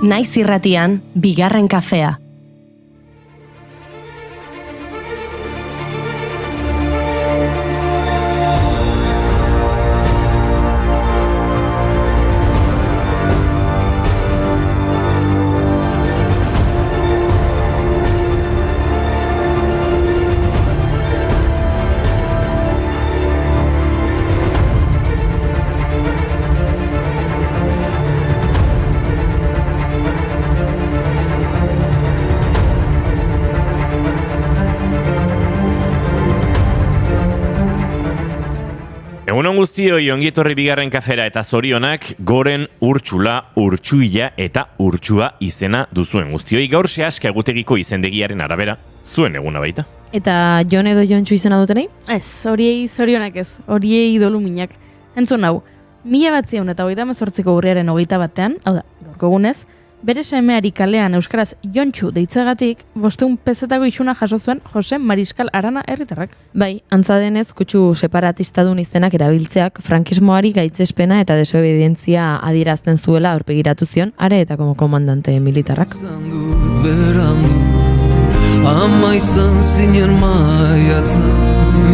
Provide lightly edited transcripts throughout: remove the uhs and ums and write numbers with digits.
Naiz irratian, bigarren kafea. Egunon guztioi ongietorri bigarren kafera eta zorionak Goren, Urtsula, Urtsuila eta Urtsua izena duzuen guztioi. Gaur sehaska egutegiko izendegiaren arabera, zuen eguna baita. Eta Jon edo Jontxu izena dutenei? Ez, horiei zorionak ez, horiei doluminak. Entzun hau, 1938ko urriaren 21, hau da, gaurko egunez, bere semeari kalean euskaraz Jontxu deitzegatik 500 pezetako isuna jaso zuen Jose Mariskal Arana herritarrak. Bai, antza denez kutsu separatistadun izenak erabiltzeak frankismoari gaitzespena eta desobedientzia adierazten zuela aurpegiratu zion Areetako komandante militarrak. Ama izan zinen maiatzen,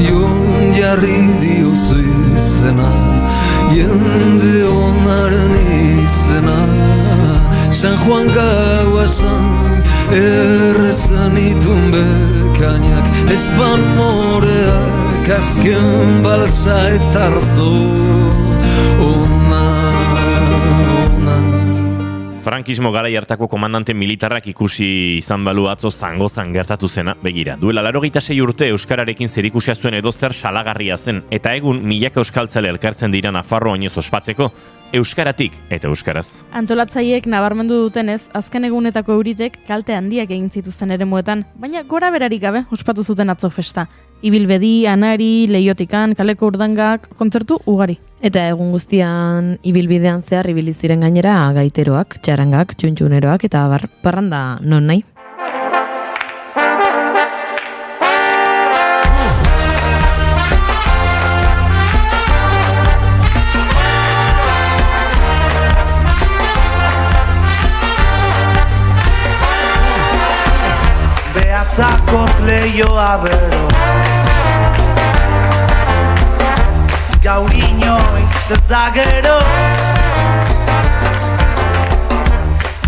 jon jarri diozu izena, jende onaren izena. San Juan gaua zan, errezan itun bekainak, ezban moreak azken balsa eta ardo, ona. Frankismo garai hartako komandante militarrak ikusi izan balu atzo Zangozan gertatu zena, begira. Duela 86 urte euskararekin zerikusia zuen edozer salagarria zen, eta egun milaka euskaltzale elkartzen dira Nafarroa oinez ospatzeko, euskaratik eta euskaraz. Antolatzaileek nabarmendu dutenez, azken egunetako euritek kalte handiak egin zituzten eremuetan, baina gora berarik gabe ospatu zuten atzo festa. Ibilbedi, anari, leiotikan, kaleko urdangak, kontzertu ugari. Eta egun guztian ibilbidean zehar ibili ziren gainera gaiteroak, txarangak, txuntxuneroak eta parranda non nahi. Behatzakoz lehioa bero gaur inoiz ez da gero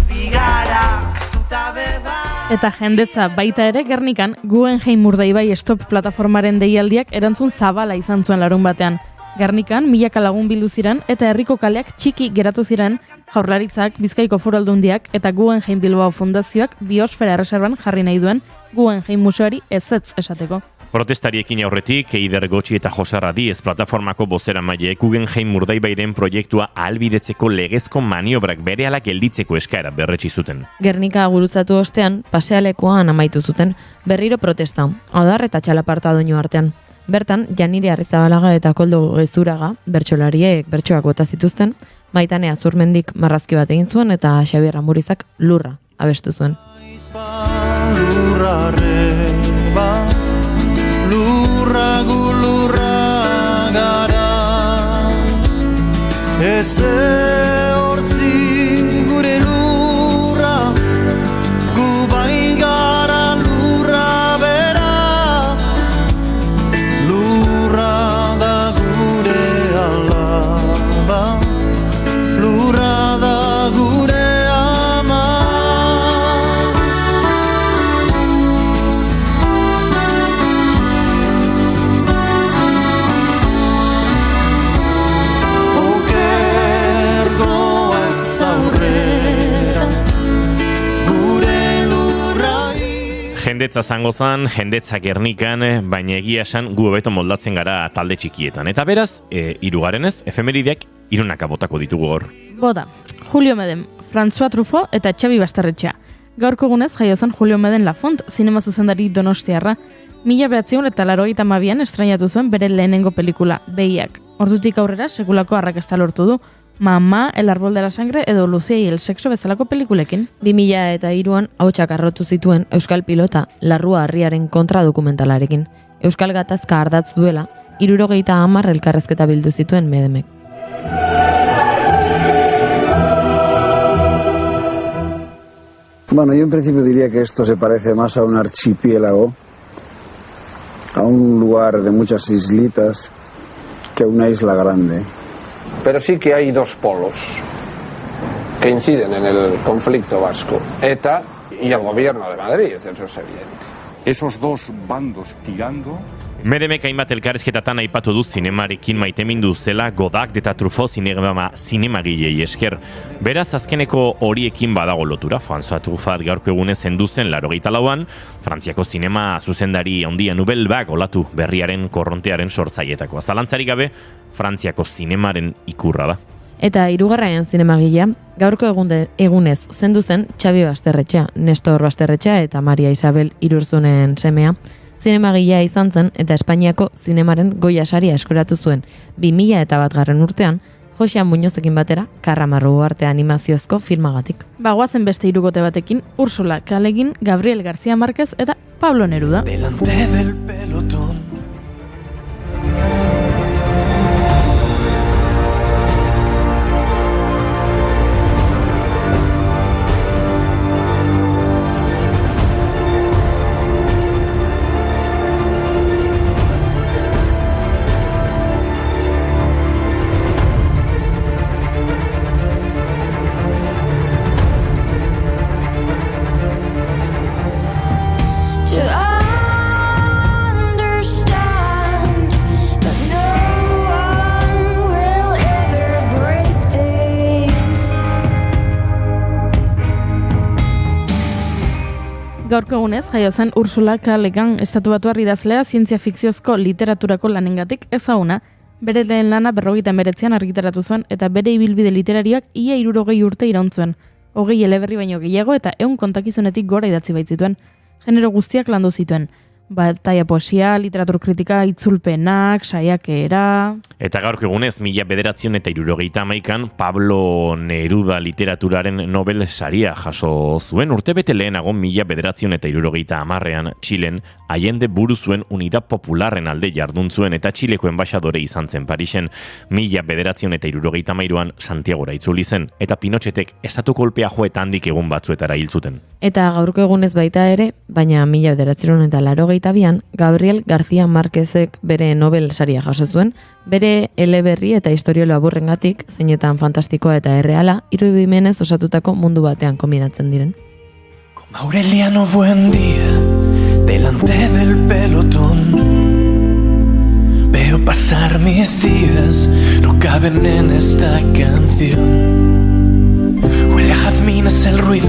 bigara zutabe bat. Eta jendetza baita ere Gernikan Guggenheim Urdaibai Stop plataformaren deialdiak erantzun zabala izan zuen larun batean. Gernikan milaka lagun bildu ziren eta herriko kaleak txiki geratu ziren Jaurlaritzak, Bizkaiko Foru Aldundiak eta Guggenheim Bilbao Fundazioak biosfera erreserban jarri nahi duen Guggenheim museoari ezetz esateko. Protestariekin aurretik, Eider Gotxi eta Josarra Diez plataformako bozeramaileek Guggenheim Urdaibairen proiektua ahalbidetzeko legezko maniobrak berehala gelditzeko eskaera berretsi zuten. Gernika gurutzatu ostean, pasealekuan amaitu zuten, berriro protesta, adar eta txalaparta doinu artean. Bertan, Janire Arrizabalaga eta Koldo Gezuraga, bertsolariek bertsoak bota zituzten, Maitane Azurmendik marrazki bat egin zuen eta Xabier Amurizak Lurra abestu zuen. Lurra gu lurra gara, eze hortzi gure lurra, gu bai gara lurra bera, lurra da gure alaba, lurra da gure ama. Jendetza Zangozan, jendetza Gernikan, baina egia esan gu hobeto moldatzen gara talde txikietan. Eta beraz, hirugarenez, efemerideak irunaka botako ditugu hor. Bota, Julio Medem, François Truffaut eta Xabi Bastarretxea. Gaurko egunez jaio zen Julio Medem Lafont, zinema zuzendari donostiarra. 1982an estrainatu zuen bere lehenengo pelikula, Behiak. Ordutik aurrera sekulako arrakasta lortu du. Mama, El Árbol de la Sangre edo Lucia y el Sexo bezalako pelikulekin. 2003an ahotsak arrotu zituen Euskal Pilota Larrua Harriaren kontra dokumentalarekin. Euskal gatazka ardatz duela, 70 elkarrezketa bildu zituen Medemek. Bueno, yo en principio diría que esto se parece más a un archipiélago, a un lugar de muchas islitas, que a una isla grande. Pero sí que hay dos polos que inciden en el conflicto vasco, ETA y el gobierno de Madrid, eso es evidente. Esos dos bandos tirando. Meremek hainbat elkarrizketatan aipatu du zinemarekin maitemindu zela Godard eta Truffaut zinemagilei esker. Beraz, azkeneko horiekin badago lotura. François Truffaut gaurko egunez zendu zen 84an, Frantziako zinema zuzendari handia Nouvelle Vague olatu berriaren korrontearen sortzailetako. Zalantzarik gabe, Frantziako zinemaren ikurra da. Eta hirugarren zinemagilea, gaurko egunez zendu zen Xabi Basterretxea, Nestor Basterretxea eta Maria Isabel Irurzunen semea. Zinemagilea izan zen eta Espainiako zinemaren Goya saria eskuratu zuen 2001 urtean, Josean Muñozekin batera, Karramarru arte animaziozko filmagatik. Bagoazen beste hirukote batekin, Ursula K. Le Guin, Gabriel García Márquez eta Pablo Neruda. Delante del pelotón. Gaurko egunez, jaio zen Ursula K. Le Guin estatubatuar idazlea zientzia fikziozko literaturako lanengatik ezaguna, bere lehen lana 59an argitaratu zuen eta bere ibilbide literarioak ia 60 urte iraun zuen. 20 eleberri baino gehiago eta 100 kontakizunetik gora idatzi baitzituen. Genero guztiak landu zituen. Bataia poesia, literatur kritika, itzulpenak, saiakera... Eta gaurko egunez, 1971an Pablo Neruda literaturaren Nobel saria jaso zuen. Urtebete lehenago 1970an Txilen Allende buru zuen Unidad Popularren alde jardun zuen eta Txileko enbaxadore izan zen Parisen. 1973an Santiagora itzuli zen eta Pinochetek estatu kolpea jo eta handik egun batzuetara hil zuten. Eta gaurko egunez baita ere, baina 1982an Gabriel García Márquezek bere Nobel saria jaso zuen, bere eleberri eta historio laburrengatik, zeinetan fantastikoa eta erreala, irudimenez osatutako mundu batean kombinatzen diren. Como Aureliano Buendía, delante del pelotón. Veo pasar mis días, no caben en esta canción. Huele a jazmines el ruido,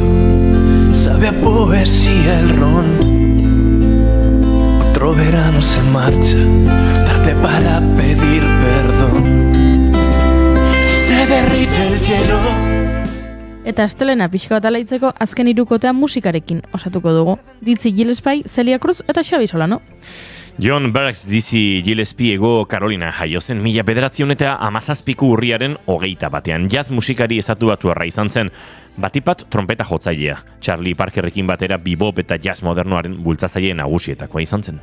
sabe a poesía el ron. Otro verano se marcha, tarde para pedir perdón. Si se derrite el hielo. Eta astelena pixka bat alaitzeko azken hirukotea musikarekin osatuko dugu. Dizzy Gillespie, Celia Cruz eta Xabi Solano. John Berks Dizzy Gillespie Hego Carolina jaio zen 1917ko urriaren 21 jazz musikari estatubatuarra izan zen. Batipat trompeta jotzailea. Charlie Parkerrekin batera bebop eta jazz modernoaren bultzatzaile nagusietakoa izan zen.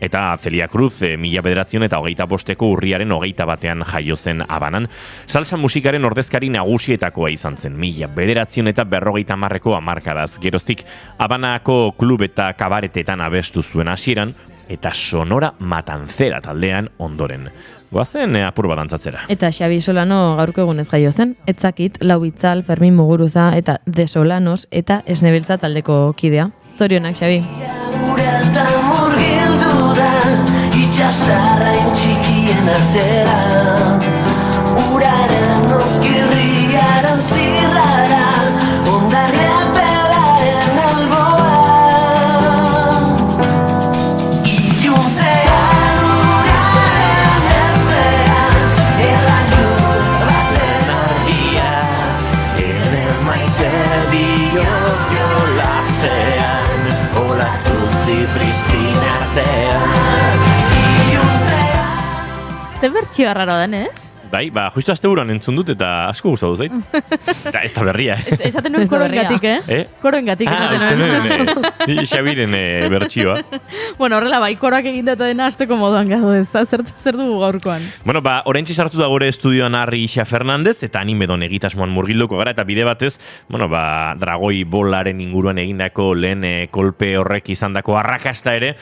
Eta Celia Cruz 1925ko urriaren 21 jaio zen Habanan. Salsa musikaren ordezkari nagusietakoa izan zen 1950ko hamarkadaz geroztik Habanako klub eta kabaretetan abestu zuen hasieran eta Sonora Matancera taldean ondoren. Goazen apur bat dantzatzera. Eta Xabi Solano gaurko egunez jaio zen, Etzakit, Lau Itzal, Fermin Muguruza eta The Solanos eta Esnebeltza taldeko kidea. Zorionak, Xabi. Itxasarrain txikien artera, uraren oskirriaren zirrara, ondarrean pelaren alboan. Iluntzean uraren ertzean, erraio baten argia, ere maite dio lasean, olatu zipristin artean. Ze bertxio arraro den, ez? Bai, justu asteburuan entzun dut eta asko gustatu zait. Ez da berria, Esaten nuen koroengatik, Koroengatik esaten nuen. Xabiren bertsioa. Bueno, horrela bai, koroak egindeta dena asteko moduan gado ez da, zer dugu gaurkoan. Bueno, orentxe sartu da gure estudioan Harri Ixa Fernandez, eta animedon egitasmoan murgilduko gara, eta bide batez, dragoi bolaren inguruan egindako lehen kolpe horrek izandako arrakasta ere,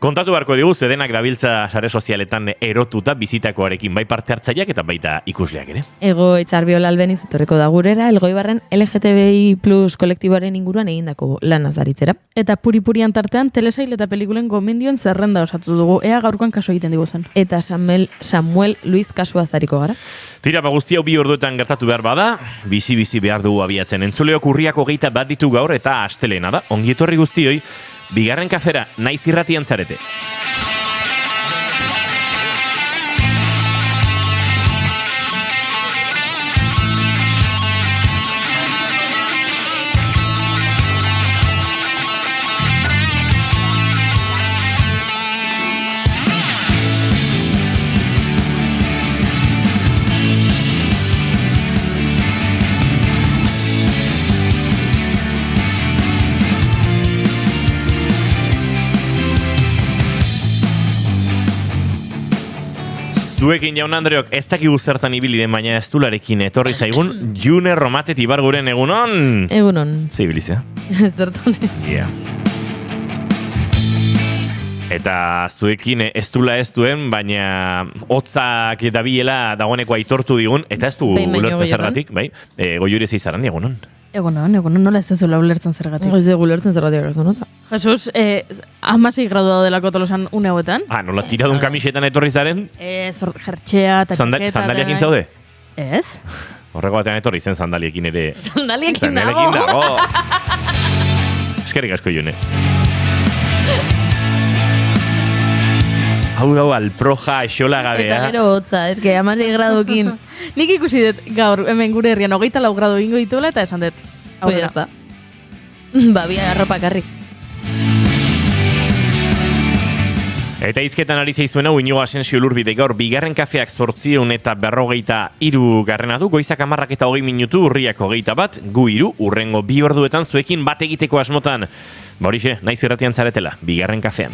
kontatu beharko digu, zedenak dabiltza sare sozialetan erotuta bizitakoarekin bai parte hartzaileak eta baita ikusleak ere. Ego Etxarbiola Albeniz etorreko da gurera, Elgoibarren LGTBI plus kolektiboaren inguruan egindako lanaz aritzera. Eta puri-purian tartean, telesail eta pelikulen gomendioen zerrenda osatu dugu, ea gaurkoan kaso egiten diguzen. Eta Samuel Luis kasua zariko gara. Tira, guzti hau 2 orduetan gertatu behar bada, bizi-bizi behar dugu abiatzen. Entzuleok urriak 21 ditu gaur eta astelena da. Ongi etorri guztioi, Bigarren kafera, naiz irratian zarete. Zuekin jaun Andreok, ez dakigu zertan ibili den, baina ez dularekin etorri zaigun, June Romatet Ibarguren egunon. Egunon. Zibilizea. Ez zertan. Yeah. Eta zuekin ez duen, baina hotzak eta biela dagoeneko aitortu digun, eta ez du ulertzen zergatik, bai? Goiure zeizaran, egunon. Egunon, nola ez ezula ulertzen zergatik. Ez dugu ulertzen zergatik agazu, nota? Jesus, 16 gradu daudelako tolosan une hauetan. Nola tiradun kamisetan etorri zaren? Jertxea eta txaketa. Sandaliekin zaude? Ez. Horreko batean etorri zen sandaliekin ere. Sandaliekin dago. Eskerrik asko, June. Hau dau alproja esola gabea. Eta gero hotza, eske 16 gradukin. Nik ikusi dut gaur hemen gure herrian 24 gradu ingo dituela eta esan dut. Pues ya está. Bia arropa karri. Eta izketan ari zeizuena Iñigo Asensio Lurbide gaur bigarren kafeak 843 garrena du, goizak 10 eta 20 minutu, urriak 21, gu 3, urrengo 2 orduetan zuekin bat egiteko asmotan. Horixe, naiz irratian zaretela, bigarren kafean.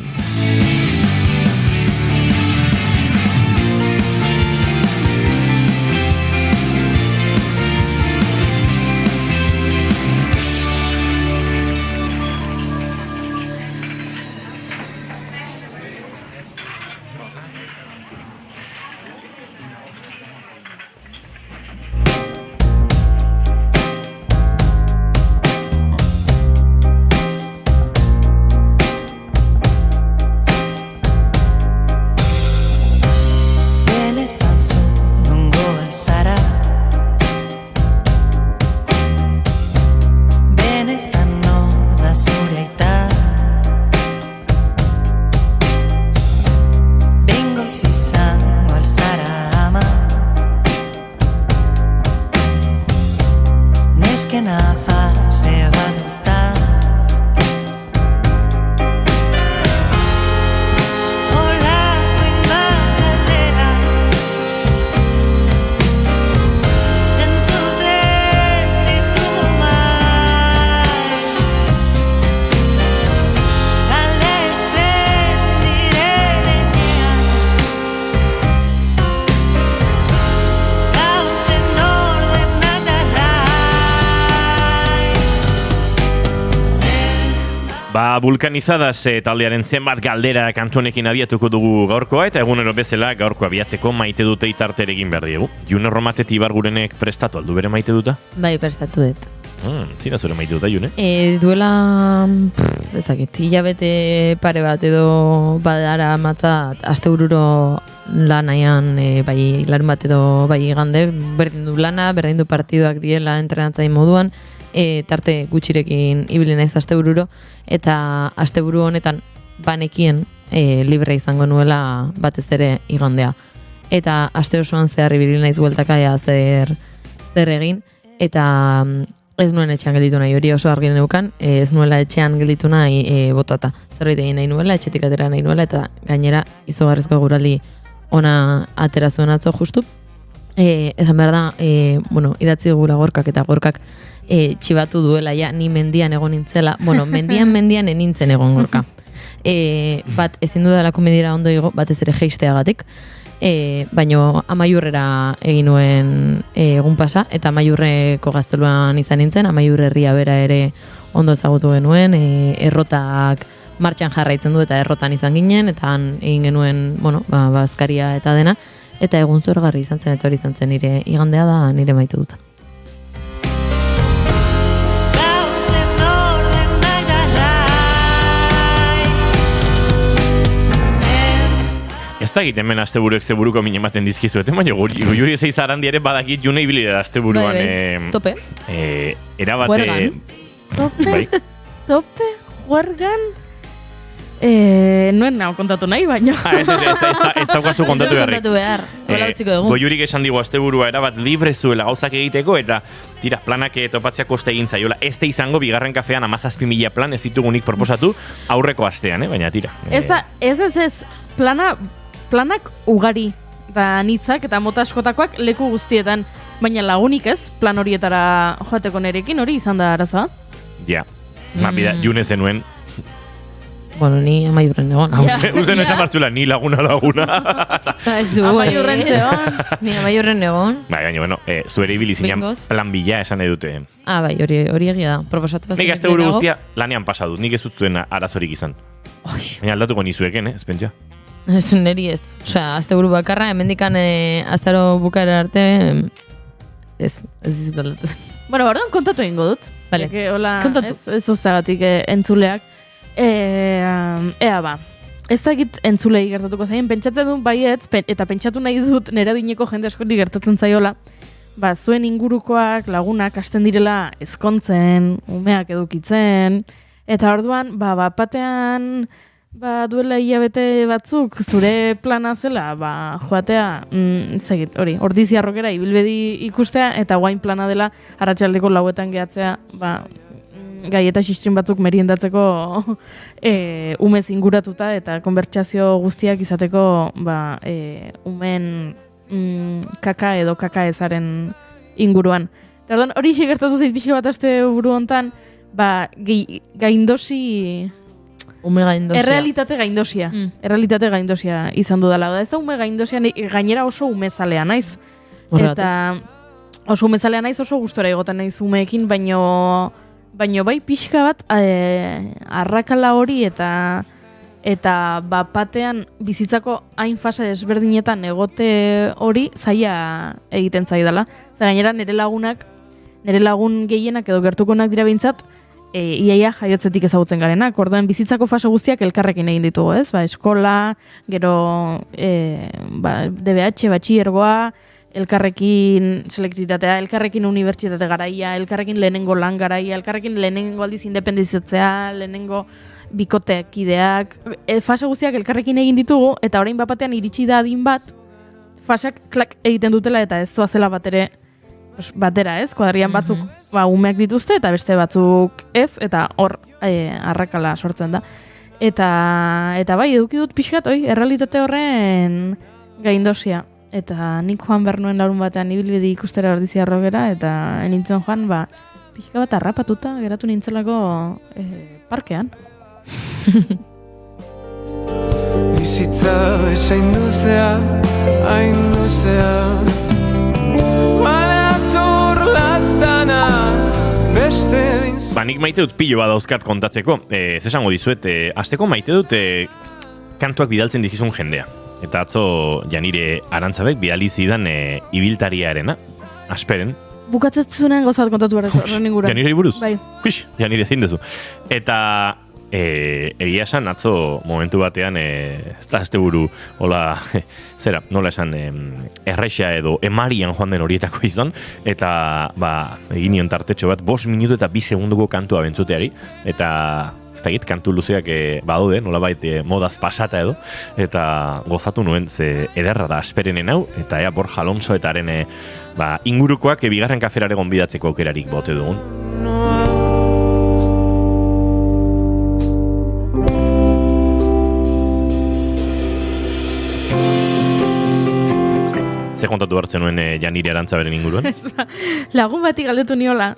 Vulkanizadas taldearen zenbat galdera kantunekin abiatuko dugu gaurkoa, eta egunero bezala gaurko abiatzeko maite dute itartere egin behar diegu. June Romatet Ibargurenek prestatu aldu bere maite duta? Bai, prestatu dut. Zina zure maite duta, June? Duela, ezakit, hilabete pare bat edo badara matzat astebururo lanaian, bai larun bat edo bai igande, berdin du lana, berdin du partiduak diela entrenatzain moduan, tarte gutxirekin ibili naiz astebururo, eta asteburu honetan banekien libre izango nuela batez ere igandea. Eta aste osoan zehar ibili naiz bueltakaia zer egin, eta ez nuen etxean gelditu nahi, hori oso argi neukan, ez nuela etxean gelditu nahi botata. Zerbait egin nahi nuela, etxetik atera nahi nuela, eta gainera izugarrizko guraldi ona atera zuen atzo justu. Esan behar da, bueno, idatzi dugula Gorkak eta Gorkak txibatu duela, ja, ni mendian egon nintzela. Bueno, mendian enintzen egon Gorka. Bat, ezin dudalako mediera ondo igo, batez ere jeisteagatik. Baino Amaiurrera egin nuen egun pasa, eta Amaiurreko gazteluan izan nintzen, Amaiur herria bera ere ondo ezagutu genuen, errotak martxan jarraitzen du eta errotan izan ginen, eta han egin genuen, bueno, bazkaria eta dena, eta egun zorgarri izan zen, eta hori izan zen nire igandea da, nire maite dut. Ez da egiten hemen asteburuek zeburuko min ematen dizkizueten, baina guri zeiz arandi ere badakit june ibili da asteburuan. Tope. Erabate... Tope, huergan... Nuen nao kontatu nahi, baina... Ez daukazu kontatu behar. Goiurik esan digu asteburua erabat libre zuela gauzak egiteko, eta tira, planak topatzea koste egin zaiola. Ez da izango bigarren kafean 17.000 plan ez ditugunik proposatu aurreko astean, baina tira. Ez, planak ugari da nitzak eta mota askotakoak leku guztietan, baina lagunik ez, plan horietara joateko nerekin hori izan da arazoa. Ja, mapida, june zenuen. Bueno, ni Amaiurren egon. Uzen esan martxula, ni laguna. Amaiurren egon. Ni Amaiurren egon. Baina, bueno, zuere ibili zinean plan bila esan edute. Bai, hori egia da. Proposatu nik azte buru guztia lanean pasadut, nik ez dut zuen arazorik izan. Baina aldatuko nizueken, ez pentsa? Ez neri ez. Osea, azte buru bakarra, hemendikan aztaro bukaera arte, ez dizut aldatu. Bueno, bardoan kontatu egingo dut. Vale. Kontatu. Ez ozagatik entzuleak. Ea ba, ez dakit entzulei gertatuko zaien, pentsatzen dut baietz, eta pentsatu nahi dut nera dineko jende askori gertatzen zaiola, ba, zuen ingurukoak, lagunak hasten direla ezkontzen, umeak edukitzen, eta orduan, batean, duela hilabete batzuk, zure plana zela, joatea, zegit, hori, ordiziarrokera ibilbedi ikustea, eta guain plana dela, arratsaldeko 4etan gehatzea, gaieta xistrin batzuk meriendatzeko umez inguratuta eta konbertsazio guztiak izateko umen kaka edo kaka ezaren inguruan. Eta orduan, hori gertatu zait pixka bat aste buru hontan, gaindosi... Ume gaindosia. Errealitate gaindosia. Errealitate gaindosia izan dudala. Ez da ume gaindosia, gainera oso umezalea naiz. Eta oso umezalea naiz, oso gustora egoten naiz umeekin, baino bai pixka bat arrakala hori eta batean bizitzako hain fase desberdinetan egote hori zaila egiten zaidala. Gainera nire lagun gehienak edo gertukonak dira behintzat, iaia jaiotzetik ezagutzen garenak. Orduan bizitzako fase guztiak elkarrekin egin ditugu, ez? Eskola, gero DBH, batxiergoa, elkarrekin selektitatea, elkarrekin unibertsitate garaia, elkarrekin lehenengo lan garaia, elkarrekin lehenengo aldiz independizatzea, lehenengo bikoteak ideak, fase guztiak elkarrekin egin ditugu, eta orain batean iritsi da adin bat, faseak klak egiten dutela, eta ez zoazela batera, ez? Kuadrian batzuk umeak dituzte, eta beste batzuk ez, eta hor arrakala sortzen da. Eta bai, eduki dut pixkat, errealitate horren gaindosia. Eta nik joan behar nuen larun batean ibilbide ikustera ordiziarrokera, eta nintzen joan, pixka bat harrapatuta geratu nintzelako parkean. Bizitza esain luzea, hain luzea, barator lastana, beste binzu. Nik maite dut pilo bat dauzkat kontatzeko. Ez esango dizuet, hasteko maite dut kantuak bidaltzen dizkizun jendea. Eta atzo Janire Arantzabek bidali zidan ibiltariarena, asperen. Bukatzetzunean gozat kontatu behar horren inguruan. Janire buruz? Bai. Janire zein dezu. Eta egia esan atzo momentu batean, ez da asteburu, nola esan, erraixa edo emarian joan den horietako izan, eta egin nion tartetxo bat, 5 minutu eta 2 segunduko kantua bentzuteari, eta ez dakit, kantu luzeak badaude, nolabait modaz pasata edo, eta gozatu nuen, ze ederra da asperenen hau, eta Borja Alonso eta haren ingurukoak bigarren kaferare gonbidatzeko aukerarik bote dugun. Ze kontatu hartzen nuen Janire Arantzaberen inguruan? Lagun bati galdetu niola,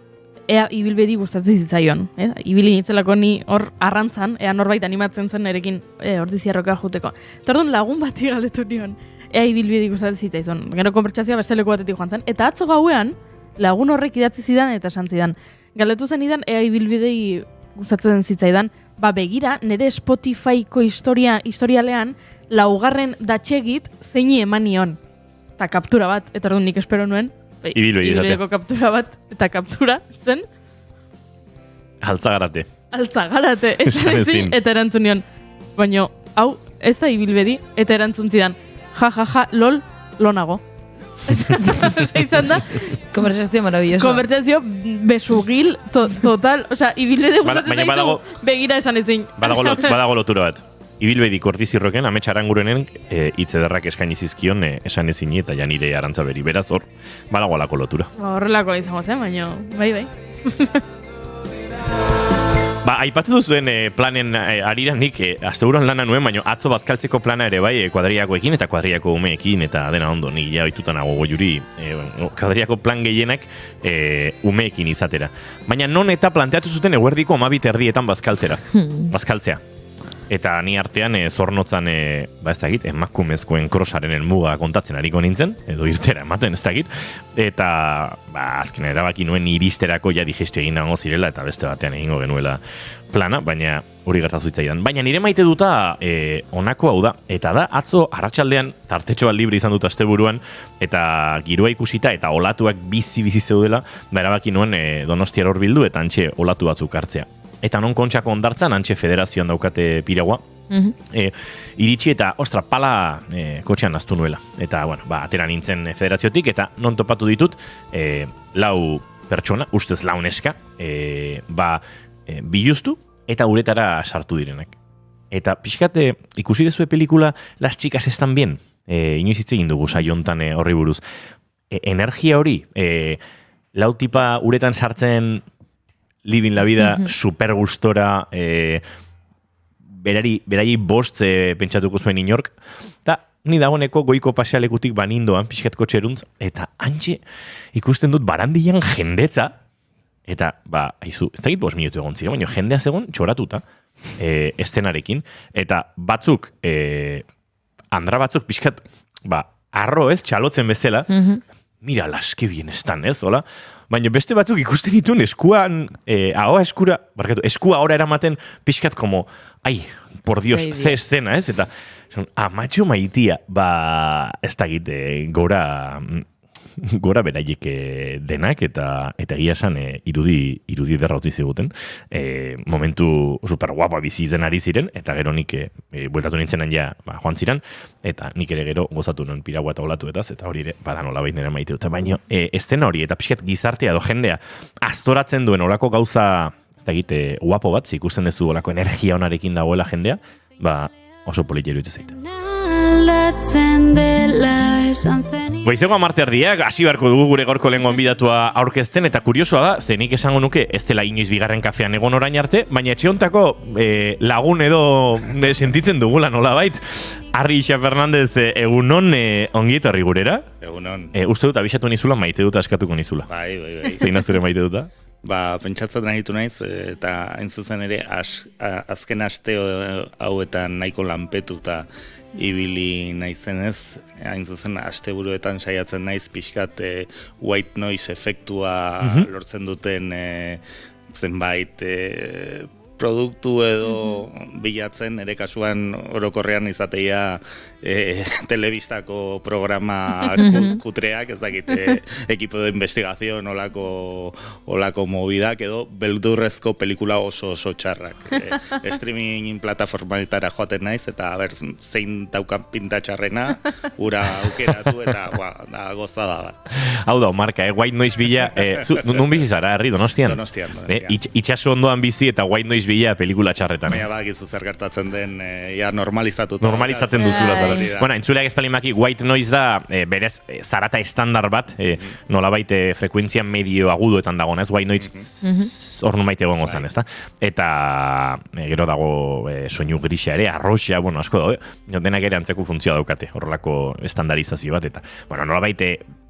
ea ibilbedi gustatzen zitzaion. Ibili nitzelako ni hor arrantzan, ea norbait animatzen zen erekin ordizierroka juteko. Tordun lagun bati galdetu nion, ea ibilbedi gustatzen zitzaion. Gero konbertsazioa beste leku batetik joan zen. Eta atzo gauean, lagun horrek idatzi zidan eta esan zidan. Galdetu zen idan, ea ibilbidei gustatzen zitzaidan, begira, nire Spotifyko historialean, 4. datxegit zeini emanion. Eta kaptura bat, eta orduan nik espero nuen, ibilbediko kaptura bat, eta kaptura zen Altzagarate, esan ezin, eta erantzun nion. Baina, hau, ez da ibilbedi, eta erantzun zidan, ja, lol, lonago. Izan da, Konversazio maravilloso. Konversazio besugil, total, osea, ibilbede gustatzen zaizu, begira esan ezin. Badago lotura bat. Ibilbedik Ordizirroken, Amets Arangurenen hitz ederrak eskaini zizkion esan ezin eta Janire Arantzaberi. Beraz hor, badago alako lotura. Horrelako izango zen, baina, bai. Aipatu duzuen planen arira nik asteburuan lana nuen, baina atzo bazkaltzeko plana ere bai kuadriakoekin eta kuadriako umeekin eta dena ondo, nik ja oitutan nago goiuri kuadriako plan gehienak umeekin izatera. Baina non eta planteatu zuten eguerdiko 12:30 bazkaltzea. Eta ni artean zornotzan, ez dakit, emakumezkoen krosaren helmuga kontatzen ariko nintzen, edo irtera ematen ez dakit, eta azken erabaki nuen iristerako ja digestio egin dago zirela, eta beste batean egingo genuela plana, baina hori gertatu zitzaidan. Baina nire maite duta honako hau da, eta da atzo arratsaldean tartetxoa libre izan dut asteburuan, eta giroa ikusita eta olatuak bizi zeudela, erabaki nuen Donostiara hor bildu, eta antxe olatu batzuk hartzea. Eta non Kontxako hondartzan, antxe federazioan daukate piraua, iritsi eta, pala kotxean naztu nuela. Eta, atera nintzen federaziotik, eta non topatu ditut, 4 pertsona, ustez 4 neska, biluztu eta uretara sartu direnak. Eta pixkate, ikusi dezue pelikula Las chicas están bien, inoiz hitz egin dugu saiontan horri buruz. Energia hori, 4 tipa uretan sartzen living la vida super gustora, berari bost pentsatuko zuen inork, eta ni dagoeneko goiko pasealekutik banindoan pixkat kotxeruntz, eta antxe ikusten dut barandian jendetza, eta aizu, ez dakit 5 minutu egon ziren, baina jendea zegoen txoratuta estenarekin, eta batzuk, andra batzuk pixkat, arro ez, txalotzen bezala, mira las que bien están, ez, hola? Baina beste batzuk ikusten dituen eskua ora eramaten pixkat como, por Dios, ze escena, ez? Eta, amatxo maitia, ez dakit, gora beraiek denak, eta egia esan irudi derra utzi ziguten. Momentu super guapa bizi zen ari ziren, eta gero nik bueltatu nintzenan ja joan ziren, eta nik ere gero gozatu nuen piraua eta olatuetaz, eta hori ere badan olabait nire maite dut. Baina eszena hori, eta pixkat gizartea edo jendea astoratzen duen olako gauza, ez dakit, guapo bat, ikusten duzu olako energia onarekin dagoela jendea, oso politxeru itse zaite. Goizeko 10:00 hasi beharko dugu gure gaurko lehen gonbidatua aurkezten, eta kuriosoa da, zenik esango nuke ez dela inoiz bigarren kafean egon orain arte, baina etxe hontako lagun edo sentitzen dugula nolabait. Arri Ixa Fernandez, egunon ongi etorri gurera? Egunon. Uste dut abixatu nizula, maite dut askatuko nizula. Bai. Zein azure maite duta? Pentsatzen nahitu naiz, eta hain zuzen ere azken aste hauetan nahiko lanpetu eta ibili naizenez, hain zuzen asteburuetan saiatzen naiz pixkat white noise efektua lortzen duten zenbait produktu edo bilatzen, ere kasuan orokorrean izateia telebistako programa kutreak, ez dakit, equipo de investigación, olako movidak, edo beldurrezko pelikula oso txarrak. Streaming plataformaetara joaten naiz, eta zein daukan pinta txarrena, ura aukeratu, eta da gozada bat. Hau da, marka, white noise bila, nun bizi zara, herri, Donostian? Donostian. Itxaso ondoan bizi eta white noise bila pelikula txarretan. Baina bakizu zer gertatzen den, ja normalizatuta. Normalizatzen duzula zara. Bueno, entzuleak espalimak white noise da, berez, zarata estandar bat, nolabait frekuentzia medio agudoetan dago, ez? White noise hor numaite egongo zan, ez da? Eta gero dago soinu grisa ere, arroxa, bueno, asko dago, denak ere antzeko funtzioa daukate, horrelako estandarizazio bat, eta, bueno, nolabait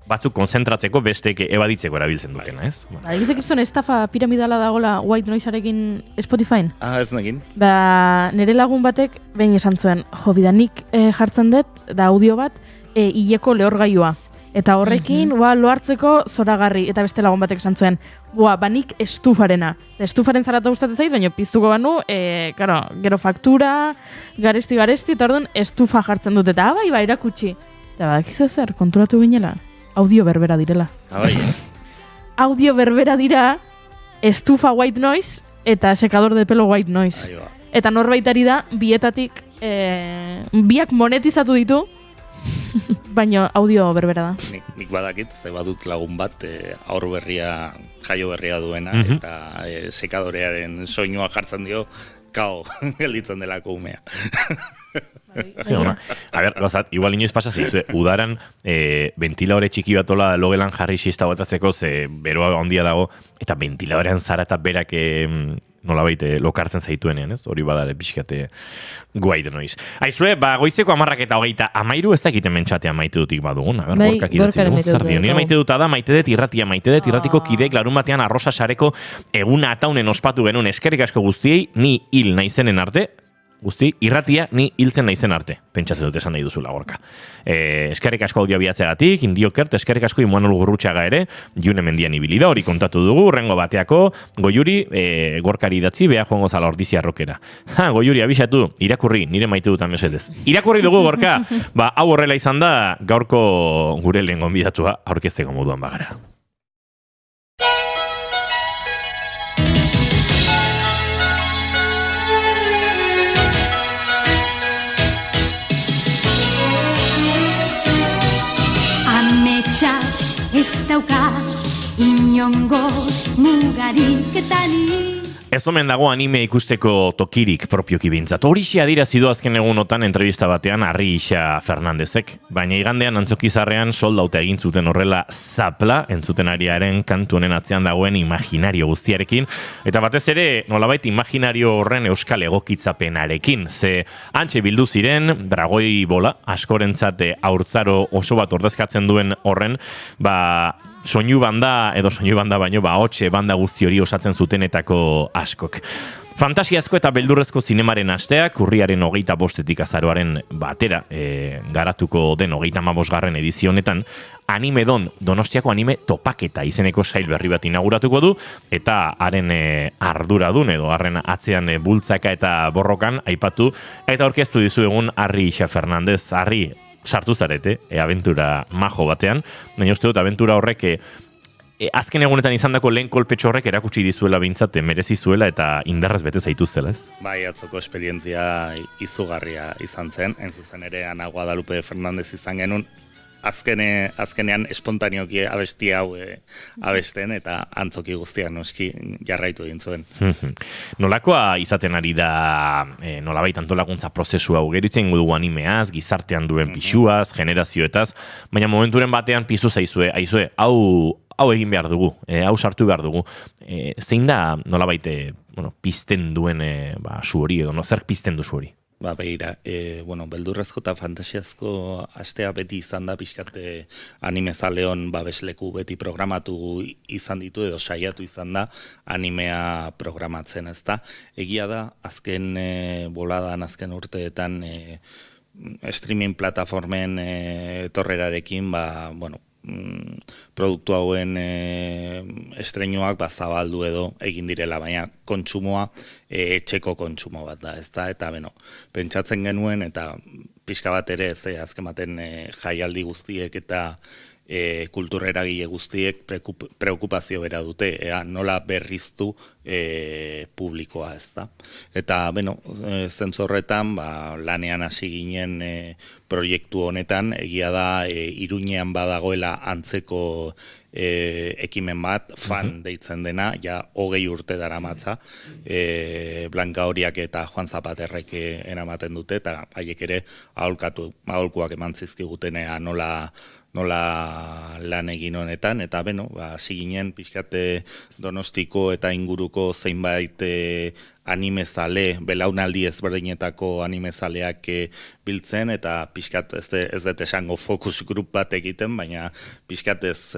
batzuk konzentratzeko bestek ebaditzeko erabiltzen dutena, ez? Egizek izan estafa piramidala dagoela white noisearekin Spotifyn? Ez negin. Nire lagun batek behin esan zuen, jo, bidanik jartzen dut, da audio bat, hileko lehorgailua. Eta horrekin, lohartzeko zoragarri, eta beste lagun batek esan zuen, banik estufarena. Estufaren zarata gustatzen zait, baina piztuko banu, gero faktura, garesti, eta orduan estufa jartzen dut, eta bai, erakutsi. Eta badakizu ezer, konturatu ginela, audio berbera direla. Audio berbera dira, estufa white noise, eta sekador de pelo white noise. Eta norbaitari da, bietatik, biak monetizatu ditu, baina audio berbera da. Nik badakit, ze badut lagun bat, aur berria, jaio berria duena, eta sekadorearen soinua jartzen dio, kao, gelditzen delako umea. A ber, gozat, igual inoiz pasa zizue, udaran ventiladore txiki batola logelan jarri xista botatzeko, ze beroa handia dago, eta ventiladorean zara eta berak nolabait lokartzen zaituenean, ez? Hori badare pixkate guaide noiz. Aizue, goizeko 10:23, ez dakiten mentxatea maite dutik badugun. A ber, gorkak idatzi dugu. Zerdio, nire maite duta da, maite dut irratia, maite dut irratiko kidek larun batean arrosa sareko eguna ataunen ospatu genuen eskerrik asko guztiei, ni hil naizenen arte, guzti, irratia ni hiltzen naizen arte. Pentsatzen dut esan nahi duzula gorka. Eskerrik asko audio biatzeagatik, indiokert, eskerrik asko Imanol Gurrutxaga ere, June mendian ibili da, hori kontatu dugu, rengo bateako, Goiuri, gorkari idatzi, beha joango zala ordizia rokera. Goiuri, abisatu, irakurri, nire maite dutan mesedez. Irakurri dugu gorka, hau horrela izan da, gaurko gure lehen gonbidatua, aurkezteko moduan bagara. Ez dauka inongo mugarik eta ni. Ez omen dago anime ikusteko tokirik propioki bintzat. Horixe adirazidu azken egunotan entrevista batean Arri Ixa Fernandezek. Baina igandean antzokizarrean soldauta egin zuten horrela zapla, entzuten ariaren kantu honen atzean dagoen imaginario guztiarekin. Eta batez ere, nolabait imaginario horren euskal egokitzapenarekin. Ze antxe bildu ziren, dragoi bola, askorentzat haurtzaro oso bat ordezkatzen duen horren, soinu banda baino, hotxe banda guzti hori osatzen zutenetako askok. Fantasiazko eta beldurrezko zinemaren asteak, urriaren 25 azaroaren batera, garatuko den 35. edizionetan, Animedon, Donostiako anime topaketa izeneko sail berri bat inauguratuko du, eta haren arduradun edo haren atzean bultzaka eta borrokan aipatu, eta aurkeztu dizu egun Arri Ixa Fernandez. Arri, sartu zarete, abentura majo batean, baina uste dut abentura horrek azken egunetan izandako lehen kolpetxo horrek erakutsi dizuela bintzat, merezi zuela eta indarrez bete zaituztela, ez? Bai, atzoko esperientzia izugarria izan zen, zuzen ere Ana Guadalupe Fernandez izan genuen, azkenean espontaneoki abesti hau abesten eta antzoki guztiak noski jarraitu egin zuen. Nolakoa izaten ari da nolabait antolakuntza prozesu hau, gero itzen dugu animeaz, gizartean duen pixuaz, generazioetaz, baina momenturen batean piztu zaizue, hau egin behar dugu, hau sartu behar dugu. Zein da nolabait pizten duen su hori edo, zer pizten du su hori? Begira, beldurrezko eta fantasiazko astea beti izan da, pixkate animezaleon babesleku beti programatu izan ditu edo saiatu izan da animea programatzen, ez da. Egia da, azken boladan, azken urteetan streaming plataformen torrerarekin, produktu hauen estreinuak zabaldu edo egin direla, baina kontsumoa etxeko kontsumo bat da, ezta? Eta pentsatzen genuen eta pixka bat ere azken baten jaialdi guztiek eta kultura eragile guztiek preokupazio bera dute, nola berriztu publikoa, ezta? Eta, zentzu horretan, lanean hasi ginen proiektu honetan, egia da Iruñean badagoela antzeko ekimen bat, fan deitzen dena, ja 20 urte daramatza, Blanka Horiak eta Juan Zapaterrek eramaten dute, eta haiek ere aholkuak eman zizkigutenea nola lan egin honetan, eta beno, hasi ginen pixkate Donostiko eta inguruko zeinbait animezale, belaunaldi ezberdinetako animezaleak biltzen, eta pixkat ez dut esango focus group bat egiten, baina pixkat ez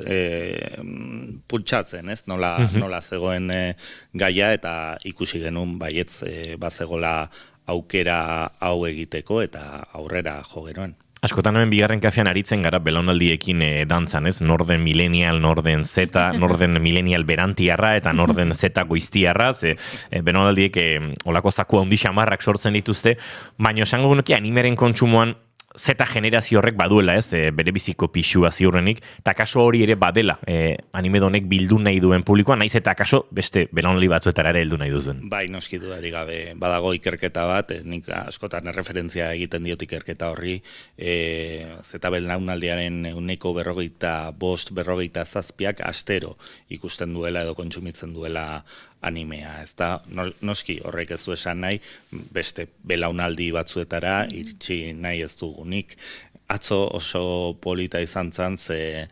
pultsatzen, ez? Nola zegoen gaia, eta ikusi genuen baietz bazegola aukera hau egiteko, eta aurrera jo genuen. Askotan hemen bigarren kafean aritzen gara belaunaldiekin dantzan, ez? Norden millennial, norden Z, norden millennial berantiarra eta norden Z goiztiarra, belaunaldiek olako zaku handi xamarrak sortzen dituzte, baina esango genuke animeren kontsumoan Z generazio horrek baduela, ez? Bere biziko pixua ziurrenik, eta kaso hori ere badela animedonek bildu nahi duen publikoa, naiz eta kaso beste belaunaldi batzuetara ere heldu nahi duzuen. Bai, noski dudarik gabe, badago ikerketa bat, nik askotan referentzia egiten diot ikerketa horri, Z belaunaldiaren 45-47 astero ikusten duela edo kontsumitzen duela animea, ez da, noski horrek ez du esan nahi, beste belaunaldi batzuetara iritsi nahi ez dugunik. Atzo oso polita izan zan, ze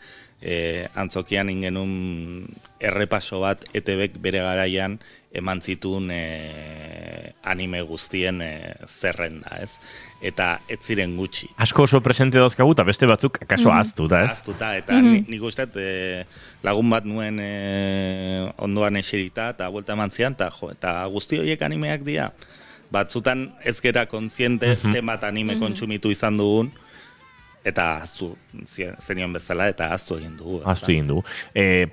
antzokian ingenun errepaso bat ETBek bere garaian eman zituen anime guztien zerrenda, ez? Eta ez ziren gutxi. Asko oso presente dauzkagu, eta beste batzuk akaso ahaztuta, ez? Ahaztuta, eta nik uste lagun bat nuen ondoan eserita, eta buelta eman zian, eta guzti horiek animeak dira. Batzutan ez gera kontziente zenbat anime kontsumitu izan dugun, eta aztu zenion bezala, eta aztu egin dugu. Aztu egin dugu.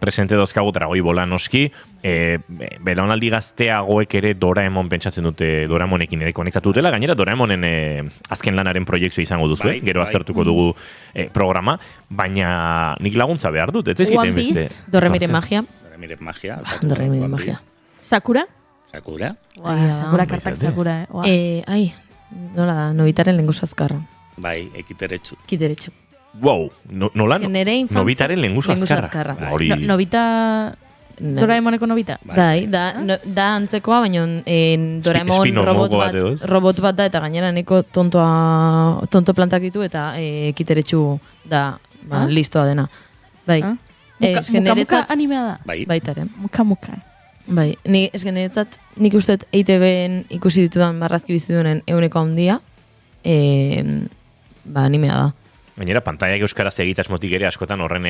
Presente dauzkagu Dragoi Bola noski, belaunaldi gazteagoek ere Doraemon pentsatzen dute, Doraemonekin ere konektatu dutela, gainera Doraemonen azken lanaren proiektzioa izango duzu, gero aztertuko dugu programa, baina nik laguntza behar dut, ez eziten beste. Dorremiren magia. Dorremiren magia. Sakura? Sakura. Sakura kartak Sakura, Ai, nola da, Nobitaren lehengusu azkarra. Bai, Kiteretsu. Kiteretsu. Wow, nola? Nobitaren lehengusu azkarra. Nobita... Doraemoneko Nobita? Bai, da antzekoa, baina Doraemon robot bat da, eta gainera neko tonto plantak ditu, eta Kiteretsu da listoa dena. Bai. Muka animea da? Baitaren. Muka. Bai, nik uste EITB-en ikusi ditudan marrazki bizidunen euneko handia, animea da. Gainera, pantaiak euskaraz egitasmotik ere askotan horren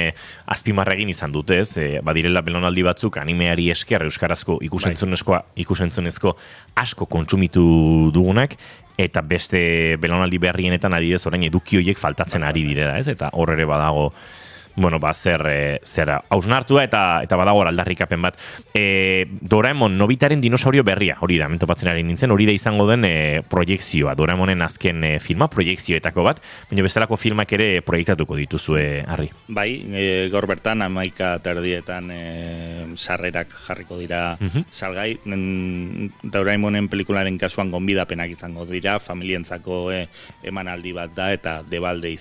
azpimarregin izan dute, ez? Badirela belaunaldi batzuk animeari esker euskarazko ikusentzunezko asko kontsumitu dugunak, eta beste belaunaldi berrienetan adidez orain eduki horiek faltatzen ari direla, ez? Eta hor ere badago zer hausnartua eta badago aldarrikapen bat. Doraemon Nobitaren dinosaurio berria, hori da, mentopatzen ari nintzen, hori da izango den proiekzioa, Doraemonen azken filma, proiekzioetako bat, baina bestelako filmak ere proiektatuko dituzue, Harri. Bai, gaur bertan 11:00 sarrerak jarriko dira salgai, Doraemonen pelikularen kasuan gonbidapenak izango dira, familientzako emanaldi bat da, eta debalde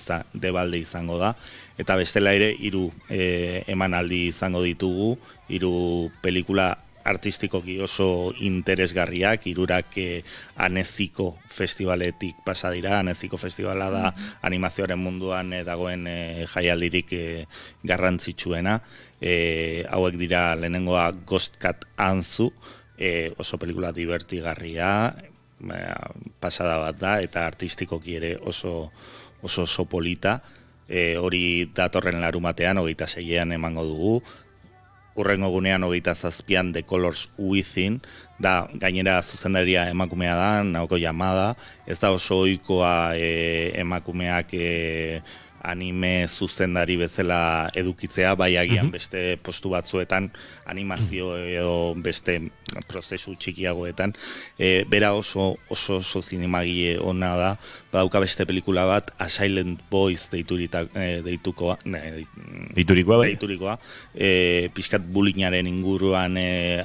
izango da. Eta bestela ere, 3 emanaldi izango ditugu, 3 pelikula artistikoki oso interesgarriak, 3 Aneziko festivaletik pasa dira. Aneziko festivala da animazioaren munduan dagoen jaialdirik garrantzitsuena. Hauek dira lehenengoa Ghost Cat Anzu, oso pelikula divertigarria, pasada bat da, eta artistikoki ere oso polita. Hori datorren larumatean, 26ean emango dugu. Urrengo gunean 27an The Colors Within, da gainera zuzendaria emakumea da, Naoko Yamada, ez da oso ohikoa emakumeak anime zuzendari bezala edukitzea, bai agian beste postu batzuetan animazio edo beste prozesu txikiagoetan, bera oso zinemagile ona da, badauka beste pelikula bat, A Silent Voice deiturikoa, pixkat bullyingaren inguruan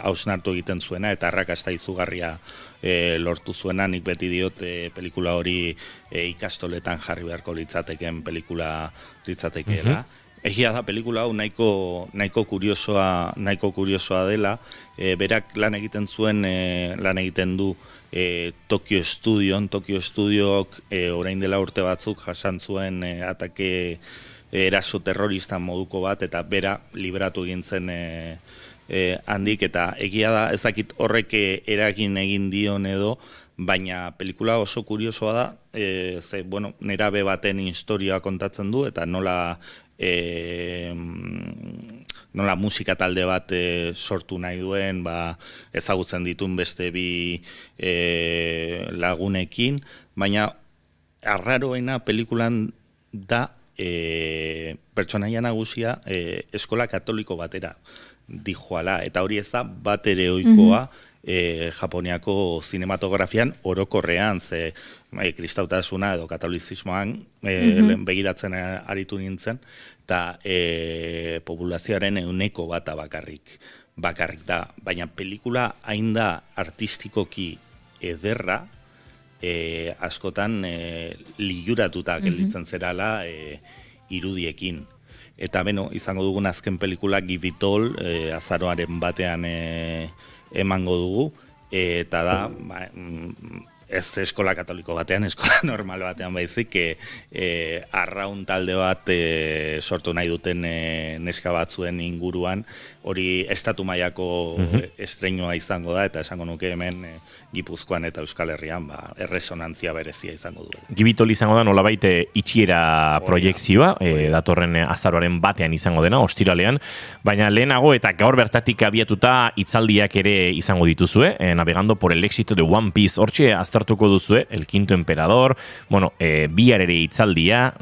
hausnartu egiten zuena, eta arrakasta izugarria lortu zuena, nik beti diot pelikula hori ikastoletan jarri beharko litzatekeen pelikula litzatekeela. Egia da pelikula hau nahiko kuriosoa dela, berak lan egiten du Tokyo Studiook orain dela urte batzuk jasan zuen atake eraso terrorista moduko bat, eta bera libratu egin zen handik, eta egia da ezakit horrek eragin egin dion edo, baina pelikula oso kuriosoa da, nerabe baten historia kontatzen du, eta nola musika talde bat sortu nahi duen, ezagutzen ditun beste bi lagunekin, baina arraroena pelikulan da pertsonaia nagusia eskola katoliko batera dijoala, eta hori ez da bat ere ohikoa Japoniako zinematografian orokorrean, ze kristautasuna edo katolizismoan begiratzen aritu nintzen, eta populazioaren 1% bakarrik da, baina pelikula hain da artistikoki ederra, askotan liuratuta gelditzen zerala irudiekin. Eta izango dugun azken pelikula Give It All, azaroaren batean emango dugu, eta da, ez eskola katoliko batean, eskola normal batean baizik, arraun talde bat sortu nahi duten neska batzuen inguruan, hori estatu mailako estreinua izango da, eta esango nuke hemen Gipuzkoan eta Euskal Herrian erresonantzia berezia izango du. Gibitol izango da nolabait itxiera proiekzioa, datorren azaroaren batean izango dena, ostiralean, baina lehenago eta gaur bertatik abiatuta hitzaldiak ere izango dituzue, navegando por el éxito de One Piece, hortxe aztertuko duzue, El Quinto Emperador, bihar ere hitzaldia,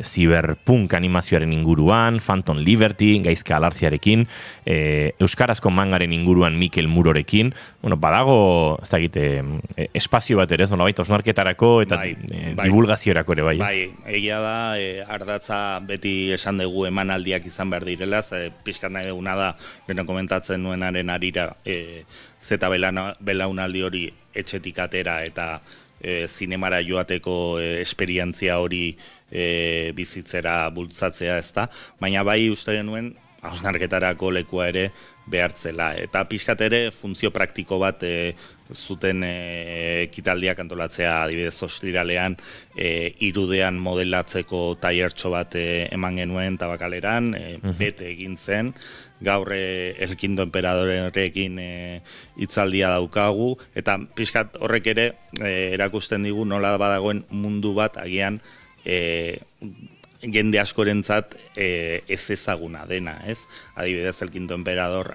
Cyberpunk animazioaren inguruan, Phantom Liberty, Gaizka Alartziarekin, euskarazko mangaren inguruan Mikel Murorekin, badago, ez da espazio bat ere, nolabait osnarketarako eta divulgaziorako ere, bai. Bai, egia da, ardatza beti esan dugu emanaldiak izan behar direla, pixkat nahi duguna da, beno komentatzen nuenaren arira, zeta belaunaldi hori etxetik atera eta zinemara joateko esperientzia hori bizitzera bultzatzea, ez da, baina bai uste genuen hausnarketarako lekua ere behartzela. Eta pixkat ere funtzio praktiko bat zuten ekitaldiak antolatzea, adibidez ostiralean, irudean modelatzeko tailertxo bat eman genuen Tabakaleran, bete egin zen, gaur El Quinto Emperadorekin hitzaldia daukagu, eta pixkat horrek ere erakusten digu nola badagoen mundu bat agian jende askorentzat ez ezaguna dena, ez? Adibidez, El Quinto Emperador,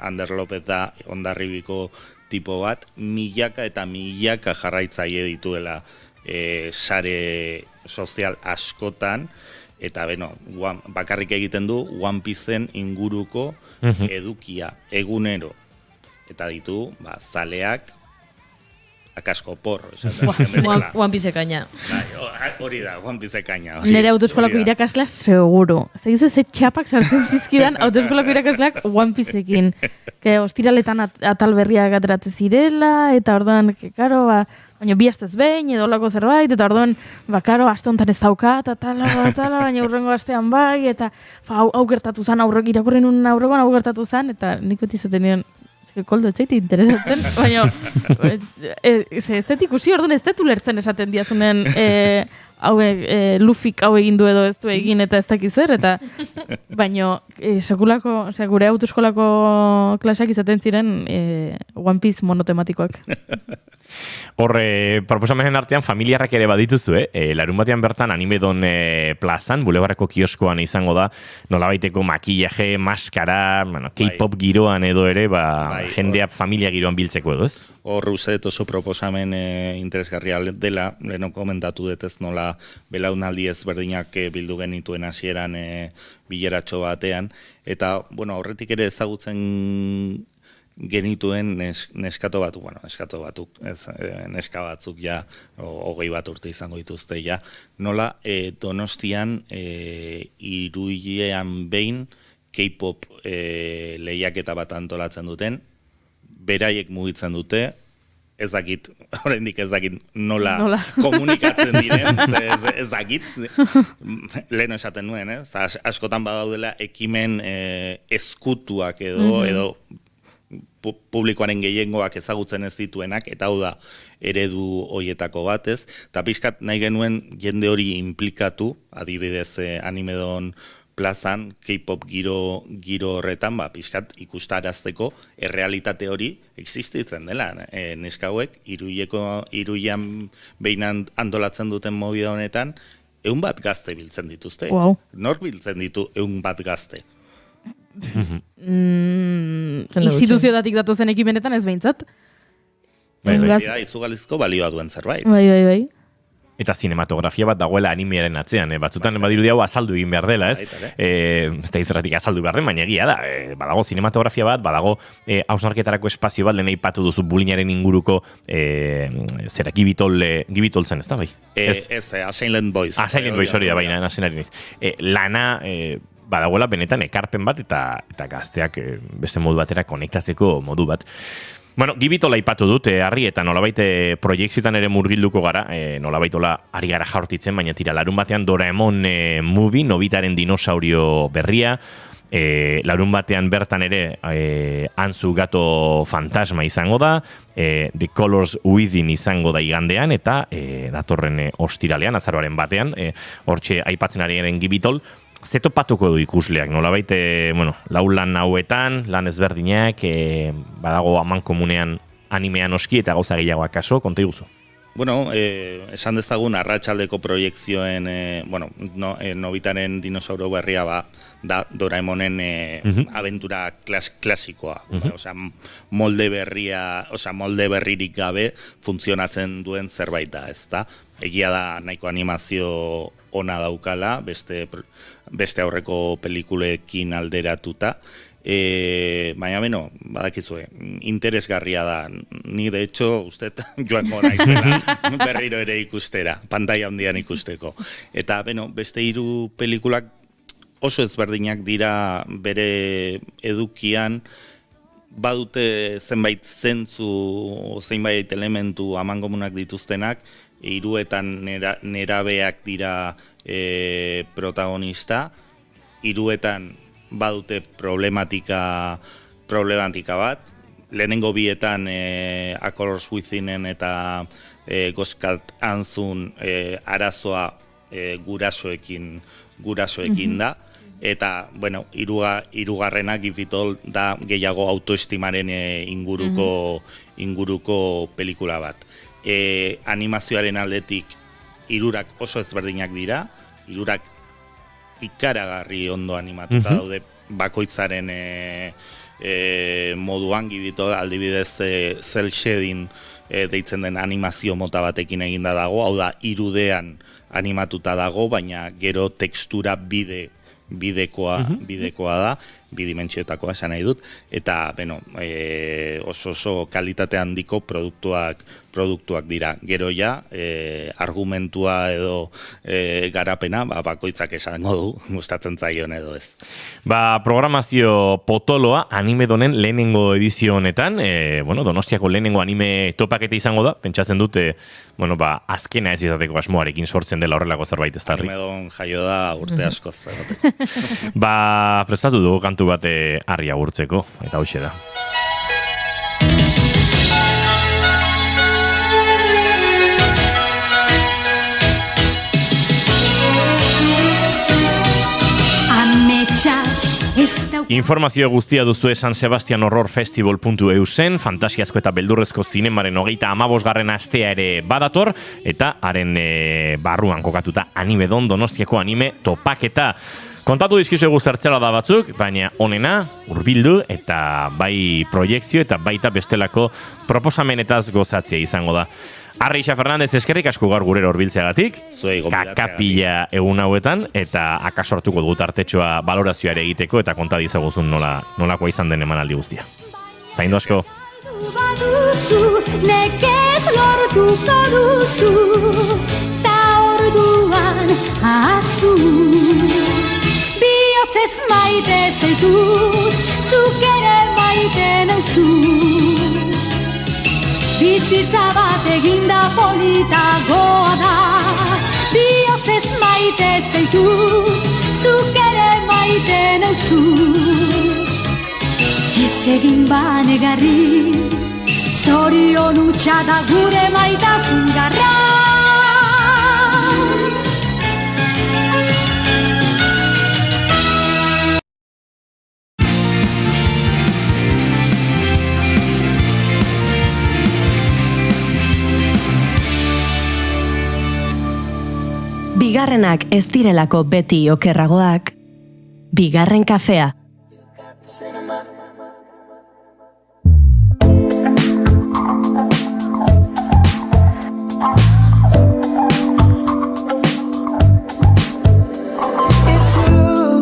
Ander López da Hondarribiko tipo bat, milaka eta milaka jarraitzaile dituela sare sozial askotan, eta bakarrik egiten du One Pieceen inguruko edukia egunero. Eta ditu, zaleak, akasko porro. One Piece kaina. Hori da, One Piece kaina. Nire autoeskolako irakaslea seguro. Zegizu ze txapak sartzen zizkidan autoeskolako irakasleak One Pieceekin. Ostiraletan atal berriak ateratzen zirela, eta orduan, karo, baina bi astez behin, edo lako zerbait, eta orduan, karo, aste honetan ez daukat, baina urrengo astean bai, eta hau gertatu zen, irakurren un aurrekoan hau gertatu zen, eta nik beti zaten niren, koldo etxaiti interesatzen, baina ez dut ikusi, orduan ez dut ulertzen esaten diazunen Lufik hau egin du edo ez du egin eta ez dakiz zer, eta baina sekulako, gure autoeskolako klaseak izaten ziren One Piece monotematikoak. Horre, proposamenen artean familiarrak ere badituzu, larun batean bertan Animedon plazan, bulebarreko kioskoan izango da, nolabaiteko makillaje, maskara, K-pop giroan edo ere, jendea familia giroan biltzeko edo, ez? Horre uste oso proposamen interesgarria dela, leheno komentatu detez nola belaunaldi ezberdinak bildu genituen hasieran bileratxo batean, eta horretik ere ezagutzen genituen neskato batzuk, neska batzuk ja, 20 bat urte izango dituzte ja, nola Donostian iruilean behin K-pop lehiaketa bat antolatzen duten, beraiek mugitzen dute, ez dakit, oraindik ez dakit nola komunikatzen diren, ez dakit, lehen esaten nuen, askotan badaudela ekimen ezkutuak edo publikoaren gehiengoak ezagutzen ez dituenak, eta hau da eredu hoietako bat, ez? Eta pixkat nahi genuen jende hori implikatu, adibidez Animedon plazan, K-pop giro horretan, pixkat ikustarazteko errealitate hori existitzen dela. Neska hauek, Iruian behin antolatzen duten movida honetan, 100 bat gazte biltzen dituzte. Wow. Nork biltzen ditu 100 bat gazte? Instituzioetatik datozen ekimenetan ez behintzat. Izugalizko balioa duen zerbait. Bai. Eta zinematografia bat dagoela animearen atzean, batzutan badirudi hau azaldu egin behar dela, ez? Ez da izerratik azaldu behar den, baina egia da. Badago zinematografia bat, badago hausnarketarako espazio bat, lehen aipatu duzu bulinaren inguruko zera, gibitol zen, ez da, bai? A Silent Voice. A Silent Voice hori da, baina, nazenari niz. Lana badagoela benetan ekarpen bat eta gazteak beste modu batera konektatzeko modu bat. Bueno, gibitola aipatu dut, harri, eta nolabait proiektzioetan ere murgilduko gara, nolabaitola ari gara jaurtitzen, baina tira, larun batean Doraemon movie, Nobitaren dinosaurio berria, larun batean bertan ere Anzu gato fantasma izango da, The Colors Within izango da igandean, eta datorren ostiralean, azaroaren batean, hortxe aipatzen ari garen gibitol, zetopatuko du ikusleak, nolabait, lau lan hauetan, lan ezberdinak, badago aman komunean animean oski eta gauza gehiagoak kaso, konta iguzu. Bueno, esan dezagun arratsaldeko proiekzioen, Nobitaren dinosauro berria da Doraemonen abentura klasikoa. Osea, molde berririk gabe funtzionatzen duen zerbait da, ezta? Egia da nahiko animazio ona daukala, beste aurreko pelikulekin alderatuta. Baina badakizue, interesgarria da. Ni de hecho, joango naizela berriro ere ikustera, pantalla handian ikusteko. Eta beste 3 pelikulak oso ezberdinak dira bere edukian, badute zenbait zentzu, zenbait elementu amankomunak dituztenak, 3etan nerabeak dira protagonista, 3etan badute problematika bat, lehenengo 2etan A Colors Withinen eta Goskat Anzun arazoa gurasoekin da, eta, hirugarrena Gibitol da gehiago autoestimaren inguruko pelikula bat. Animazioaren aldetik 3 oso ezberdinak dira, 3 ikaragarri ondo animatuta daude bakoitzaren moduan. Gibitol aldibidez cel shading deitzen den animazio mota batekin eginda dago, hau da 3D'an animatuta dago, baina gero tekstura bidekoa da, bidimentsioetakoa esan nahi dut, eta oso kalitate handiko produktuak dira. Gero ja, argumentua edo garapena, bakoitzak esango du, gustatzen zaion edo ez. Programazio potoloa Animedonen lehenengo edizio honetan, Donostiako lehenengo anime topaketa izango da, pentsatzen dute, azkena ez izateko asmoarekin sortzen dela horrelako zerbait ez darri. Animedon jaio da urte askoz. Prestatu dugu kantu bate harri agurtzeko, eta hoxe da. Informazio guztia duzu San Sebastian Horror Festival.eu zen, fantasiazko eta beldurrezko zinemaren 35. astea ere badator, eta haren barruan kokatuta Animedon Donostiako anime topaketa. Kontatu dizkizu guztartzela da batzuk, baina onena, hurbildu eta bai proiektzio eta baita bestelako proposamenetaz gozatzea izango da. Arreixa Fernandez, eskerrik asko gaur gurera horbiltzeagatik, kakapila egun hauetan, eta akasortuko dugu tartetxoa balorazioa ere egiteko, eta konta dizaguzun nolakoa izan den emanaldi guztia. Zaindu asko. Nekez lortuko duzu, ta orduan ahaztu. Bihotzez maite zaitut, zuk ere maite nauzu. Bizi bizitza bat eginda politagoa da. Bihotzez maite zeitu, zuk ere maite nauzu. Ez egin banegarri, zorion utxa da gure maitasun garra. Bigarrenak ez direlako beti okerragoak, bigarren kafea. It's you,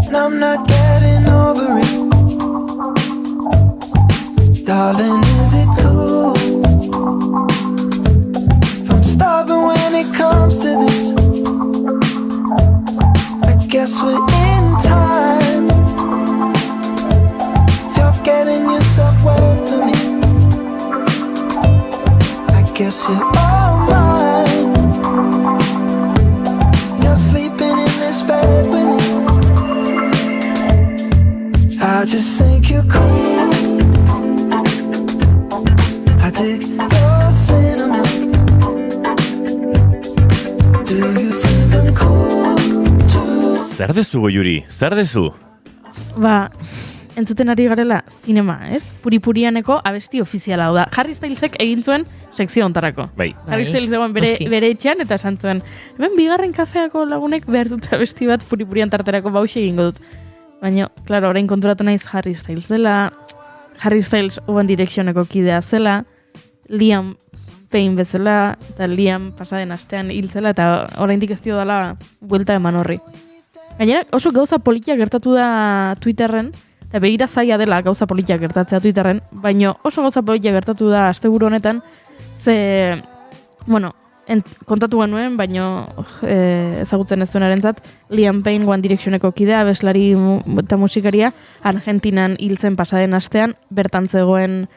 and I'm not getting over it. Darling, is it cool? Stopping when it comes to this. I guess we're in time. If you're getting yourself well for me, I guess you're all mine. You're sleeping in this bed with me. I just think you're cool. I dig your cinnamon. Zer dezu, Goiuri? Zer dezu? Ba, entzuten ari garela zinema, ez? Puripurianeko abesti ofiziala hau da. Harry Stylesek egin zuen sekzio ontarako. Bai. Harry Styles egon bere etxean eta esan zuen, hemen bigarren kafeako lagunek behar dute abesti bat Puripurian tarterako bauxe egingo dut. Baina, klaro, orain konturatu naiz Harry Styles dela, Harry Styles One Directioneko kidea zela, Liam Payne bezala, eta Liam pasaden astean hil zela, eta oraindik ez dio dela buelta eman horri. Gainera, oso gauza politia gertatu da Twitterren, eta begira zaila dela gauza politia gertatzea Twitterren, baina oso gauza politia gertatu da asteburu honetan, ze, bueno, kontatu genuen, baina ezagutzen ez duenarentzat, Liam Payne One Directioneko kidea, abeslari eta musikaria, Argentinan hiltzen pasaden astean, bertan zegoen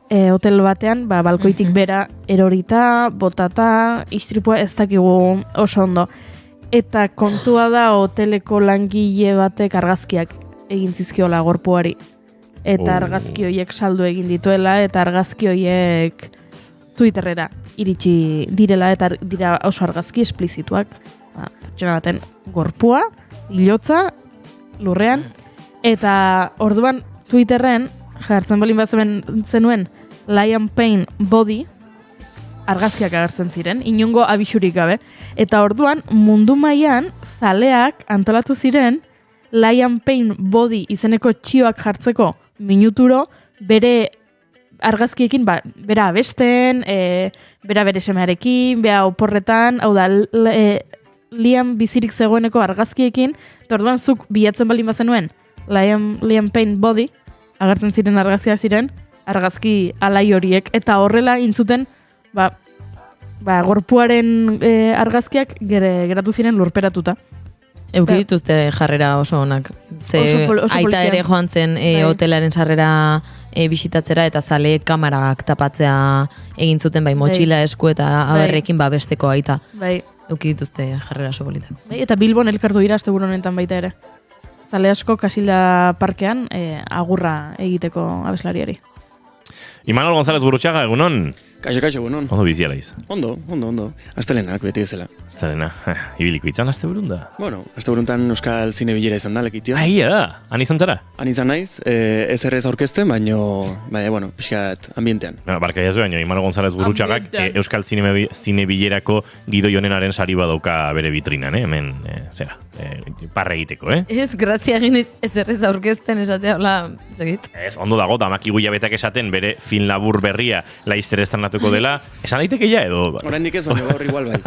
hotel batean, balkoitik bera erorita, botata, istripua ez dakigu oso ondo. Eta kontua da hoteleko langile batek argazkiak egin zizkiola gorpuari. Eta argazki horiek saldu egin dituela, eta argazki horiek Twitterrera iritsi direla, eta dira oso argazki esplizituak. Pertsona baten gorpua, hilotza, lurrean. Eta orduan Twitterren jartzen balin bat zenuen Liam Payne body argazkiak agertzen ziren, inongo abisurik gabe. Eta orduan mundu mailan zaleak antolatu ziren Liam Payne body izeneko txioak jartzeko minuturo bere argazkiekin, bera abesten, bera bere semearekin, bera oporretan, hau da, Liam bizirik zegoeneko argazkiekin, eta orduan zuk bilatzen balin bazenuen Liam Payne body, agertzen ziren argazkiak ziren, argazki alai horiek, eta horrela intzuten, gorpuaren argazkiak geratu ziren lurperatuta. Euki dituzte jarrera oso onak. Ze aita ere joan zen hotelaren sarrera bisitatzera, eta zale kamarak tapatzea egin zuten, motxila esku eta aberrekin besteko aita. Euki dituzte jarrera oso politak. Eta Bilbon elkartu dira asteburu honetan baita ere. Zale asko Kasilda parkean agurra egiteko abeslariari. Imanol González Gurutxaga, egunon? Kaixo, egunon. Ondo bizi alaiz? Ondo. Astelenak, beti bezala. Astelena, ibiliko itzan asteburun da? Bueno, asteburuntan Euskal Zine Bilera izan da, lekitio. Ia da, han izan zara? Han izan naiz, ez errez aurkezten, baina, pixkat, ambientean. Barka jazu, baina Imanol González Gurutxagak Euskal Zine Bilerako Gido Jonenaren sari badauka bere vitrinan, hemen, parre egiteko, Ez, grazia egin ez errez aurkezten esatea, hola, zegit. Ez, ondo dago, Maki Guiabetak esaten bere film labur berria laizzer estrenatuko dela, esan daiteke ja edo? Oraindik ez, baina gaur igual bai.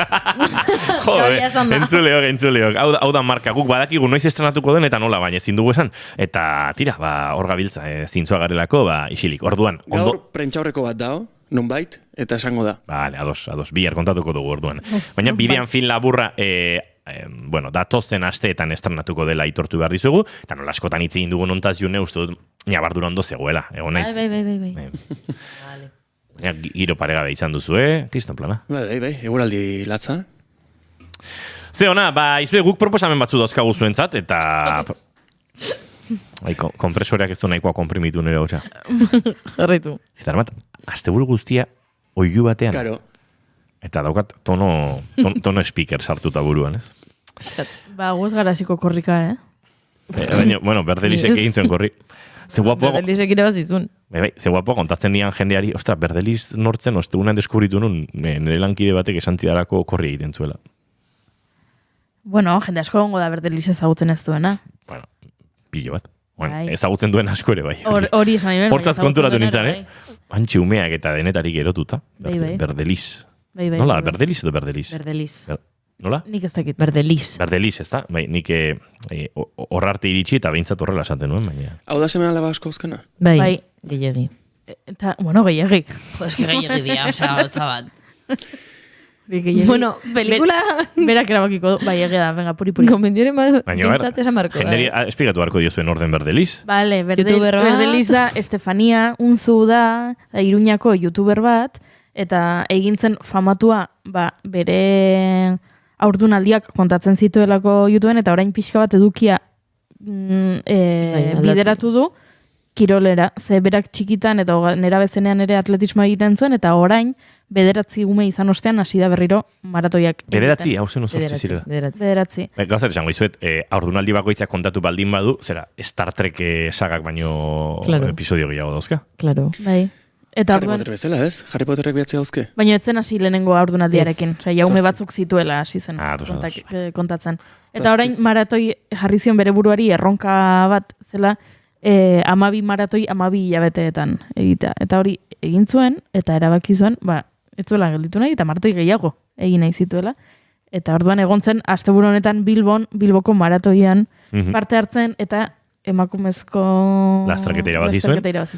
Entzuleok. Hau da marka, guk badakigu noiz estrenatuko den eta nola, baina ezin dugu esan. Eta tira, hor gabiltza, zintzua garelako, isilik. Orduan, gaur prentxaurreko bat dao, nonbait, eta esango da. Vale, ados, bihar kontatuko dugu orduan. Baina bidean film laburra bueno, datozen asteetan estrenatuko dela aitortu behar dizugu, eta nola askotan hitz egin dugun ontaz june, uste dut, nabardura ondo zegoela, egon naiz. Bai. Giro paregabe izan duzu, kriston plana. Bai, eguraldi latza. Ze ona, izue guk proposamen batzu dauzkagu zuentzat, eta... kompresoreak ez du nahikoa komprimitu nire hotza. Jarraitu. Zitar bat, asteburu guztia oihu batean. Claro. Eta daukat tono speaker sartuta buruan, ez? Guaz garaziko korrika, Baina, bueno, Berdelisek egin zuen korri. Ze guapo... Berdelisek irabazizun. Bai, ze guapo, kontatzen nian jendeari, ostra, Berdelis nortzen, ostegunan deskubritu nun, nire lankide batek esantidalako korri egiten zuela. Bueno, jende asko gongo da Berdelis ezagutzen ez duena. Bueno, pilo bat. Bueno, ezagutzen duen asko ere, bai. Hori esan nimen. Hortaz konturatu nintzen, Antxe umeak eta denetarik erotuta. Berdelis. Nola, Berdelis edo Berdelis? Berdelis. Nola? Nik ez dakit. Berdelis. Berdelis, ez da? Bai, nik horrarte iritsi eta behintzat horrela esaten nuen, baina. Hau da semen alaba asko uzkana? Bai, gehiagi. Eta, bueno, gehiagi. Eske gehiagi dia, osea, gauza bat. Bueno, pelikula... Berak erabakiko, bai, egia da, venga, puri. Konbendioren bintzat esan marko. Jenderi, esplikatu barko diozuen orden Berdelis. Vale, Berdelis da, Estefania Unzu da, Iruñako youtuber bat, eta egintzen famatua, bere haurdunaldiak kontatzen zituelako YouTubeen, eta orain pixka bat edukia bideratu du kirolera, ze berak txikitan eta nera bezenean ere atletismoa egiten zuen, eta orain bederatzi ume izan ostean hasi da berriro maratoiak. Bederatzi, hau zen uzortzi zirela. Bederatzi. Gauzat esango izuet, haurdunaldi bakoitzak kontatu baldin badu, zera, Star Trek sagak baino episodio gehiago dauzka. Claro. Bai. Harry Potter bezala, ez? Harry Potterrek behatzi hauzke? Baina etzen hasi lehenengo haurdunaldiarekin. Osea, jaume batzuk zituela hasi zen kontatzen. Eta orain maratoi jarri zion bere buruari erronka bat zela 12 maratoi 12 hilabeteetan egitea. Eta hori egin zuen, eta erabaki zuen, ez zuela gelditu nahi, eta maratoi gehiago egin nahi zituela. Eta orduan egon zen, asteburu honetan Bilboko maratoian parte hartzen, eta emakumezko... Lasterketa irabazi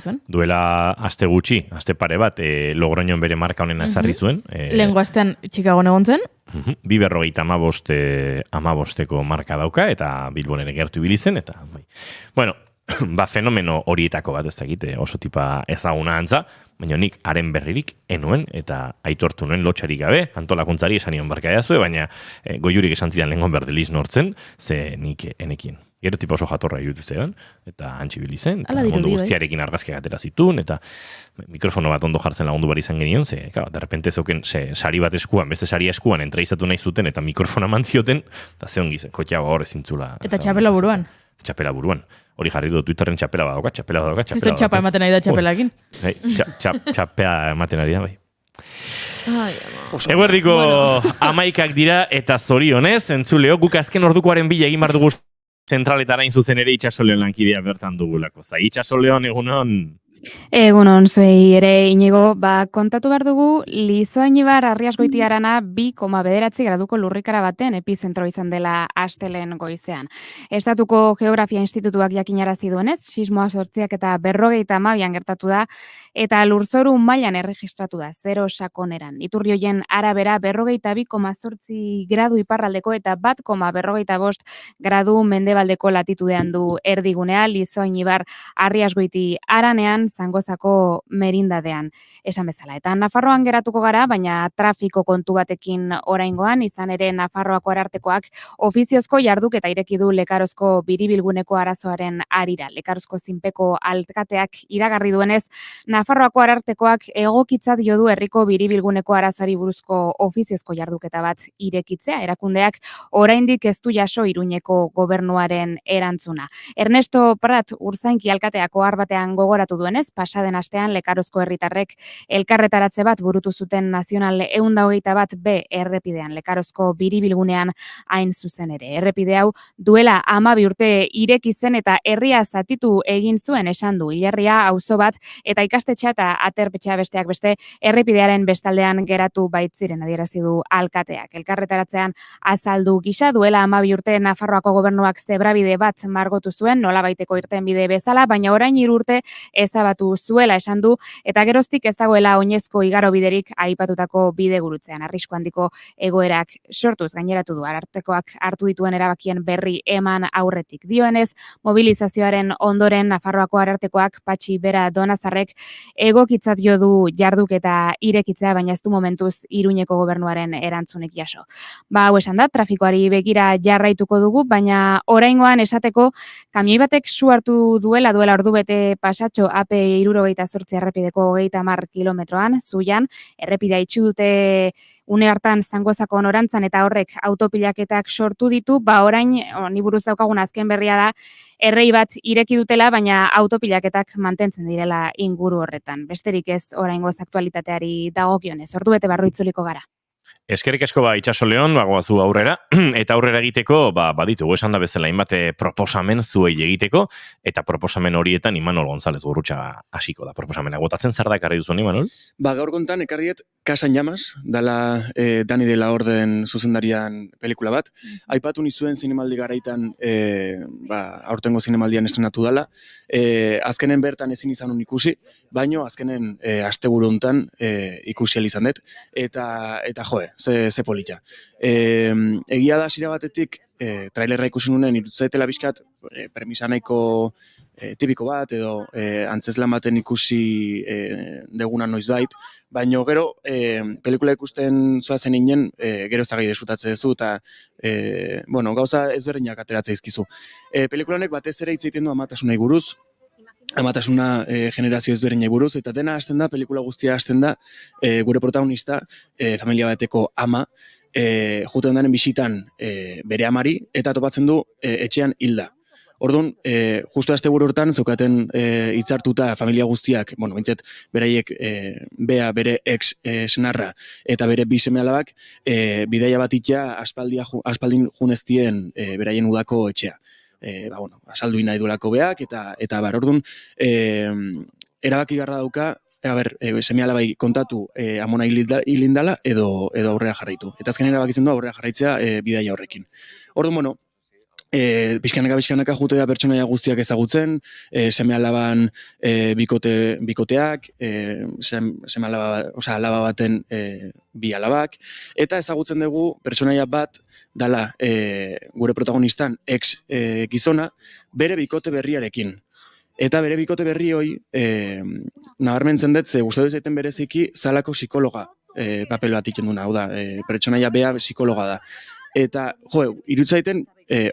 zuen. Duela aste gutxi, aste pare bat, Logroñon bere marka honena ezarri zuen. Lehengo astean Chicagoan egon zen. 2:55 marka dauka, eta Bilbon ere gertu ibili zen, eta bueno, fenomeno horietako bat ez dakit, oso tipa ezaguna antza, baina nik haren berririk enuen, eta aitortu nuen lotxarik gabe, antolakuntzari esanion barka edazue, baina goiurik esan zidan lehengon Berdelis nortzen, ze nik enekien. Gero tipa oso jatorra irutu zegoen, eta antxibili zen, eta mundu guztiarekin argazkiak atera zituen, eta mikrofono bat ondo jartzen lagundu bari izan genion, ze, derrepente zeuken, sari bat eskuan, beste sari eskuan, entreizatu nahi zuten, eta mikrofona mantzioten, eta ze ongi zen, kotxago hor ezintzula. Eta txapela buruan. Txapela buruan. Hori jarri du Twitterren txapela badoka. Zizten txapa ematen ari da txapelakin. Txapea ematen ari da, bai. Eguerdiko amaikak dira eta zorionez, entzuleo, guk azken ordukoaren bila egin bar dugu zentraletara zuzen ere Itxasoleon lankidea bertan dugulako. Itxasoleon egunon... Egunon, zuei ere Inigo, kontatu behar dugu, Lizo Ainibar Arriasgoitiarana 2,9 graduko lurrikara baten epizentro izan dela astelen goizean. Estatuko Geografia Institutuak jakinarazi duenez, sismoa 8 eta 52 gertatu da, eta lurzoru mailan erregistratu da, 0 sakoneran. Iturri hoien arabera 42,8 gradu iparraldeko eta 1,45 gradu mendebaldeko latitudean du erdigunea, Lizo Ainibar Arriasgoiti aranean, Zangozako merindadean, esan bezala. Eta Nafarroan geratuko gara, baina trafiko kontu batekin oraingoan, izan ere Nafarroako arartekoak ofiziozko jarduk eta ireki du Lekarozko biribilguneko arazoaren arira. Lekarozko zinpeko alkateak iragarri duenez, Nafarroako arartekoak egokitzat jo du herriko biribilguneko arazoari buruzko ofiziozko jarduketa bat irekitzea. Erakundeak oraindik ez du jaso Iruñeko gobernuaren erantzuna. Ernesto Prat Urzainki alkateak ohar batean gogoratu duenez, pasaden astean Lekarozko herritarrek elkarretaratze bat burutu zuten Nazional 121B errepidean, Lekarozko biribilgunean hain zuzen ere. Errepide hau duela 12 urte ireki zen eta herria zatitu egin zuen esan du. Hilerria auzo bat eta ikastetxe gaztetxea eta aterpetxea besteak beste errepidearen bestaldean geratu baitziren adierazi du alkateak. Elkarretaratzean azaldu gisa duela 12 urte Nafarroako gobernuak zebrabide bat margotu zuen nolabaiteko irtenbide bezala, baina orain 3 urte ezabatu zuela esan du eta geroztik ez dagoela oinezko igarobiderik aipatutako bidegurutzean. Arrisku handiko egoerak sortuz gaineratu du Arartekoak hartu dituen erabakien berri eman aurretik. Dioenez, mobilizazioaren ondoren Nafarroako Arartekoak Patxi Bera Donazarrek egokitzat jo du jarduketa irekitzea, baina ez du momentuz Iruñeko gobernuaren erantzunik jaso. Hau esan da, trafikoari begira jarraituko dugu, baina oraingoan esateko kamioi batek su hartu duela ordubete pasatxo AP 78 errepideko 30 kilometroan, Zuian, errepidea itxi dute une hartan Zangozako norantzan eta horrek autopilaketak sortu ditu, orain, ni buruz daukagun azken berria da, errei bat ireki dutela, baina autopilaketak mantentzen direla inguru horretan. Besterik ez oraingoz aktualitateari dagokionez, ordubete barru itzuliko gara. Eskerrik asko Itxaso Leon, bagoazu aurrera, eta aurrera egiteko, baditugu esan da bezala hainbat proposamen zuei egiteko, eta proposamen horietan Imanol González Gurrutxaga hasiko da proposamena. Gotatzen zer da ekarri duzuen, Imanol? Gaur kontan ekarriet Casa en Llamas, dala Dani de la Orden zuzendarian pelikula bat. Aipatu nizuen zinemaldi garaitan, aurtengo zinemaldian estrenatu dala. Azkenen bertan ezin izan ikusi, baino azkenen asteburu hontan ikusi ahal izan dut. Eta joe, ze polita. Egia da hasiera batetik, trailerra ikusi nunen irutzaitela bizkat, premisa nahiko tipiko bat, edo antzeslan baten ikusi deguna noizbait, baina gero, pelikula ikusten zoazen inen, gero ez da gai desutatze duzu, eta gauza ezberdinak ateratzea izkizu. Pelikula honek batez ere hitz egiten du amatasunai buruz, amatasuna generazio ezberdinei buruz, eta dena hasten da, pelikula guztia hasten da, gure protagonista, familia bateko ama, juten daren bisitan bere amari, eta topatzen du etxean hilda. Orduan, justu asteburu hortan, zeukaten hitzartuta familia guztiak, bintzet, beraiek bea bere ex-senarra eta bere bi seme-alabak, bidaia bat itxea aspaldin juneztien beraien udako etxea. Asaldu nahi duelako beak, eta orduan, erabaki garra dauka, seme-alabai kontatu amona hilindala edo aurrea jarraitu. Eta azken erabakitzen du aurrea jarraitzea bidaia horrekin. Orduan, pixkanaka jutea pertsonaia guztiak ezagutzen, seme-alaban bikoteak, alaba baten bi alabak, eta ezagutzen dugu pertsonaia bat dala gure protagonistan ex gizona bere bikote berriarekin. Eta bere bikote berri hoi, nabarmentzen dut, gustatu zaiten bereziki zalako psikologa papel bat iken duna, hau da, pertsonaia bea psikologa da. Eta, irutzaiten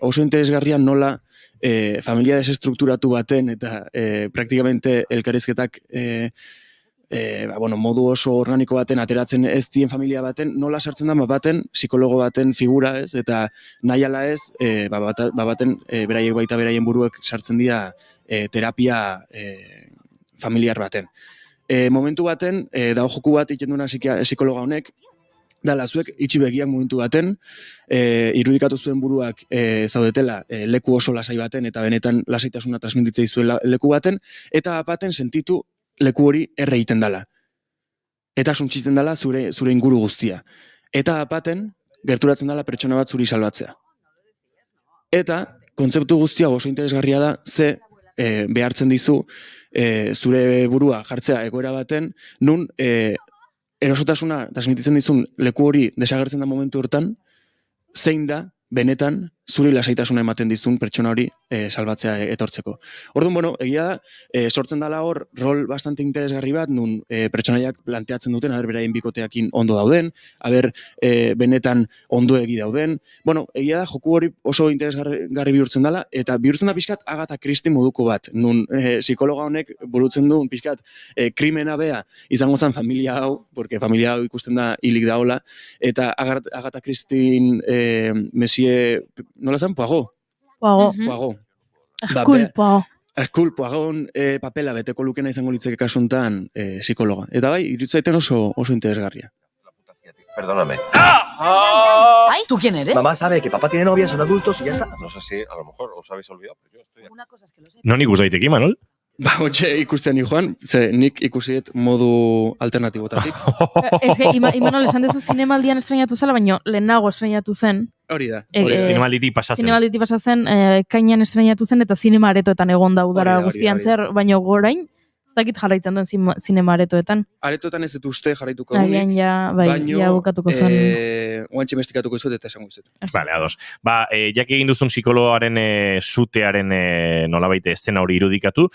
oso interesgarria nola familia desestrukturatu baten eta praktikamente elkarrizketak modu oso organiko baten ateratzen ez dien familia baten, nola sartzen da baten, psikologo baten figura ez, eta nahi ala ez, baten beraiek baita beraien buruek sartzen dira terapia familiar baten. Momentu baten, dago joku bat ikenduna psikologa honek, dala, zuek itxi begiak momentu baten, irudikatu zuen buruak zaudetela leku oso lasai baten, eta benetan lasaitasuna transmititzea izuen leku baten, eta baten sentitu leku hori erre egiten dala. Eta suntzitzen dala zure inguru guztia. Eta baten gerturatzen dala pertsona bat zuri salbatzea. Eta kontzeptu guztia oso interesgarria da, ze behartzen dizu zure burua jartzea egoera baten, nun erosotasuna transmititzen dizun leku hori desagertzen da momentu hortan, zein da, benetan, zuri lasaitasuna ematen dizun pertsona hori salbatzea etortzeko. Orduan, egia da, sortzen dala hor rol bastante interesgarri bat, nun pertsonaiak planteatzen duten, beraien bikoteakin ondo dauden, benetan ondoegi dauden. Egia da, joku hori oso interesgarri bihurtzen dala, eta bihurtzen da pixkat Agatha Christie moduko bat, nun psikologa honek burutzen duen pixkat krimena bea izango zen familia hau, porque familia hau ikusten da hilik daola, eta Agatha Christien Monsieur, nola zen? Poirot. Poirot. Hercule Poirot papela beteko lukena izango litzeke kasuntan psikologa. Eta bai, irutzaiten oso interesgarria. Perdóname. Ay, ¿tú quién eres? Mamá sabe que papá tiene novia, son adultos y ya está. No sé si a lo mejor os habéis olvidado, pero yo estoy aquí. Non ikus daiteke, Imanol? Hotxe ikusten joan, ze nik ikusiet modu alternatibotatik. Ez que, Imanol, esan dezu zinemaldian estrenatu zela, baina lehenago estrenatu zen. Hori da. Zinemalditik pasatzen. Zinemalditik pasatzen, kainan estrenatu zen, eta zinema aretoetan egon da udara guztian zer, baina gorain, ez dakit jarraitzen duen zinema aretoetan. Aretoetan ez dut uste jarraituko dunik, ja bukatuko zuen. Oantxe mestikatuko izut eta esango izut. Vale, ados. Jak egin duzun psikoloaren sutearen nolabait eszena hori irudikatu,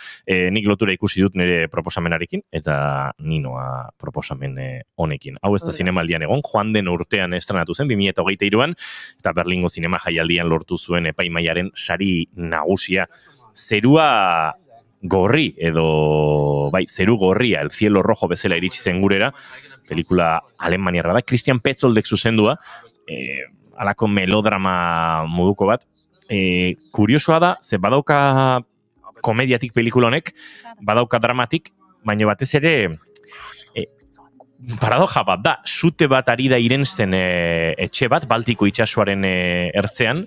nik lotura ikusi dut nire proposamenarekin, eta ninoa proposamen honekin. Hau ez da zinemaldian egon, joan den urtean estrenatu zen, 2023an, eta Berlingo zinema jaialdian lortu zuen epaimaiaren sari nagusia. Zerua gorri, edo, zeru gorria, El cielo rojo bezala iritsi zen gurera, pelikula alemaniarra da, Christian Petzoldek zuzendua, alako melodrama moduko bat. Kuriosoa da, ze badauka komediatik pelikula honek, badauka dramatik, baina batez ere paradoja bat da, sute bat ari da irensten etxe bat, Baltiko itsasoaren ertzean,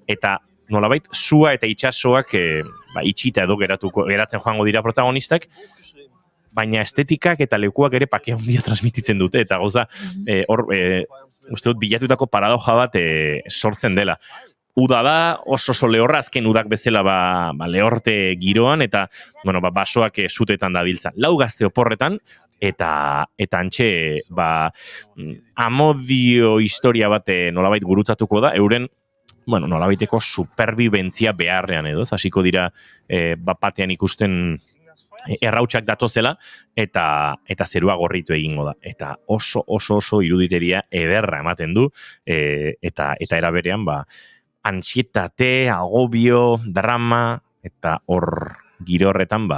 eta nolabait, sua eta itsasoak itxita edo geratzen joango dira protagonistak, baina estetikak eta lekuak ere pake handia transmititzen dute, eta gauza, uste dut, bilatutako paradoja bat sortzen dela. Uda da, oso lehorra, azken udak bezala lehorte giroan, eta basoak sutetan da biltza. Lau gazte oporretan, eta antxe, amodio historia bat nolabait gurutzatuko da, euren nolabaiteko superbibentzia beharrean edo, hasiko dira batean ikusten errautsak datozela, eta zerua gorritu egingo da. Eta oso iruditeria ederra ematen du, eta eraberean, antsietate, agobio, drama, eta hor giro horretan,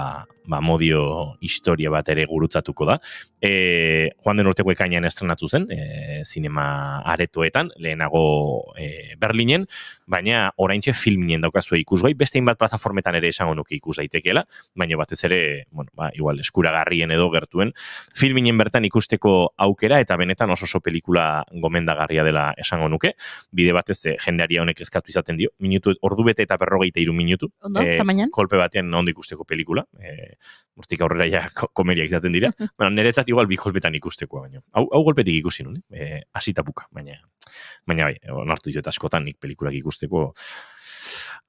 modio historia bat ere gurutzatuko da. Joan den urteko ekainean estrenatu zen, zinema aretoetan, lehenago Berlinen, baina oraintxe filminen daukazue ikusgai, beste hainbat plataformetan ere esango nuke ikus daitekeela, baina batez ere, igual eskuragarrien edo gertuen, filminen bertan ikusteko aukera, eta benetan oso pelikula gomendagarria dela esango nuke, bide batez jendearia honek eskatu izaten dio, ordubete eta 43 minutu, kolpe batean ondo ikusteko pelikula, hortik aurrera ja komeriak izaten dira. Niretzat igual bi kolpetan ikustekoa, baina. Hau golpetik ikusi nuen, asita buka, baina bai, onartu ditu eta askotan nik pelikulak ikusteko.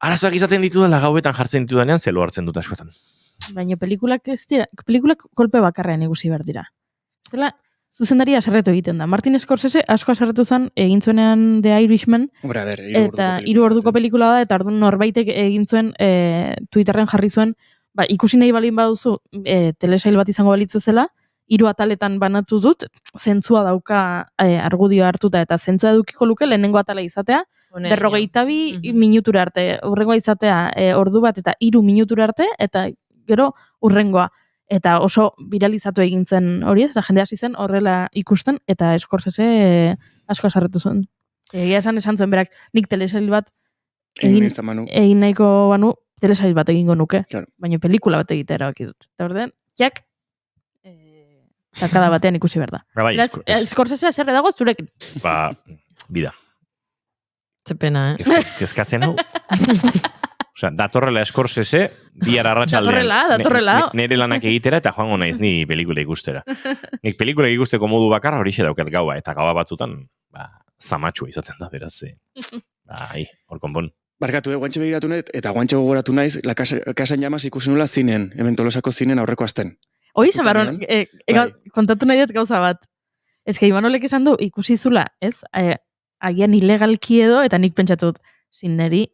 Arazoak izaten ditu dela gauetan jartzen ditu denean, zelo hartzen dut askotan. Baina pelikulak ez dira, pelikulak kolpe bakarrean ikusi behar dira. Zela, zuzendaria aserretu egiten da. Martin Scorsese asko aserretu zen egin zuenean The Irishman, eta 3 orduko pelikula da, eta orduan norbaitek egin zuen Twitterren jarri zuen, ikusi nahi balin baduzu telesail bat izango balitzu zela, 3 ataletan banatu dut, zentzua dauka argudioa hartuta, eta zentzua edukiko luke lehenengo atala izatea, 42 minutura arte, urrengoa izatea ordu bat eta 3 minutura arte, eta gero urrengoa. Eta oso viralizatu egin zen hori, eta jende hasi zen horrela ikusten, eta Scorsese asko asarretu zuen. Egia esan zuen berak, nik telesail bat egin nahiko banu, telesail bat egingo nuke, baina pelikula bat egitea erabaki dut. Eta ordean, takada batean ikusi behar da. Scorsese zer dago zurekin? Bida. Txepena, Kezkatzen hau. Osea, datorrela Scorsese, bihar arratsaldean. Datorrela. Nere lanak egitera eta joango naiz ni pelikula ikustera. Nik pelikula ikusteko modu bakarra horixe daukat gaua, eta gaua batzutan, zamatxua izaten da, beraz. Hor konpon. Barkatu, guantxe begiratu net, eta guantxe gogoratu naiz, La Casa en Llamas ikusi nula zinen, hemen Tolosako zinen aurreko asten. Hoi, Samarron, kontatu nahi dut gauza bat. Ez que Imanolek esan du, ikusi zula, ez? Agian ilegalki edo, eta nik pentsatu dut, zineri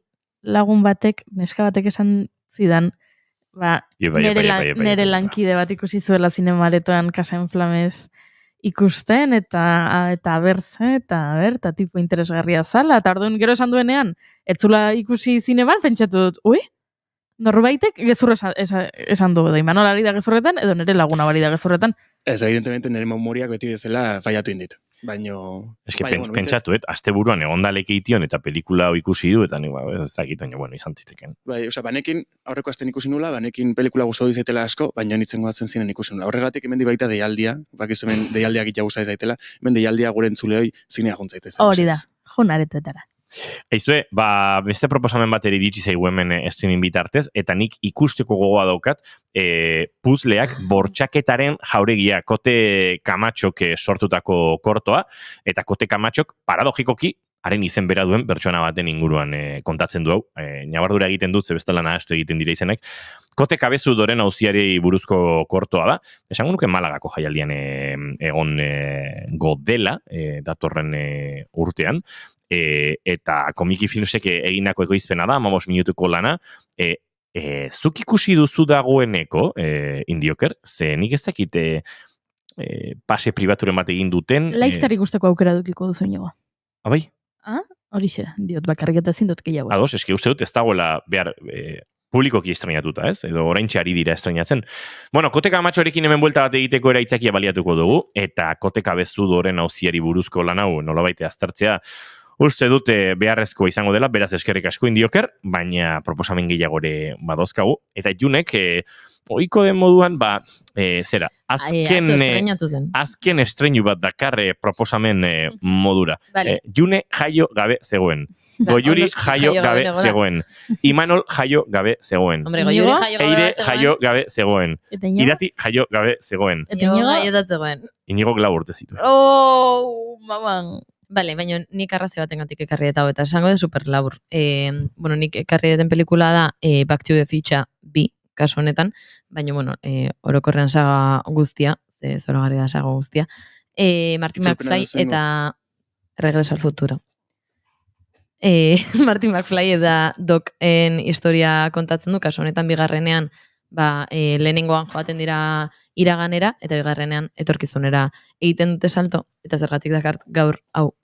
lagun batek, neska batek esan zidan, nere lankide bat ikusi zuela zinemaretoan Casa en Flames ikusten, eta berze, eta tipo interesgarria zala, eta orduan gero esan duenean, etzula ikusi zineman, pentsatu dut, norbaitek gezurra esan du, da Imanolari da gezurretan, edo nire laguna bari da gezurretan. Ez, evidentemente, nire memoriak beti bezala faiatu indit. Baino... Ez que pentsatu, azte buruan egondalek eition eta pelikula ikusi du, eta ez dakit, baina izan ziteken. Banekin, aurreko asten ikusi nula, banekin pelikula guztu dizaitela asko, baina nintzen goatzen zinen ikusi nula. Horregatik, hemen baita deialdia, bakizu hemen deialdiak itxaguza izaitela, hemen deialdia gure entzuleoi zinea juntzaitez. Hori da, jonaretuetara. Eizue, beste proposamen bat ere iritsi zaigu hemen streaming bitartez, eta nik ikusteko gogoa daukat puzleak bortxaketaren jauregia, Kote Kamatxok sortutako kortoa, eta Kote Kamatxok paradogikoki haren izen bera duen pertsona baten inguruan kontatzen du hau. Nabardura egiten dut, zebestela nahastu egiten dira izenak. Kote Kabezu Doren auziari buruzko kortoa da. Esango nuke Malagako jaialdian egon godela, datorren urtean. Eta Komiki Filmsek egindako ekoizpena da, 15 minutuko lana. Zuk ikusi duzu dagoeneko, Indioker, ze nik ez dakit pase pribaturen bat egin duten. Laiztar ikusteko aukera dukiko duzu inigo. Abai? Horixe, diot bakarriketa ezin dut gehiago. Ados, eski uste dut ez dagoela behar publikoki estrenatuta, ez? Edo oraintxe ari dira estrenatzen. Bueno, Kote Kamatxorekin hemen buelta bat egiteko era aitzakia baliatuko dugu, eta Kote Kabezu Doren auziari buruzko lan hau nolabait aztertzea uste dute beharrezkoa izango dela, beraz eskerrik asko Indioker, baina proposamen gehiagore badozkagu, eta Junek ohiko den moduan, zera, azken estreinu bat dakar proposamen modura. Vale. June jaio gabe zegoen. Goiuri jaio gabe zegoen. Imanol jaio gabe zegoen. Hombre, Goiuri jaio gabe Eire zegoen. jaio gabe zegoen. Eta Inigo? Irati jaio gabe zegoen. Inigo jaio zegoen. Inigo 4 urte zituen. Oh, maman. Bale, baina nik arrazio batengatik ekarri eta hau, eta esango de super labur. Bueno, nik ekarri den pelikula da Back to the Future 2, kasu honetan, baina, bueno, orokorrean saga guztia, zoragarri da saga guztia, Martin McFly eta Regreso al Futuro. Martin McFly eta Docen historia kontatzen du, kasu honetan bigarrenean, lehenengoan joaten dira iraganera, eta bigarrenean etorkizunera egiten dute salto, eta zergatik dakar gaur, hau,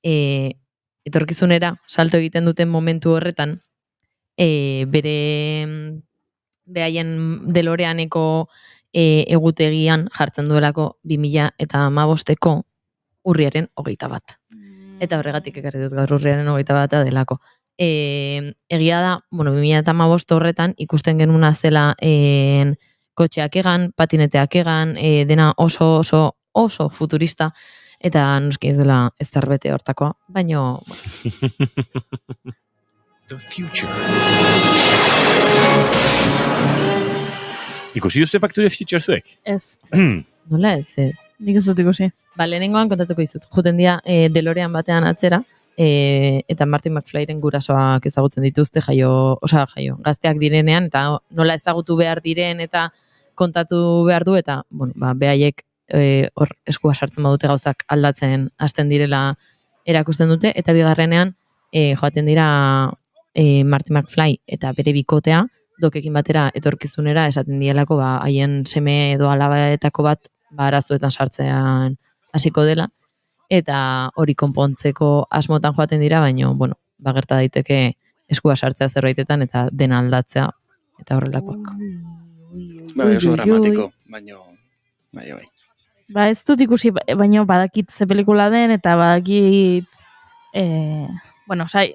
etorkizunera salto egiten duten momentu horretan, behaien DeLoreaneko egutegian jartzen duelako 2015ko urriaren 21. Eta horregatik ekarri dut gaur urriaren 21 delako. Egia da, bueno, 2015 horretan ikusten genuna zela kotxeak egan, patineteak egan, dena oso futurista, eta noski ez dela ez zarbete hortakoa, baino... The future. Ikusi duzu Back to the Future zuek? Ez. Nola ez? Nik ez dut ikusi. Lehenengoan kontatuko izut. Juten dia DeLorean batean atzera, eta Martin McFlyren gurasoak ezagutzen dituzte gazteak direnean, eta nola ezagutu behar diren, eta kontatu behar du, eta bueno, behaiek hor eskua sartzen badute gauzak aldatzen hasten direla erakusten dute, eta bigarrenean joaten dira Martin McFly eta bere bikotea, Dokekin batera etorkizunera esaten dielako haien seme edo alabaetako bat arazoetan sartzean hasiko dela, eta hori konpontzeko asmotan joaten dira, baina, bueno, gerta daiteke eskua sartzea zerbaitetan eta dena aldatzea, eta horrelakoak. Oso dramatiko, baina, bai. Ez dut ikusi, baina badakit ze pelikula den, eta badakit,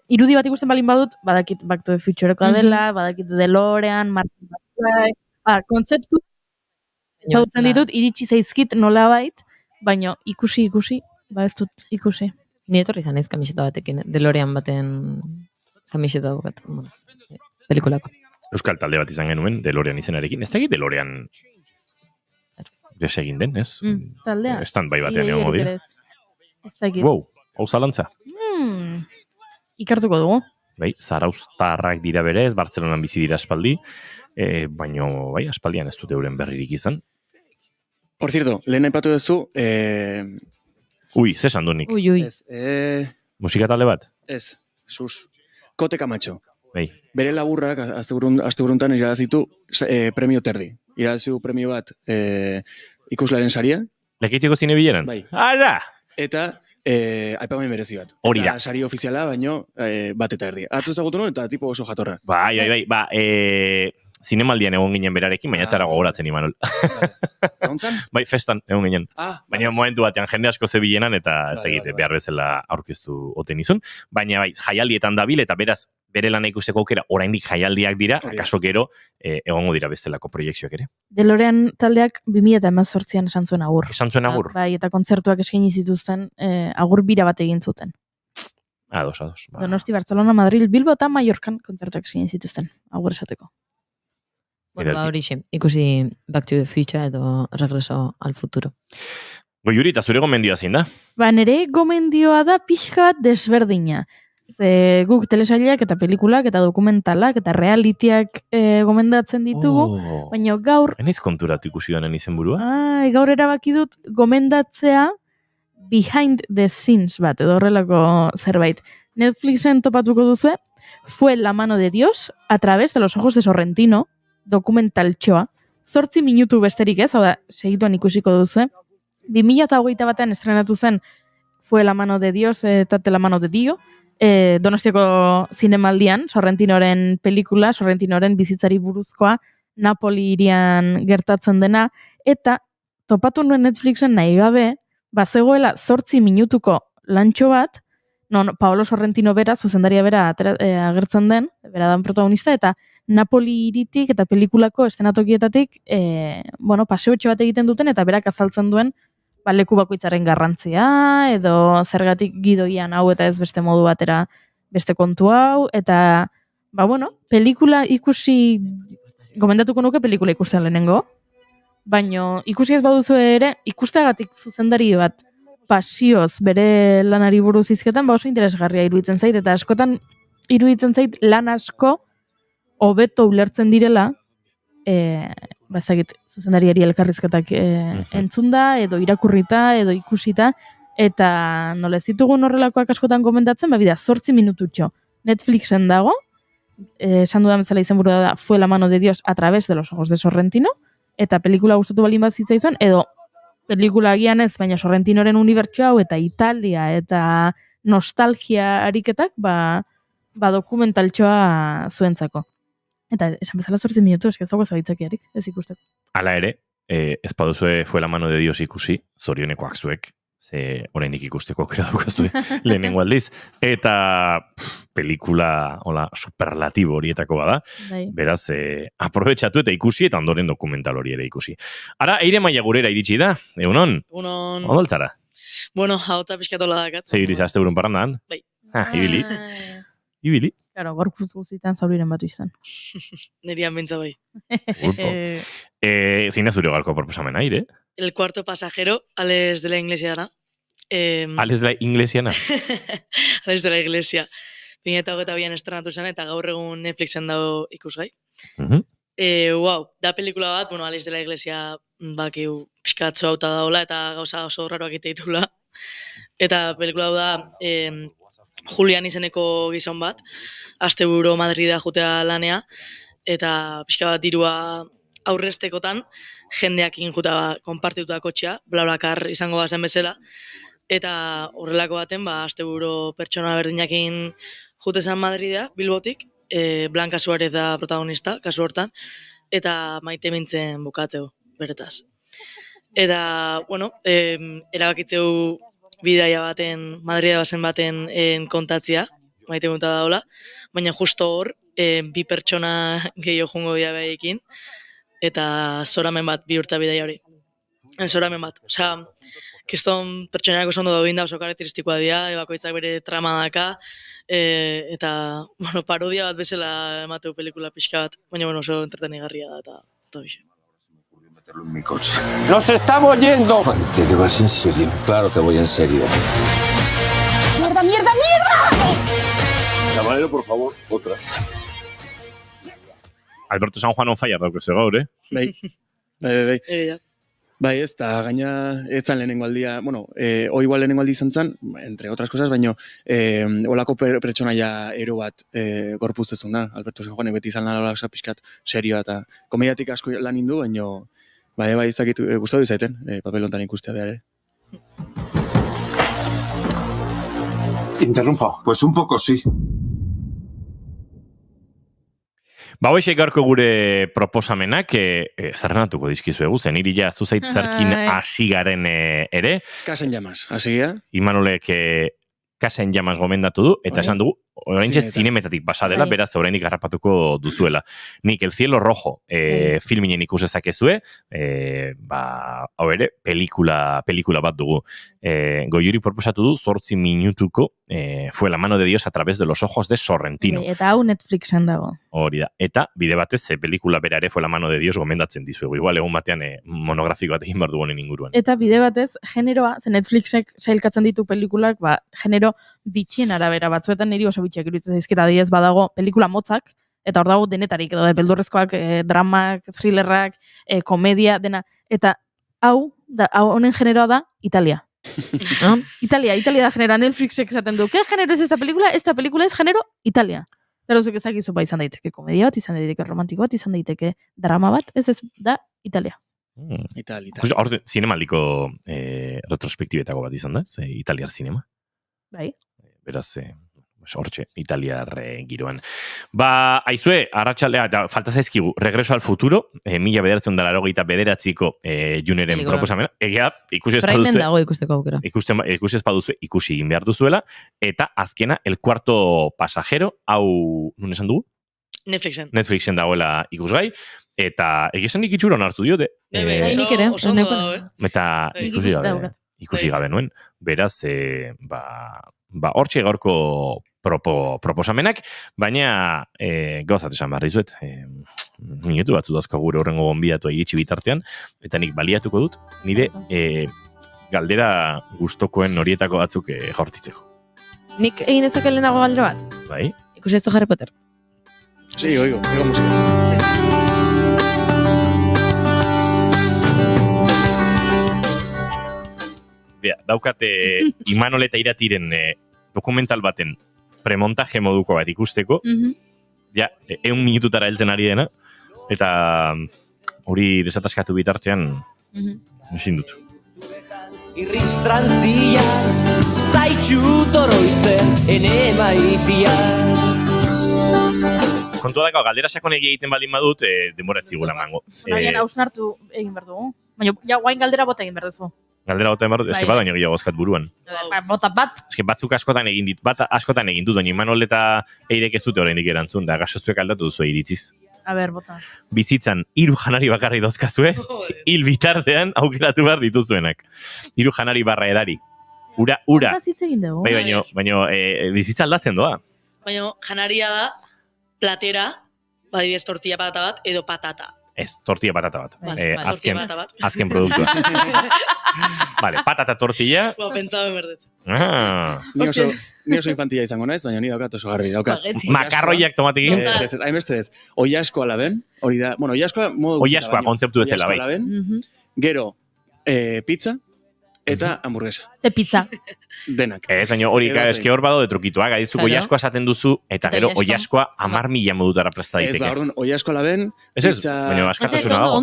irudi bat ikusten balin badut, badakit Back to the Futureko dela, badakit DeLorean, Martin McFly, kontzeptu, zautzen ditut, iritsi zaizkit nolabait, baina ikusi, ez dut ikusi. Ni etorri izan ez kamiseta batekin, DeLorean baten kamiseta dukat, pelikulako. Euskal talde bat izan genuen, DeLorean izenarekin. Ez da egin DeLorean desegin den, ez? Taldea? Stand-by batean egon dira. Ez da egin. Wow, hau zalantza. Ikartuko dugu. Bai, zarauztarrak dira berez, Bartzelonan bizi dira aspaldi, baino, bai, aspaldian ez dute euren berririk izan. Por cierto, lehen aipatu duzu... Ui, ze esan du nik? Ui. Musika talde bat? Ez, sus. Kote Kamatxo. Bai. Bere laburrak, asteburuntan irabazitu premio terdi. Irabazitu premio bat ikuslaren saria. Lekeitiko zine bileran? Bai. Ara! Eta aipamen merezi bat. Hori da. Sari ofiziala, baino bat eta erdi. Atzu ezagutu nuen eta tipo oso jatorra. Bai. Zinemaldian egon ginen berarekin, baina etzara gogoratzen Imanol. Egontzan? Bai, festan egon ginen. Baina momentu batean jende asko zebilenan eta ez da egite behar bezala aurkeztu oten izun. Baina bai, jaialdietan dabil eta beraz bere lan ikusteko aukera oraindik jaialdiak dira, akaso gero egongo dira bestelako proiekzioak ere. DeLorean taldeak 2018an esan zuen agur. Esan zuen agur? Bai, eta kontzertuak eskaini zituzten agur bira bat egin zuten. Ados. Ba. Donosti, Barcelona, Madrid, Bilbo eta Mallorcan kontzertuak egin zituzten, agur esateko. Bueno, horixe, ikusi Back to the Future edo Regreso al Futuro. Goiuri, eta zure gomendioa zein da? Nere gomendioa da pixka bat desberdina. Ze guk telesailak eta pelikulak eta dokumentalak eta realitiak gomendatzen ditugu, baina gaur... Enaiz konturatu ikusi danen izenburua? Gaur erabaki dut gomendatzea behind the scenes bat, edo horrelako zerbait. Netflixen topatuko duzue, Fue la mano de Dios a través de los ojos de Sorrentino, dokumentaltxoa. 8 minutu besterik ez, hau da, segituan ikusiko duzue. 2021 batean estrenatu zen Fue la mano de Dios eta la mano de Dio, Donostiako zinemaldian, Sorrentinoren pelikula, Sorrentinoren bizitzari buruzkoa, Napoli hirian gertatzen dena, eta topatu nuen Netflixen nahi gabe, bazegoela 8 minutuko lantxo bat, non Paolo Sorrentino bera, zuzendaria bera agertzen den, bera dan protagonista, eta Napoli hiritik eta pelikulako estenatokietatik paseotxo bat egiten duten, eta berak azaltzen duen leku bakoitzaren garrantzia, edo zergatik gidoian hau eta ez beste modu batera beste kontu hau, eta pelikula ikusi, gomendatuko nuke pelikula ikusten lehenengo, baino ikusi ez baduzu ere, ikusteagatik zuzendari bat pasioz bere lanari buruz izketan, oso interesgarria iruditzen zait, eta askotan iruditzen zait lan asko hobeto ulertzen direla, zuzendariari elkarrizketak entzunda, edo irakurrita, edo ikusita, eta nola ez ditugun horrelakoak askotan gomendatzen, bida 8 minututxo Netflixen dago, esan dudan bezala izenburua da Fue la mano de Dios a través de los ojos de Sorrentino, eta pelikula gustatu balin bat zitzaizuen, edo pelikula agian ez, baina Sorrentinoren unibertsio hau, eta Italia, eta nostalgia ariketak, dokumentaltxoa zuentzako. Eta esan bezala 8 minutu, ez dago zaitzakiarik, ez ikusteko. Hala ere, ez baduzue Fue la mano de Dios ikusi, zorionekoak zuek, ze oraindik ikusteko aukera daukazue lehenengo aldiz, eta pelikula superlatibo horietako bada, beraz, aprobetxatu eta ikusi, eta ondoren dokumental hori ere ikusi. Ara, Eire Maia gurera iritsi da, egunon? Egunon. Odoltzara? Bueno, hauta pixkatola dakat. Zer iriz azte burun parrandan? Bai. Ibili? Claro, gorpuz guzitan zauriren batu izan. Nerian bentsa bai. Zein da zure gaurko proposamena, Aire? El cuarto pasajero, Ales de la Iglesiana. Ales de la Iglesiana? Ales de la Iglesia. 2022an estrenatu zen, eta gaur egun Netflixen dago ikusgai. Da pelikula bat, Ales de la Iglesia bakiu pixkatzo hauta daola, eta gauza oso raroak iteitula. Eta pelikula da Julian izeneko gizon bat, asteburu Madrida jutea lanea, eta pixka bat dirua aurreztekotan, jendeakin juta konpartituta kotxea, blablakar izango bazen bezala, eta horrelako baten, asteburu pertsona berdinakin jutezan Madrida, Bilbotik, Blanca Suárez da protagonista, kasu hortan, eta maite mintzen bukatzeu, beretaz. Eta, erabakitzeu bidaia baten, Madrida bazen baten kontatzia, maite gunta daola, baina justo hor, bi pertsona gehiago jungo dira behaiekin, eta zoramen bat bihurtza bidaia hori. Zoramen bat, kiston pertsonaak oso ondo da oso karakteristikoa dira, bakoitzak bere trama daka, eta, parodia bat bezala emateu pelikula pixka bat, baina, oso entretenigarria da, eta bixe. En mi coche. ¡Nos estamos yendo! Parece que vas en serio. Claro que voy en serio. ¡Mierda, mierda, mierda! Camarero, por favor, otra. Alberto San Juan on fire daukezu gaur, Bai. Bai, ez da, gaina, ez zan lehenengo aldia, igual lehenengo aldi izan zan, entre otras cosas, baina olako pertsonaia ero bat gorpuztezun da, Alberto San Juanek beti izan lan pixkat serioa eta komediatik asko lan indu, baina bai, izakit gustatu izaiten, papel hontan ikustea behar, ¿Interrumpo? Pues un poco sí. Hoxe gaurko gure proposamenak zerrenatuko dizkizuegu, zen niri ja zuzait zerkin hasi garen ere. Casa en llamas, hasi gira. Imanolek Casa en llamas gomendatu du, eta esan dugu oraintxe zinemetatik pasa dela, beraz orainik harrapatuko duzuela. Nik El Cielo Rojo filminen ikus ezakezue, hau ere, pelikula bat dugu. Goiuri proposatu du 8 minutuko Fue la mano de Dios a través de los ojos de Sorrentino. Eta hau Netflixen dago. Hori da. Eta bide batez, pelikula bera ere Fue la mano de Dios gomendatzen dizuegu. Igual egun batean monografiko bat egin behar dugu honen inguruan. Eta bide batez, generoa, ze Netflixek sailkatzen ditu pelikulak, genero bitxien arabera batzuetan niri oso bitxiak iruditzen zaizkita diez badago pelikula motzak, eta hor dago denetarik, edo beldurrezkoak, dramak, thrillerrak, komedia, dena. Eta honen generoa da Italia. ¿No? Italia da genera, Netflixek esaten du, ¿qué género es esta película? Esta película es género Italia. Eta luzek ezakizu izan daiteke komedia bat, izan daiteke romantiko bat, izan daiteke drama bat, ez da Italia. Italia. Hor, zinemaldiko retrospektibetako bat izan da, italiar zinema. Bai. Beraz, hortxe, italiar giroan. Aizue, arratsaldea, eta falta zaizkigu, Regreso al Futuro, 1989ko Juneren proposamena. Egia, ikusi ez Primen dago ikusteko aukera. Ikusi ez baduzue, ikusi egin behar duzuela, eta azkena, El Cuarto Pasajero, hau, nun esan dugu? Netflixen dagoela ikusgai, eta egizan nik itxura onartu diote. Nik ere, eta ikusi gabe nuen. Beraz, hortxe gaurko proposamenak, baina gauzat esan behar dizuet. Minutu batzu dazko gure horrengo gonbidatua iritsi bitartean, eta nik baliatuko dut, nire galdera gustokoen horietako batzuk jaurtitzeko. Nik egin ezak lehenago galdera bat? Bai. Ikusi ez du Harry Potter? Sí, oigo música. Daukate Imanol eta Iratiren dokumental baten premontaje moduko bat ikusteko, ja, 1 minututara heltzen ari dena, eta hori desataskatu bitartean ezin dut. Irristrantzia, zaitxu toroitzen, ene maitia. Kontua dako, galdera sakonegi egiten baldin badut, denbora ez zigula mango. Baina hausnartu egin behar dugu. Baina, guain galdera bota egin behar duzu. Galdera bota egin behar dut, eske badaino gehiago azkat buruan. Bota bat. Eske batzuk askotan egin dit, askotan egin dut, baina Imanol eta Eirek ez dute oraindik erantzun, da gasozuek aldatu duzu iritziz. A ber, bota. Bizitzan, 3 janari bakarri dauzkazue, hil bitartean aukeratu behar dituzuenak. 3 janari barra edari. Ura. Baina bizitza aldatzen doa. Baina janaria da, platera, badibidez tortilla patata bat, edo patata. Ez, tortilla patata bat. Tortilla patata bat. Azken produktua. Vale, patata tortilla. Pentsaba berdet. Ni oso infantia izango naiz, baina ni daukat oso garbi. Makarroiak tomatekin. Ez, hainbeste ez. Oiaskoa laben, hori da, bueno, oiaskoa modu guztita. Oiaskoa, kontzeptu bezala, bai. Gero, pizza, eta hamburguesa. Ze pizza. Denak. Ez, baina hori eske hor bado de trukitua, gaizuko oiaskoa esaten duzu, eta gero oiaskoa 10.000 modutara presta daiteke. Ez, orduan, oiaskoa laben, pizza... baina askatasuna dago.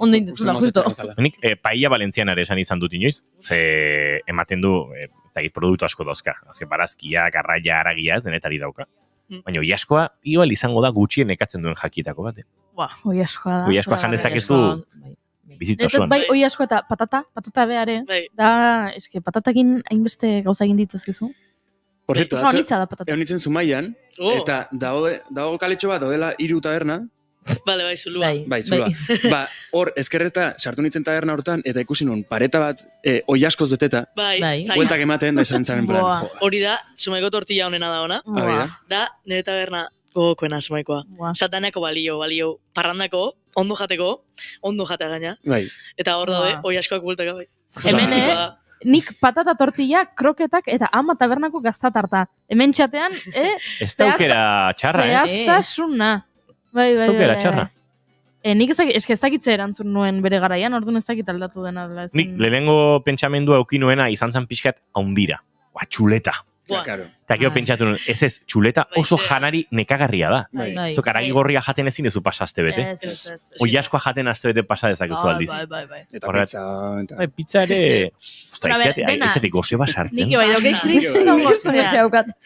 Ondo indezula, justo. Nik paella valentzianare esan izan dut inoiz, ze ematen du, produktu asko dauzka. Azken barazkia, garraia, aragia ez, denetari dauka. Baina oiaskoa, igual izango da gutxien ekatzen duen jakietako bate. Oiaskoa da. Oiaskoa jan dezakezu bizitza osoan. Bai, oiaskoa eta patata beare. Da, eske patatakin hainbeste gauza egin ditzazkizu. Por cierto, egon nintzen Zumaian, eta dago kaletxo bat, daudela 3 taberna. Bai, zulua. Bai, zulua. Hor, ezkerreta, sartu nintzen taberna hortan, eta ikusi nun, pareta bat, oiaskoz beteta, bueltak ematen, da izan zaren plan. Hori da, Zumaiko tortilla honena da ona. Da, nire taberna gogokoena Zumaikoa. Satanako balio, parrandako, ondo jatea gaina. Eta hor daude, oiaskoak bueltaka bai. Hemen, nik patata tortilla, kroketak eta ama tabernako gaztatarta. Hemen txatean, ez daukera txarra, zehaztasuna. Bai. Zukera txarra. Nik ez dakitze erantzun nuen bere garaian, orduan ez dakit aldatu dena. Nik lehenengo pentsamendua eukinuena izan zan pixkat haundira. Txuleta. Eta gero pentsatu nuen, ez, txuleta oso janari nekagarria da. Zuk aragi gorria jaten ezin dezu pasa azte bete. Oiaskoa jaten azte bete pasa dezakezu aldiz. Eta pizza. Pizza ere... Ostra, izatik gozeba sartzen. Nik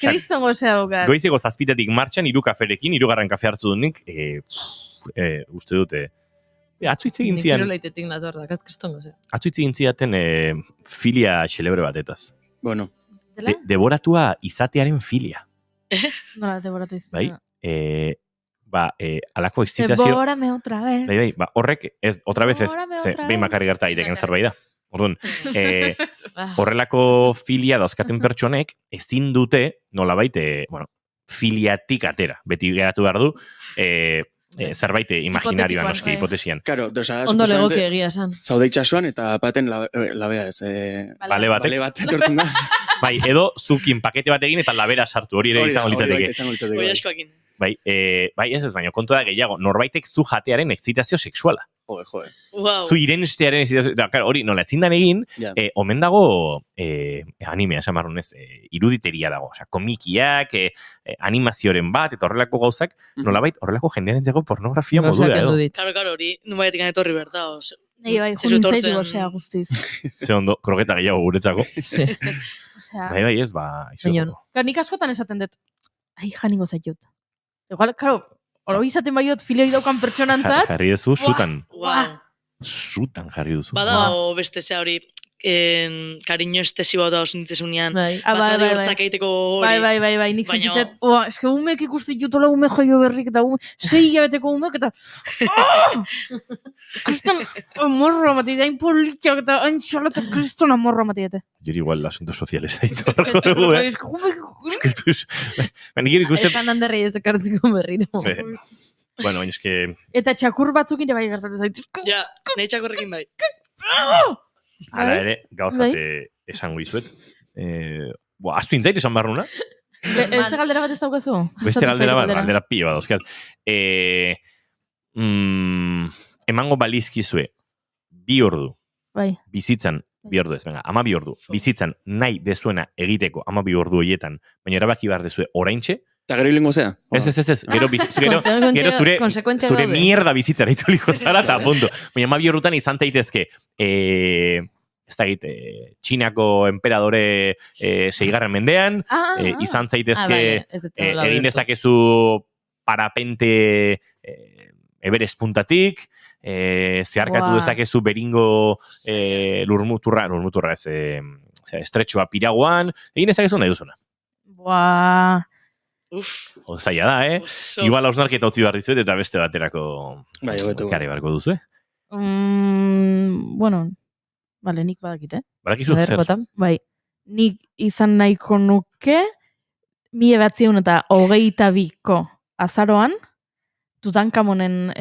kriston gozea daukat. Goizeko 7:00 martxan, 3 kaferekin, 3. kafe hartu dut nik, uste dute, atzu hitz egin zian. Atzu hitz egin ziaten filia xelebre batetaz. Bueno. Deboratua izatearen filia. Nola deboratu izan. Bai, alako excitazio... Devórame otra vez. Bai, horrek, otra vez ez, Devórame ze, otra behin vez. bakarrik gerta ireken zerbait da. Orduan, horrelako filia dauzkaten pertsonek ezin dute, nolabait, filiatik atera. Beti geratu behar du, zerbait imaginarioa noski hipotesian. Claro, Ondo legoke egia esan. Zaude itxasuan eta baten labea ez. Bale batek. Bale bat etortzen da. Bai, edo zukin pakete bat egin eta labera sartu, hori ere izango litzateke. Hoi askoakin. Bai, ez, baina kontu da gehiago, norbaitek zu jatearen excitazio sexuala. Jode. Wow. Zu irenstearen excitazio, hori nola ezin dan egin, omen dago animea, esamarrunez, iruditeria dago, osea, komikiak, animazioren bat, eta horrelako gauzak, nolabait horrelako jendearen zego pornografia modura edo. Karo, hori, nubaetik etorri berda, Nei, bai, junintzaitu gozea guztiz. Ze ondo, kroketa gehiago guretzako. Bai, ez, izueko. Nik askotan esaten dut, janingo zaitut. Igual, karo, oro izaten baiot filoi daukan pertsonantzat. Jarri duzu, sutan. Wow. Sutan jarri duzu. Bada, beste ze hori, kariño estesi bat hau zintzesunean. Bai, hortzak egiteko hori. Bai, nik sentitzet, eske umek ikusten jutola ume joio berrik, eta 6 hilabeteko umek, eta kriston amorro amati, hain politiak eta hain xala eta kriston amorro amati. Jori igual asuntos sociales aitu barko dugu, Nik ikusten... Esan handerri ez ekartziko berriro. Bueno, baina eske... Eta txakur batzukin ere bai gertatzen zaitu. Ja, nahi txakurrekin bai. Hala ere, gauzate esango izuet. Aztu intzait esan barruna? Beste galdera bat ez daukazu? Beste galdera pilo bat, dauzkat. Emango balizkizue, 2 ordu. Bai. Bizitzan, 2 ordu ez, venga, 12 ordu. Bizitzan nahi dezuena egiteko 12 ordu horietan, baina erabaki behar dezue oraintxe. Eta gero hilengo zea? Ez. Gero zure mierda bizitzara itzuliko zara eta punto. Baina 12 ordutan izan daitezke ez da egite, Txinako emperadore 6. mendean, izan zaitezke egin dezakezu parapente Everest puntatik, zeharkatu dezakezu beringo lurmuturra ez, estretxoa piraguan, egin dezakezu nahi duzuna. Zaila da, Igual hausnarketa utzi behar dizuet eta beste baterako karri barko duzu, Bueno, vale, nik badakit, Badakizu zer? Bai, nik izan nahiko nuke 1922ko azaroan, Tutankamonen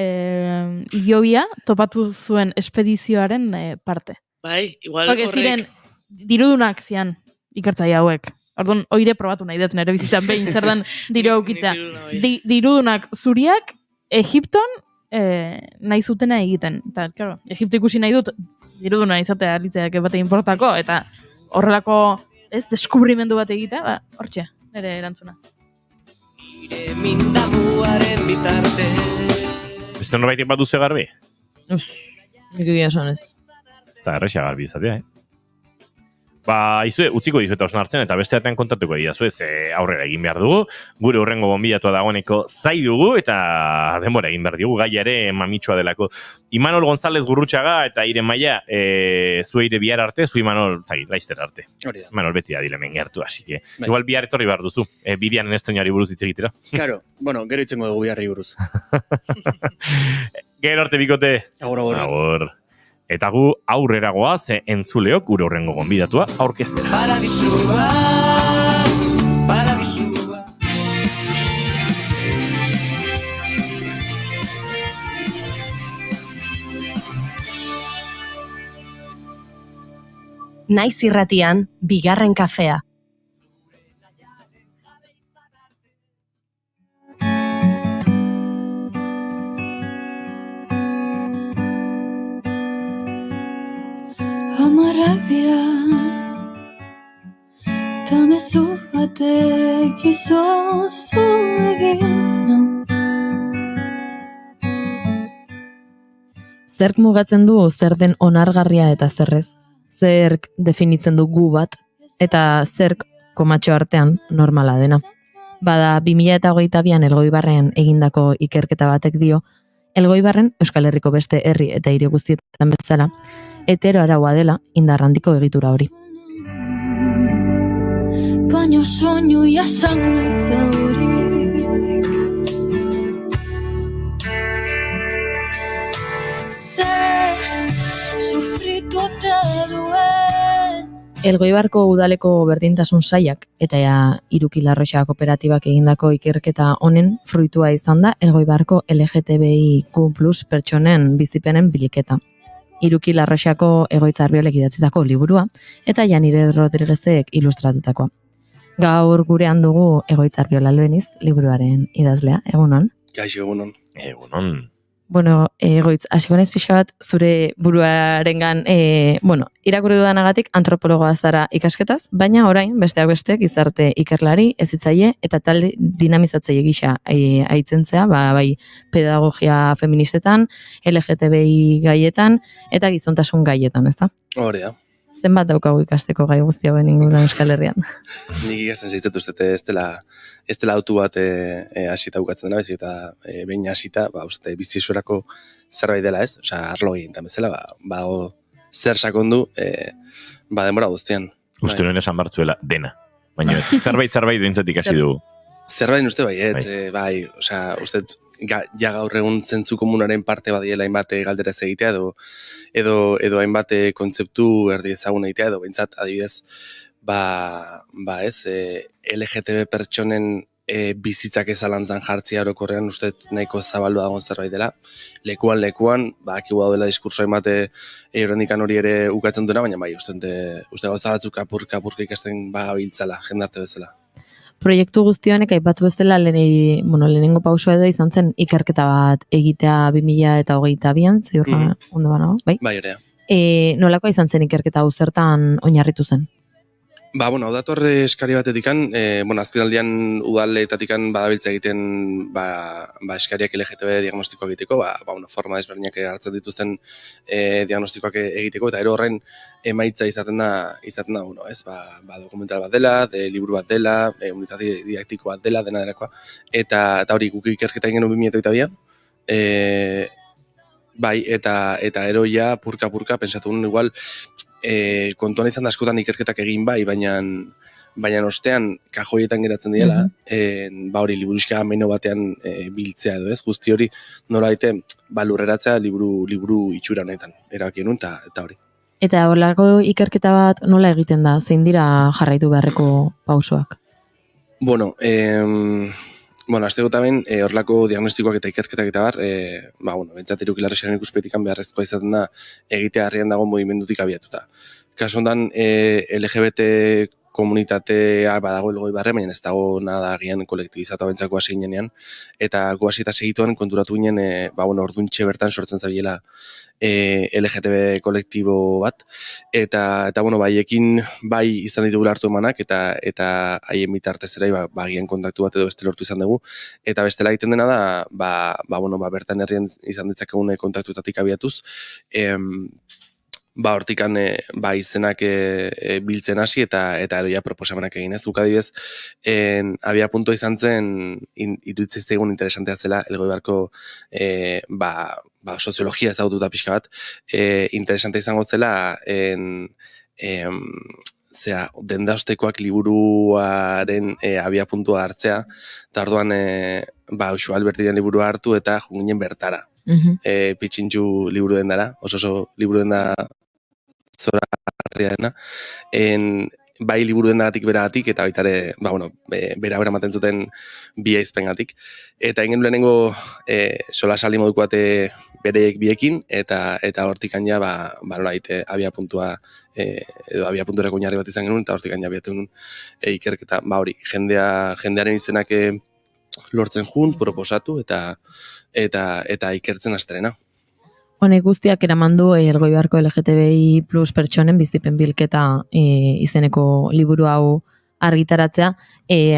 hilobia topatu zuen espedizioaren parte. Bai, igual horrek. Porque ziren, dirudunak zian, ikertzaile hauek. Orduan, oire probatu nahi dut nire bizitzan behin, zer dan diru aukitza. Dirudunak zuriak, Egipton nahi zutena egiten. Eta, claro, Egipto ikusi nahi dut, diruduna izatea litzeak bate importako, eta horrelako, deskubrimendu bat egitea, hortxe, nire erantzuna. Beste norbaitik bat duze garbi? Nik egia esan ez. Ez da errexia garbi izatea, izue, utziko dizuet hausnartzen eta beste batean kontatuko dira zuez aurrera egin behar dugu. Gure hurrengo gonbidatua dagoeneko zai dugu eta denbora egin behar dugu, gaia ere mamitxoa delako. Imanol González Gurrutxaga eta Ire Maia, zueire bihar arte, zu Imanol, laizter arte. Imanol beti da dilemen gertu, así que igual bihar etorri behar duzu, bidean estrenari buruz hitz egitera. Claro, bueno, gero itzengo dugu biharri buruz. Gero arte bikote. Agur. Eta gu aurrera goaz entzuleok gure horrengo gonbidatua aurkeztera. Paradisua. Naiz irratian, 2. kafea. Amarrak dira ta mezu batek izozu egin Zerk mugatzen du zer den onargarria eta zerrez? Zerk definitzen du gu bat eta zerk komatxo artean normala dena? Bada 2022an Elgoibarren egindako ikerketa batek dio, Elgoibarren Euskal Herriko beste herri eta hiri guztietan bezala, hetero araua dela indar handiko egitura hori. soinu jasangaitza hori. Sufritu ote duen. Elgoibarko udaleko berdintasun saiak eta Iruki Larroxa kooperatibak egindako ikerketa honen fruitua izan da Elgoibarko LGTBIQ+ pertsonen bizipenen biliketa. Iruki Larroxako Egoitza Arriolek idatzitako liburua eta Janire Rodriguezek ilustratutakoa. Gaur gurean dugu Egoitza Arriola Albeniz liburuaren idazlea, egunon? Kaixo, egunon. Egunon. Bueno, Egoitz, hasiko naiz pixka bat zure buruarengan, irakurri dudanagatik antropologoa zara ikasketaz, baina orain besteak beste gizarte ikerlari, hezitzaile eta talde dinamizatzaile gisa aitzentzea, bai pedagogia feministetan, LGTBI gaietan eta gizontasun gaietan, ezta? Hore da. Zenbat daukagu ikasteko gai guzti hauen inguruan Euskal Herrian? Nik ikasten zaitzatu ez dela autu bat hasita bukatzen dena, bezik eta behin hasita, uste bizitzurako zerbait dela ez, arlo egin bezala, zer sakondu, denbora guztian. Uste nuen esan bartzuela dena, baina zerbait behintzat ikasi dugu. Zerbait uste uste ja gaur egun zentzu komunaren parte badiela hainbat galderez egitea edo hainbat kontzeptu erdi ezagun egitea edo behintzat adibidez LGTB pertsonen bizitzak ezalantzan jartzea orokorrean uste nahiko zabaldu dagoen zerbait dela. Lekuan, akigu daudela diskurso hainbat eurendikan hori ere ukatzen duena, baina uste gauza batzuk apurka ikasten biltzala, jendarte bezala. Proiektu guztionek aipatu bezala lehenengo pausoa edo izan zen ikerketa bat egitea 2022an, ziur ondo banago, bai? Bai, ere. Nolakoa izan zen ikerketa hau zertan oinarritu zen? Hau dator eskari batetikan, azken aldian udaletatik badabiltza egiten eskariak LGTB diagnostikoak egiteko, forma desberdinak hartzen dituzten diagnostikoak egiteko, eta ero horren emaitza izaten da dokumental bat dela, liburu bat dela, unitate didaktiko bat dela, dena delakoa, eta hori guk ikerketa egin genuen 2022an, eta ero ja purka pentsatu nuen igual, kontuan izan da askotan ikerketak egin baina ostean kajoietan geratzen diela, hori liburuxka meno batean biltzea edo ez, guzti hori nola lurreratzea liburu itxura honetan, erabaki nuen eta hori. Eta horlako ikerketa bat nola egiten da, zein dira jarraitu beharreko pausoak? Astegotamen, horlako diagnostikoak eta ikerketak eta bar, bentsat Iruki Larroxaren ikuspetikan beharrezkoa izaten da egitea harrian dago mugimendutik abiatuta. Kasu hondan, LGBT komunitatea badago Elgoibarren, baina ez dago nada agian kolektibizatu bentsako hasi ginean, eta gohasi eta segituan konturatu ginen, orduntxe bertan sortzen zabiela LGTB kolektibo bat, eta haiekin bai izan ditugu hartu emanak, eta haien bitartez ere agian kontaktu bat edo beste lortu izan dugu, eta bestela egiten dena da, bertan herrian izan ditzakegune kontaktuetatik abiatuz, hortikan izenak biltzen hasi eta eroia proposamenak egin ez. Adibidez, abia puntua izan zen, iruditzen egun interesantea zela, Elgoibarko soziologia ezagututa pixka bat, interesante izango zela dendaostekoak liburuaren abia puntua hartzea, eta orduan Uxu Albertiren liburua hartu eta junginen bertara. Pitxintxu liburu dendara, oso liburu denda zora harria dena, bai liburu dendagatik beragatik, eta baitare, bera maten zuten bi aizpengatik. Eta egin lehenengo sola sali moduko bate bereiek biekin, eta hortikan ja, abia puntua, edo abia punturako oinarri bat izan genuen, eta hortikan ja abiatu genuen ikerketa, hori, jendearen izenak lortzen jun, proposatu, eta ikertzen asterena. Honek guztiak eramandu Elgoibarko LGTBI+ pertsonen bizipen bilketa izeneko liburu hau argitaratzea.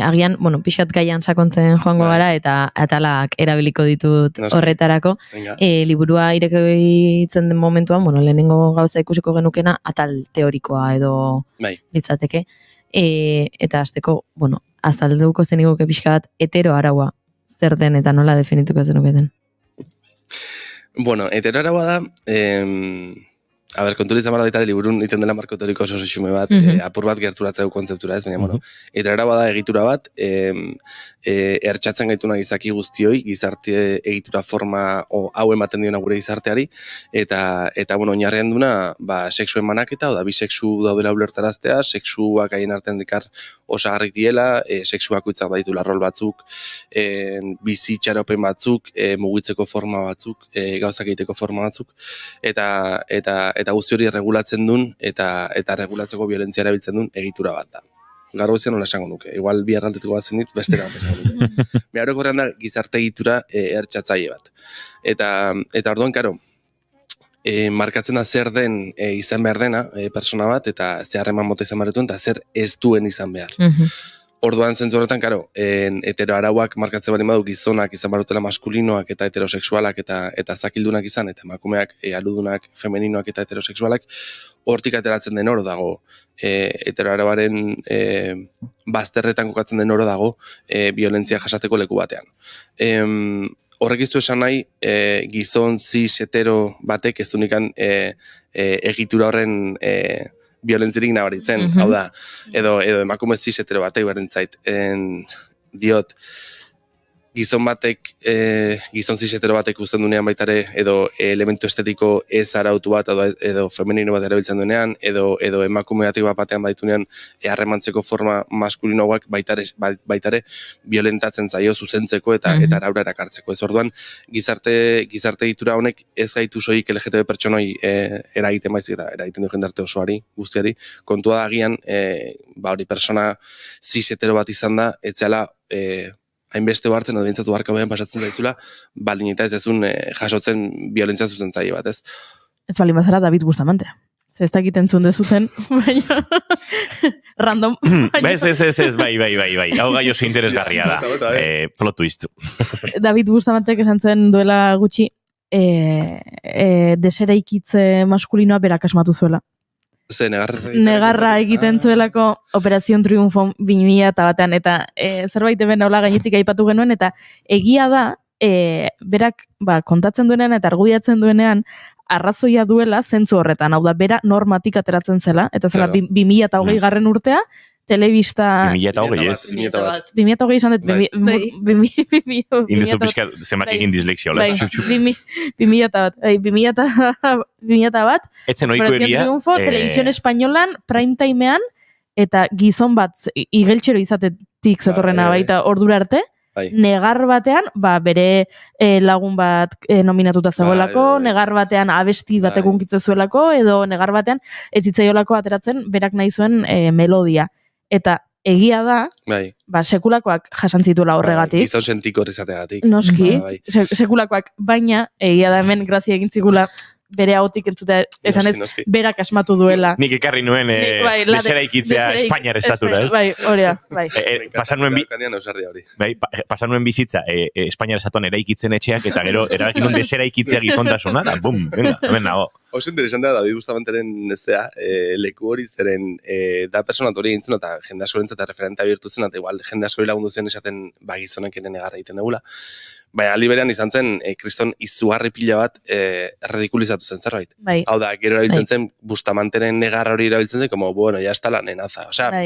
Agian, pixkat gaian sakontzen joango gara eta atalak erabiliko ditut horretarako. Liburua irekitzen den momentuan, lehenengo gauza ikusiko genukena atal teorikoa edo litzateke. Eta azteko, azalduko zeniguke pixkat hetero araua zer den eta nola definituko zenuketen. Hetero araua da, kontu izan behar daitare liburun iten dela marko teoriko oso xume bat, apur bat gerturatzeu kontzeptura ez, baina, bueno, eta era bada egitura bat, ertxatzen gaituna gizaki guztioi, gizarte egitura forma hau ematen diona gure gizarteari, eta bueno, oinarrean duna, sexuen banaketa, oda, bi sexu daudela ulertaraztea, sexuak haien artean elkar osagarrik diela, sexuak uitzak baditu rol batzuk, bizi txaropen batzuk, mugitzeko forma batzuk, gauzak egiteko forma batzuk, eta guzti hori regulatzen duen, eta regulatzeko violentzia erabiltzen duen egitura bat da. Gaur goizean nola esango nuke, igual bi arraltetuko bat zenit, bestera bat esango nuke. Behar horrean da gizarte egitura ertxatzaile bat. Eta orduan, karo, markatzen da zer den izan behar dena persona bat, eta ze harreman mota izan behar duen, eta zer ez duen izan behar. Orduan zentzu horretan, karo, heteroarauak markatzen bari badu gizonak izan barutela maskulinoak eta heterosexualak eta zakildunak izan, eta emakumeak aludunak, femeninoak eta heterosexualak, hortik ateratzen den oro dago, heteroarauaren bazterretan kokatzen den oro dago, violentzia jasateko leku batean. Horrek iztu esan nahi, gizon, cis, hetero batek ez dunikan egitura horren violentzirik nabaritzen, hau da, edo emakume cis hetero batek beren zait, diot, gizon cis hetero batek usten dunean baitare, edo elementu estetiko ez arautu bat, edo femenino bat erabiltzen dunean, edo emakume batean baitunean harremantzeko forma maskulinoak baitare violentatzen zaio zuzentzeko eta araura erakartzeko. Ez orduan, gizarte egitura honek ez gaitu soik LGTB pertsonoi eragiten baizik eta eragiten du jendarte osoari, guztiari. Kontua da agian, hori persona cis hetero bat izan da, etzela hainbeste hartzen edo bintzatu barka behan pasatzen zaizula, balin eta ez ezun jasotzen violentzia zuzentzaile bat, ez? Ez bali mazara David Bustamante. Ez dakiten zunde zuten, baina random. Ez, bai. Hau gai oso interesgarria da. Plot twist. David Bustamantek esan zen duela gutxi, deseraikitze maskulinoa berak asmatu zuela. Negarra egiten zuelako Operazion Triunfo 2001 eta zerbait eben hola gainetik aipatu genuen, eta egia da, berak kontatzen duenean eta argudiatzen duenean arrazoia duela zentzu horretan, hau da, bera normatik ateratzen zela, eta zela 2020 garren urtea, telebista... 2020, ez? 2020 izan dut, Indezu pixka zemakekin dislexia, hola? 2000 bat, etzen oiko egia... Triunfo, Televisión Españolan, prime timean, eta gizon bat igeltxero izatetik zetorrena baita ordura arte, negar batean, bere lagun bat nominatuta zegoelako, negar batean abesti batek unkitze zuelako, edo negar batean ez zitzaiolako ateratzen berak nahi zuen melodia. Eta egia da, sekulakoak jasan zituela horregatik. Gizon sentiko horrezategatik. Noski, sekulakoak, baina egia da hemen grazia egin zigula bere hautik entzutea esan ez, berak asmatu duela. Nik ekarri nuen deseraikitzea Espainiar estatura, ez? Bai, horea, bai. Pasan nuen bizitza Espainiar estatuan eraikitzen etxeak, eta gero erabakin nuen deseraikitzea gizontasuna, da, bum, venga, hemen nago. Oso interesantea da, David Bustamanteren leku hori zeren da personat hori egintzen, eta jende askorentzat referentea bihurtu zen, eta igual jende askori lagundu zen esaten gizonek eren egarra egiten dugula. Baina aldi berean izan zen, kriston izugarri pila bat erredikulizatu zen zerbait. Hau da, gero erabiltzen zen, Bustamanteren negarra hori erabiltzen zen, como, bueno, ya está la nenaza. Osea,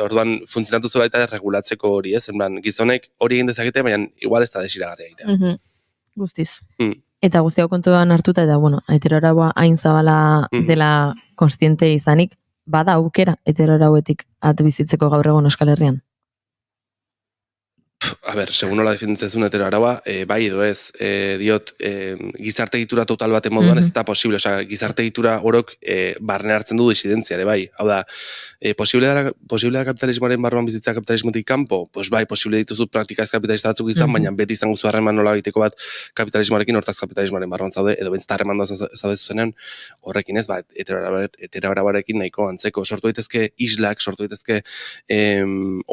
orduan funtzionatu zela eta regulatzeko hori, ez? Gizonek hori egin dezakete, baina igual ez da desiragarria egitea. Guztiz. Eta guzti hau kontuan hartuta, eta, bueno, heteroaraua hain zabala dela konstiente izanik, bada aukera heteroarauetik bizitzeko gaur egon Euskal Herrian. A ber, segun nola definitzen zuen heteroaraua, bai edo ez, diot, gizarte egitura total baten moduan ez da posible, osea, gizarte egitura orok barne hartzen du disidentzia, bai, hau da, posible da kapitalismoaren barruan bizitza kapitalismotik kanpo, pues bai, posible dituzu praktika ez kapitalista batzuk izan, baina beti izango zu harreman nola egiteko bat kapitalismoarekin, hortaz kapitalismoaren barruan zaude, edo bentzat harreman zaude zuzenean, horrekin ez, heteroarauarekin nahiko antzeko, sortu daitezke islak, sortu daitezke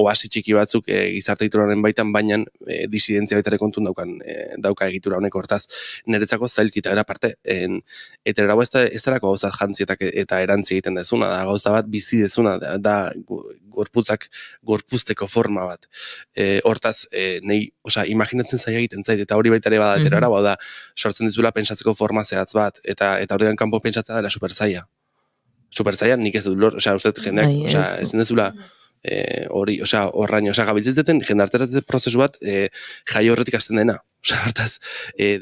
oasi txiki batzuk gizarte egituraren baitan, baina baina disidentzia baitare kontun dauka egitura honek, hortaz niretzako zailkita era parte, eta erago ez delako gauza jantzietak eta erantzi egiten dezuna, da gauza bat bizi dezuna, da gorpuzteko forma bat. Hortaz, nahi, imaginatzen zaila egiten zait, eta hori baitare bada eterara, da, sortzen dizuela pentsatzeko forma zehatz bat, eta hori kanpo pentsatzea dela super zaila. Super zaila, nik ez dut lor, uste jendeak, ezin dezula, hori, horraino, gabiltzetzen jendarteratze prozesu bat jai horretik hasten dena. Hortaz,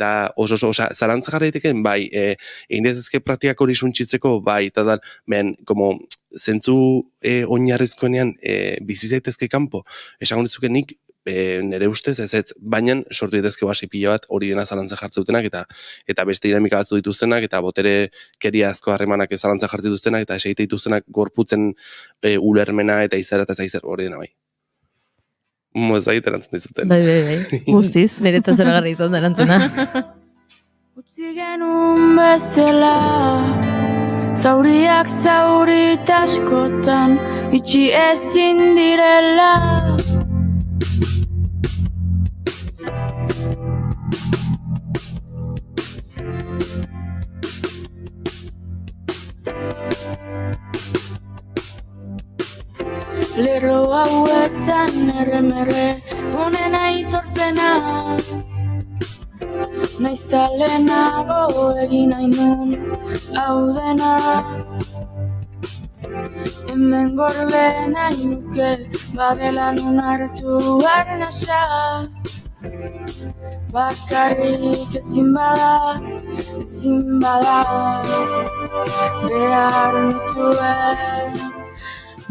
da oso, zalantza gara diteken, bai, egin dezazke praktikak hori suntxitzeko, bai, eta da, como, zentzu oinarrizkoenean bizi zaitezke kanpo, esango dizuke nik, nire ustez, ez, baina sortu ditezke basi pila bat hori dena zalantza jartzeutenak eta beste dinamika batzu dituztenak eta botere keriazko harremanak zalantza jartzi dituztenak eta eseite dituztenak gorputzen ulermena eta izara eta zaizer hori dena bai. Mozait erantzun dizuten. Bai. Guztiz, niretzat zoragarri izan da erantzuna. Utzi genuen bezala, zauriak zaurit askotan, itxi ezin direla. Lerro hauetan erremerre, honen aitorpena. Naizta lehenago egin nahi nun, hau dena. Hemen gorde nahi nuke, badela nun hartu arnasa. Bakarrik ezin bada, behar nituen.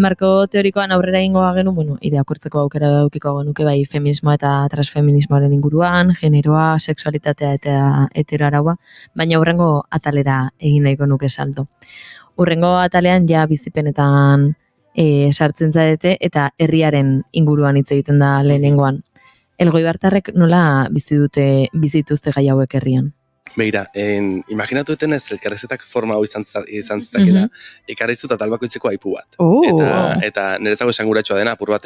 Marko teorikoan aurrera ingoa genuen, irakurtzeko aukera daukiko genuke bai feminismoa eta transfeminismoaren inguruan, generoa, sexualitatea eta heteroaraua, baina hurrengo atalera egin nahiko nuke salto. Hurrengo atalean ja bizipenetan sartzen zarete eta herriaren inguruan hitz egiten da lehenengoan. Elgoibartarrek nola bizituzte gai hauek herrian? Begira, imaginatu eten ez, elkarrezetak forma hau izan zitakela, ekarrizu eta talbakoitzeko aipu bat. Eta niretzako esanguratsua dena, apur bat,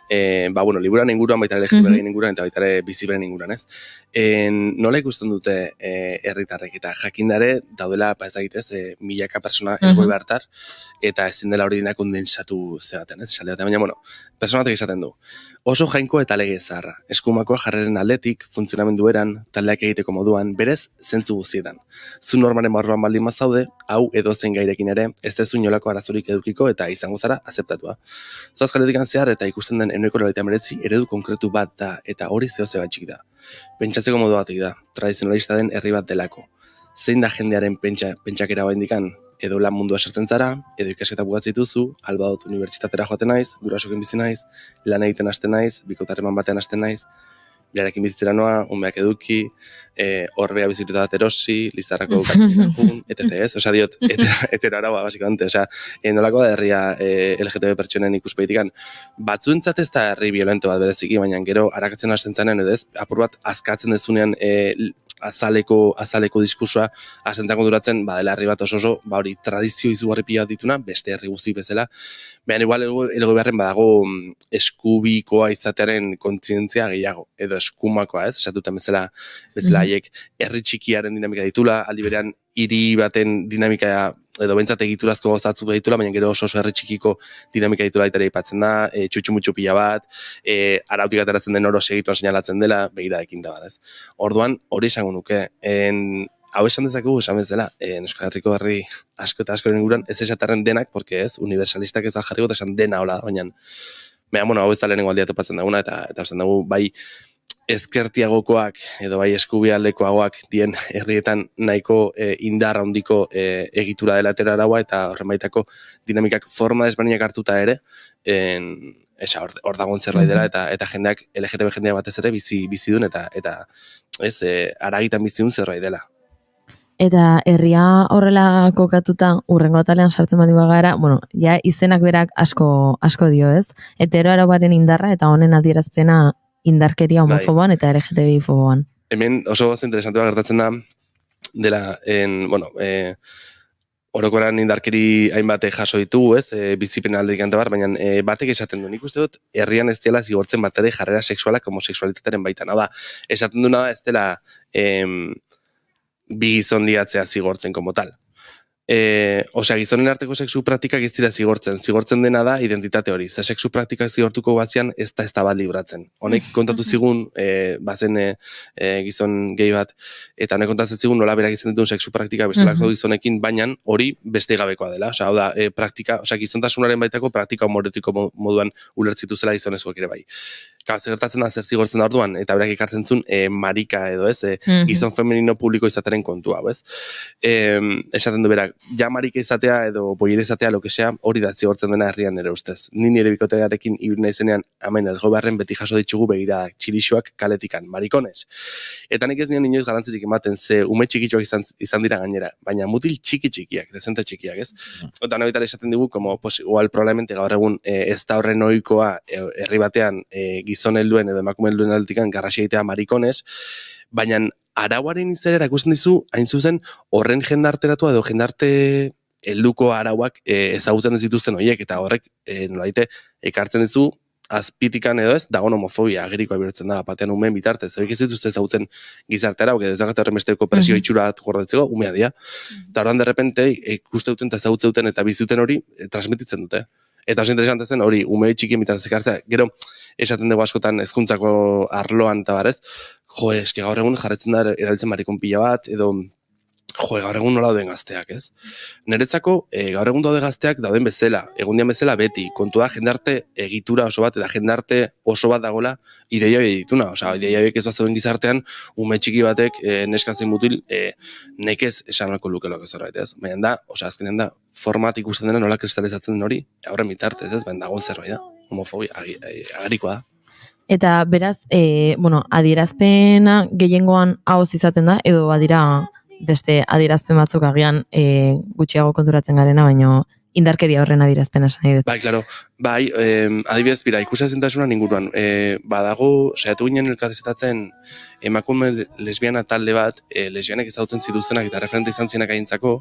liburan inguruan, baita LGTB inguruan, eta baita biziberen inguruan, ez? Nola ikusten dute herritarrek, eta jakindare daudela, ez dakitez, milaka persona elgoibartar, eta ezin dela hori dina kondensatu zebaten, ez? Baina, personatek izaten du. Oso jainko eta lege zaharra, eskumakoa jarreren aldetik, funtzionamendu eran, taldeak egiteko moduan, berez zentzu guztietan. Zu normaren barruan baldin mazaude, hau edozein gairekin ere, ez dezu inolako arazorik edukiko eta izango zara azeptatua. Zoazkaletik zehar eta ikusten den enueko eredu konkretu bat da eta hori zehose bat txik da. Pentsatzeko modu batik da, tradizionalista den herri bat delako. Zein da jendearen pentsakera baindikan, edo lan mundua sartzen zara, edo ikasketa bukatzen dituzu, alba dut unibertsitatera joaten naiz, gurasokin bizi naiz, lan egiten hasten naiz, bikotarreman batean hasten naiz, bilarekin bizitzera noa, umeak eduki, horbea bizikleta bat erosi, lizarrako jun, etc. Ez? Osa diot, eteraraua, basikamente. Osa, nolako da herria LGTB pertsonen ikuspegitikan. Batzuentzat ez da herri violento bat bereziki, baina gero harakatzen hasten zanen, edo ez, apur bat azkatzen dezunean azaleko diskursoa asentzako duratzen, dela herri bat oso, hori tradizio izugarri pila dituna, beste herri guzti bezala. Behan igual elgoibarren badago eskubikoa izatearen kontzientzia gehiago, edo eskumakoa, ez? Esatutan bezala haiek herri txikiaren dinamika ditula, aldi berean hiri baten dinamika edo bentsat egiturazko gozatzu behitula, baina gero oso herri txikiko dinamika ditula itara ipatzen da, txutxu-mutxu pila bat, arautik ateratzen den oro segituan seinalatzen dela, begira ekin da ez. Orduan, hori esango nuke, hau esan dezakegu esan bezala, Euskal Herriko herri asko eta askoren inguruan, ez esatarren denak, porque ez, universalistak ez da jarriko eta esan dena hola, baina, hau ez da lehenengo aldia topatzen daguna, eta esan dugu, bai, ezkertiagokoak edo bai eskubialdekoagoak dien herrietan nahiko indarra handiko egitura dela eteraraua eta horren baitako dinamikak forma desberdinak hartuta ere hor dagoen zerbait dela eta jendeak LGTB jendea batez ere bizidun eta ez aragitan bizidun zerbait dela. Eta herria horrela kokatuta urrengo atalean sartzen badi bagara, ja izenak berak asko dio, ez? Heteroarauaren indarra eta honen adierazpena indarkeria homofoboan eta LGTBI foboan. Hemen oso interesantea gertatzen da dela, orokoran indarkeri hainbate jaso ditugu, ez, bizipen aldeik bar, baina batek esaten du, nik uste dut, herrian ez dela zigortzen bat ere jarrera sexualak homoseksualitatearen baitan. Hau da, esaten duna da ez dela bi gizon liatzea zigortzen como tal. Osea, gizonen arteko sexu praktikak ez dira zigortzen dena da identitate hori. Ze sexu praktikak zigortuko batzean ez da bat libratzen. Honek kontatu zigun, bazen gizon gehi bat, eta honek kontatzen zigun nola berak izan dituen sexu praktika bezalako gizonekin, baina hori beste gabekoa dela. Osea, hau da, gizontasunaren baitako praktika homoretiko moduan ulertzitu zela gizonezkoak ere bai. Zer gertatzen da, zer zigortzen da orduan, eta berak ekartzen zuen marika edo, ez, gizon femenino publiko izateren kontua, ez. Esaten du berak, ja marika izatea edo boiera izatea, lo que sea, hori da zigortzen dena herrian ere ustez. Ni nire bikotearekin ibili naizenean, hemen elgobarren beti jaso ditugu begira txirixoak kaletikan, marikones. Eta nik ez nion inoiz garantzirik ematen, ze ume txikitxoak izan dira gainera, baina mutil txikiak, dezente txikiak, ez? Eta nabitar esaten digu, como, pues, igual, probablemente gaur egun ez da horren ohikoa herri batean gizon helduen edo emakume helduen aldikan garrasi egitea marikones, baina arauaren izera ikusten dizu, hain zuzen, horren jendarteratua edo jendarte helduko arauak ezagutzen ez dituzten horiek, eta horrek, nolaite, ekartzen dizu, azpitikan edo ez, dagoen homofobia agerikoa bihurtzen da, batean umeen bitartez, horiek ez dituzte ezagutzen gizartera, oke, ez dakate horren besteko presio itxura gordetzeko, umea dia, eta horren derrepente, ikuste duten eta ezagutze duten eta bizuten hori, transmititzen dute. Eta oso interesante zen hori, ume txikien bitartez ekartzea, gero, esaten dugu askotan hezkuntzako arloan eta barez, eske gaur egun jarretzen da erabiltzen marikon pila bat, edo, gaur egun nola dauden gazteak, ez? Niretzako, gaur egun daude gazteak dauden bezala, egundian bezala beti, kontua jendarte egitura oso bat, eta jendarte oso bat dagoela ideia hori dituna, osea, ideia horiek ez bat zeuden gizartean, ume txiki batek, neskazen mutil, nekez esanako lukeloak ez horret, ez? Baina da, osea, azkenean da, format ikusten dena nola kristalizatzen den hori, horren bitartez, ez? Baina dagoen zerbait da, homofobia, agerikoa da. Eta beraz, adierazpena gehiengoan ahoz izaten da, edo badira beste adierazpen batzuk agian gutxiago konturatzen garena, baina indarkeria horren adierazpena esan nahi dut. Bai, klaro. Bai, adibidez, bira, ikusazintasuna inguruan. Badago, saiatu ginen elkarrizetatzen emakume lesbiana talde bat, lesbianek ezagutzen zituztenak eta referente izan zinak aintzako,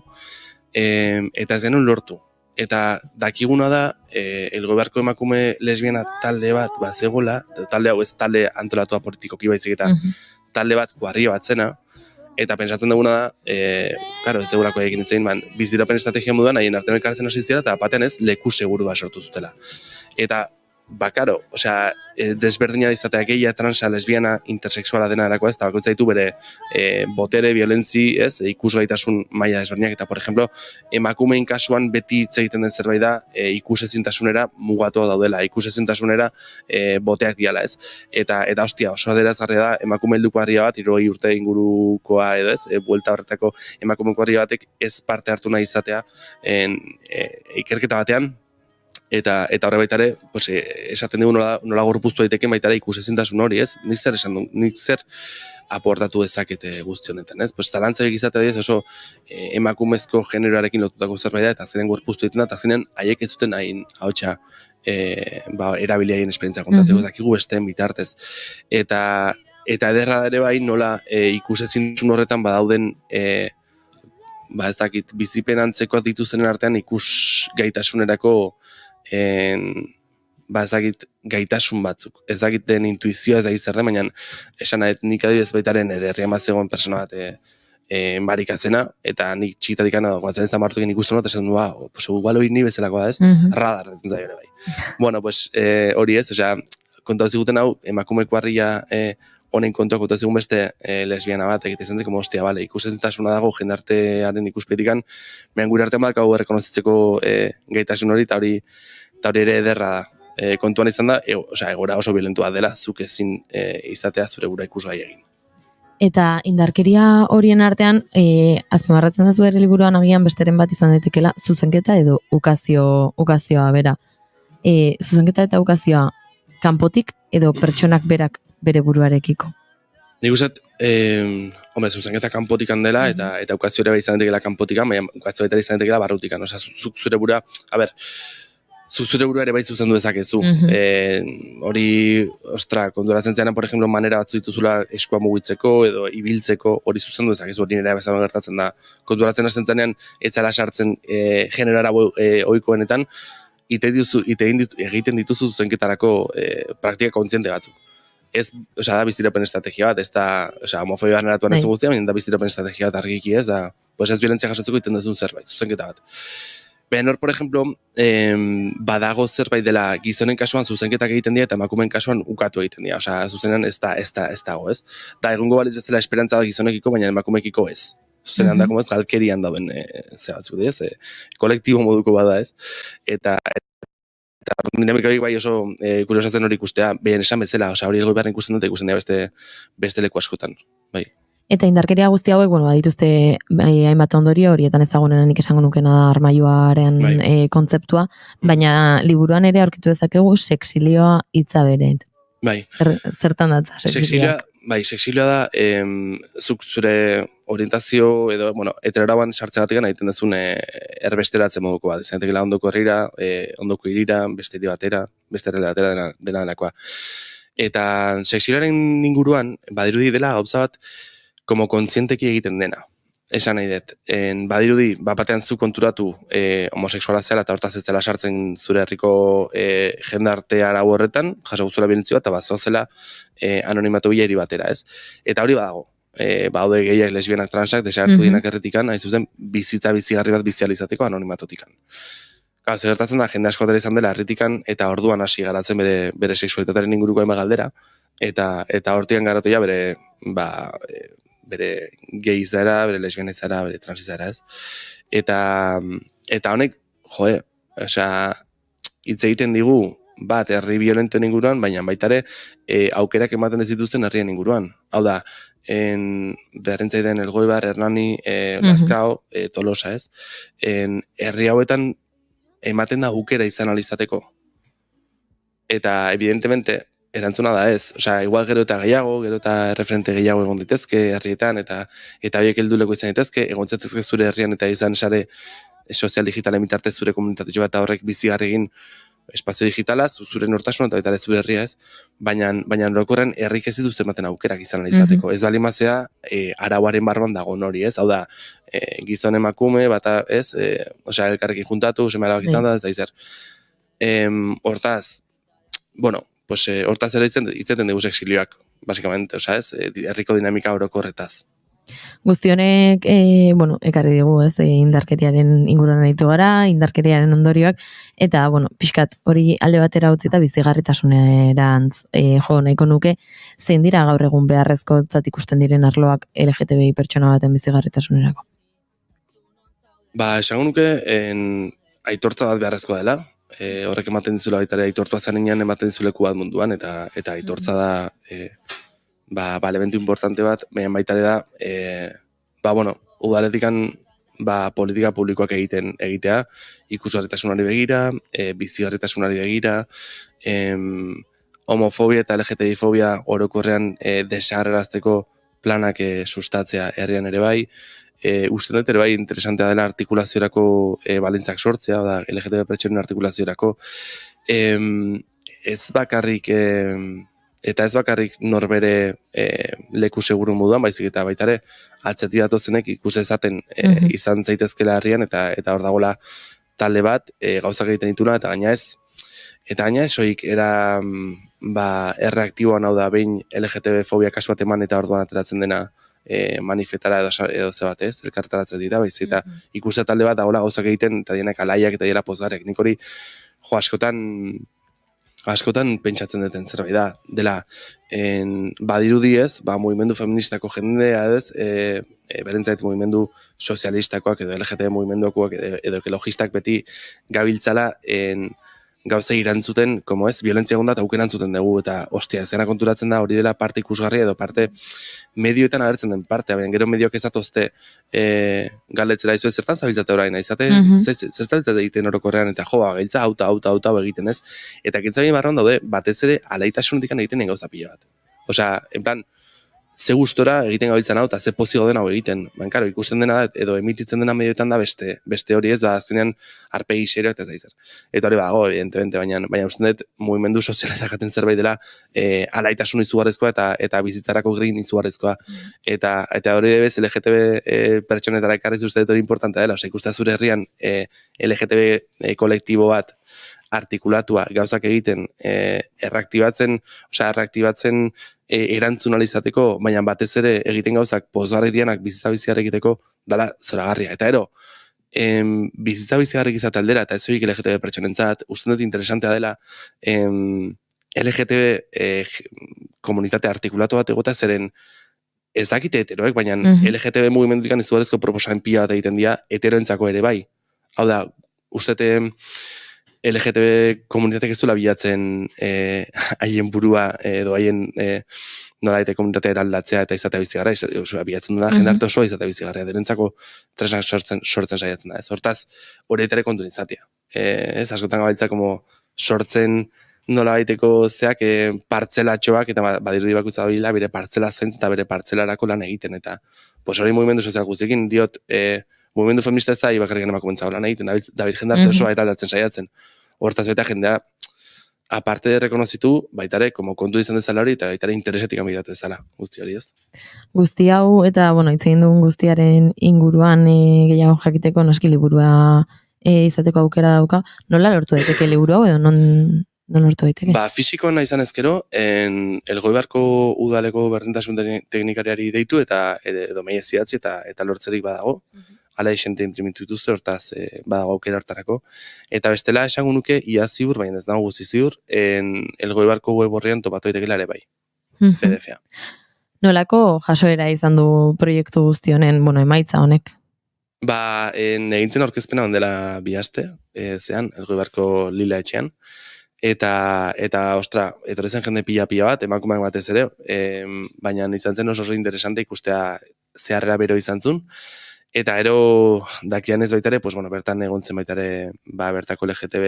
eta ez denun lortu. Eta dakiguna da, elgoberko emakume lesbiana talde bat bazegola, talde hau ez talde antolatua politikoki baizik eta talde bat kuarria bat zena, eta pentsatzen duguna da, karo, ez degurako egin itzein, bizirapen estrategia moduan, haien artean elkarretzen hasi zira, eta batean ez, leku seguru bat sortu zutela. Eta, bakaro, osea, desberdina izatea gehia, transa, lesbiana, intersexuala dena erako ez, eta bakoitza ditu bere botere, violentzi, ez, ikusgaitasun maila desberdinak, eta, por ejemplo, emakumein kasuan beti hitz egiten den zerbait da, ikusezintasunera mugatua daudela, ikusezintasunera boteak diala, ez. Eta hostia, oso aderazgarria da, emakume helduko harria bat, 60 urte ingurukoa edo ez, buelta horretako emakumeko harria batek ez parte hartu nahi izatea ikerketa batean, eta horre baita ere, pues, esaten dugu nola gorpuztu daiteken baita ere ikusezintasun hori, ez? Nik zer esan du, nik zer aportatu dezakete guzti honetan, ez? Pues, talantzaik izatea diez oso emakumezko generoarekin lotutako zerbait da, eta azkenean gorpuztu ditzen da, eta azkenean haiek ez zuten hain hautsa erabiliaien esperientzia kontatzeko, dakigu besteen bitartez. Eta ederra da ere bai nola ikusezintasun horretan badauden ez dakit, bizipen antzekoak dituzenen artean ikus gaitasunerako ez dakit gaitasun batzuk. Ez dakit den intuizioa ez dakit zer den, baina esan nahet nik adibidez baitaren herrian bat zegoen persona bat marikazena, eta nik txikitatik goatzen ez da martukin ikusten dut, esan du, igual hori ni bezalakoa da ez, radar dezen zaio ere bai. Bueno, pues hori ez, osea, kontatu ziguten hau, emakumeko harria honen kontuak kontatu zigun beste lesbiana bat, egite izan zeko, hostia, bale, ikusezintasuna dago jendartearen ikuspetikan, mehan gure artean bat hau errekonozitzeko gaitasun hori, eta hori ere ederra da. Kontuan izan da, egora oso violentua dela, zuk ezin izatea zure gura ikusgai egin. Eta indarkeria horien artean, azpimarratzen da zure liburuan agian besteren bat izan daitekela, zuzenketa edo ukazioa bera. Zuzenketa eta ukazioa kanpotik edo pertsonak berak bere buruarekiko. Nik uste, zuzenketa kanpotikan dela, eta ukazio ere izan daitekela kanpotikan, baina ukazio ere izan daitekela barrutikan. Osa, zuk zure burua, zure burua ere bai zuzendu dezakezu. Hori, ostra, konturatzen zean, por ejemplo, manera batzu dituzula eskua mugitzeko edo ibiltzeko, hori zuzendu dezakezu, hori nire bezala gertatzen da. Konturatzen hasten zenean, ez zela sartzen generara ohikoenetan, egiten dituzu zuzenketarako praktika kontziente batzuk. Ez, da bizirapen estrategia bat, ez da, homofobia generatuan ez guztia, baina da bizirapen estrategia bat argiki ez, da, ez violentzia jasotzeko iten dezun zerbait, zuzenketa bat. Baina hor, por ejemplo, badago zerbait dela gizonen kasuan zuzenketak egiten dira eta emakumeen kasuan ukatu egiten dira. Zuzenean ez dago, ez? Da, egongo balitz bezala esperantza da gizonekiko, baina emakumekiko ez. Zuzenean da, galkerian dauden batzuk, ez? Kolektibo moduko bada, ez? Eta dinamika bai oso kuriosatzen hori ikustea, behen esan bezala, hori elgoi behar ikusten dut, ikusten dira beste leku askotan, bai. Eta indarkeria guzti hauek, badituzte hainbat ondorio, horietan ezagunenan nik esango nukena da armailuaren kontzeptua, baina liburuan ere aurkitu dezakegu sexilioa hitza beren. Bai. Zertan datza sexilioa? Bai, sexilioa da, zuk zure orientazio edo, heteroraban sartzegatik egiten dezun erbesteratzen moduko bat. Zaintekela ondoko herrira, ondoko irira, beste batera dena delakoa. Eta sexilioaren inguruan, badirudi dela gauza bat, como kontzienteki egiten dena. Esan nahi dut. Badirudi, batean zu konturatu homoseksuala zela eta hortaz ez zela sartzen zure herriko jendarte arau horretan, jaso guztura bilintzioa, eta bazozela anonimatu bilari batera, ez? Eta hori badago. Baude gehiak lesbianak transak, desagertu dienak erretikan, hain zuzen bizitza bizigarri bat bizializateko anonimatotikan. Zer gertatzen da, jende asko izan dela erretikan, eta orduan hasi garatzen bere sexualitatearen inguruko galdera, eta hortian garatu ja bere gehi izaera, bere lesbiana izaera, bere trans izaera, ez? Eta honek, hitz egiten digu, bat, herri violenten inguruan, baina baitare aukerak ematen ez dituzten herrien inguruan. Hau da, beharrentzaiden Elgoibar, Hernani, Lazkao, Tolosa, ez? Herri hauetan ematen da aukera izan alizateko. Eta, evidentemente, erantzuna da ez. Igual gero eta gehiago, gero eta referente gehiago egon ditezke herrietan, eta horiek helduleko izan ditezke, egon zaitezke zure herrian eta izan sare sozial digitalen bitartez zure komunitatutxo bat horrek bizigarri egin espazio digitala, zure nortasuna eta baita zure herria ez, baina orokorren herrik ez dituzte ematen aukerak izan izateko. Ez bali mazea, arauaren barruan dago hori ez, hau da, gizon emakume, bata ez, elkarrekin juntatu, seme alabak izan da, ez da izer. Hortaz, hortaz ere itzeten dugu sexilioak, basikamente, herriko dinamika orokorretaz. Guztionek, ekarri digu, ez, indarkeriaren inguruan aritu gara, indarkeriaren ondorioak, eta, pixkat, hori alde batera utzi eta bizigarritasunerantz jo nahiko nuke, zein dira gaur egun beharrezko ikusten diren arloak LGTBI pertsona baten bizigarritasunerako? Esango nuke, aitortza bat beharrezkoa dela, horrek ematen dizula baita ere aitortua zanean ematen dizuleku bat munduan, eta aitortza da elementu importante bat, baita ere da, udaletikan politika publikoak egitea, ikusgarritasunari begira, bizigarritasunari begira, homofobia eta LGTBI-fobia orokorrean desagerrarazteko planak sustatzea herrian ere bai, uste dut ere bai interesantea dela artikulaziorako balintzak sortzea, LGTB pertsonen artikulaziorako, ez bakarrik norbere leku seguru moduan, baizik eta baitare atzetik datozenek ikus ezaten izan zaitezkela herrian, eta hor dagoela talde bat gauzak egiten dituna, eta gaina ez soik era erreaktiboan, hau da behin LGTB fobia kasu bat eman eta orduan ateratzen dena manifetara edo ze bat ez, elkartaratzen dira, baizik eta ikuste talde bat dagoela gauzak egiten, eta dienak alaiak eta diela pozgarek. Nik hori askotan pentsatzen duten zerbait da, dela, badirudi ez, mugimendu feministako jendea ez, berentzait mugimendu sozialistakoak edo LGTB mugimenduakoak edo ekologistak beti gabiltzala gauza irantzuten, como ez, violentzia gondat auken antzuten dugu, eta ostia, ezena konturatzen da hori dela parte ikusgarria edo parte medioetan agertzen den parte, baina gero medioak ezatozte galetzera izu zertan zabiltzate orain, izate, zertabiltzate egiten orokorrean, eta gailtza hauta egiten ez, eta kintzabin barron daude, batez ere alaitasunetik egiten den gauza pila bat. En plan, ze gustora egiten gabiltzan hau, eta ze pozio den hau egiten. Baina, ikusten dena da, edo emititzen dena medioetan da beste hori ez, azkenean arpegi serioak eta zaizer. Eta hori bago, evidentemente, baina usten dut, mugimendu sozialetak jaten zerbait dela, alaitasun izugarrezkoa eta bizitzarako green izugarrezkoa. Eta hori debez, LGTB pertsonetara ekarriz uste dut hori importantea dela. Osa, ikustea zure herrian LGTB kolektibo bat artikulatua gauzak egiten erreaktibatzen erantzunalizateko, baina batez ere egiten gauzak pozgarri dianak bizitza bizigarri egiteko dala zoragarria. Eta bizitza bizigarri izate aldera, eta ez horiek LGTB pertsonentzat, uste dut interesantea dela LGTB komunitate artikulatu bat egota zeren ez dakite heteroek, baina LGTB mugimendutik izugarrezko proposamen pila bat egiten dira heteroentzako ere bai. Hau da, ustete LGTB komunitatek ez duela bilatzen haien burua edo haien nolaite komunitatea eraldatzea eta izatea bizigarra, bilatzen duena jendarte osoa izatea bizigarra, derentzako tresnak sortzen saiatzen da. Hortaz, horietare kontun izatea. Ez, askotan gabaitza sortzen nolabaiteko zeak partzelatxoak eta badirudi bakutza bila bere partzela zaintzen eta bere partzelarako lan egiten. Eta hori mugimendu sozial guztiekin diot mugimendu feminista ez da bakarrik emakumentza lan egiten, dabil jendarte osoa eraldatzen saiatzen. Hortaz baita jendea, aparte de rekonozitu, baitare, kontu izan dezala hori, eta baitare interesetik amigatu dezala, guzti hori ez. Guzti hau, eta, itzein dugun guztiaren inguruan gehiago jakiteko, noski liburua izateko aukera dauka, nola lortu daiteke liburu hau, edo non lortu daiteke? Fisikoan izan ezkero, Elgoibarko udaleko berdintasun teknikariari deitu, eta edo meiez idatzi, eta lortzerik badago. Ala esente imprimitu dituzte, hortaz badago aukera hartarako. Eta bestela esango nuke, ia ziur, baina ez dago guzti ziur, Elgoibarko web horrean topatu daitekela ere bai, PDF-a. Nolako jasoera izan du proiektu guzti honen, emaitza honek? Egintzen aurkezpena ondela 2 aste, zean, Elgoibarko Lila etxean, eta ostra, etorri zen jende pila bat, emakumeak batez ere, baina izan zen oso interesante ikustea zeharrera bero izan zun, eta dakian ez baitare, bertan egontzen baitare, bertako LGTB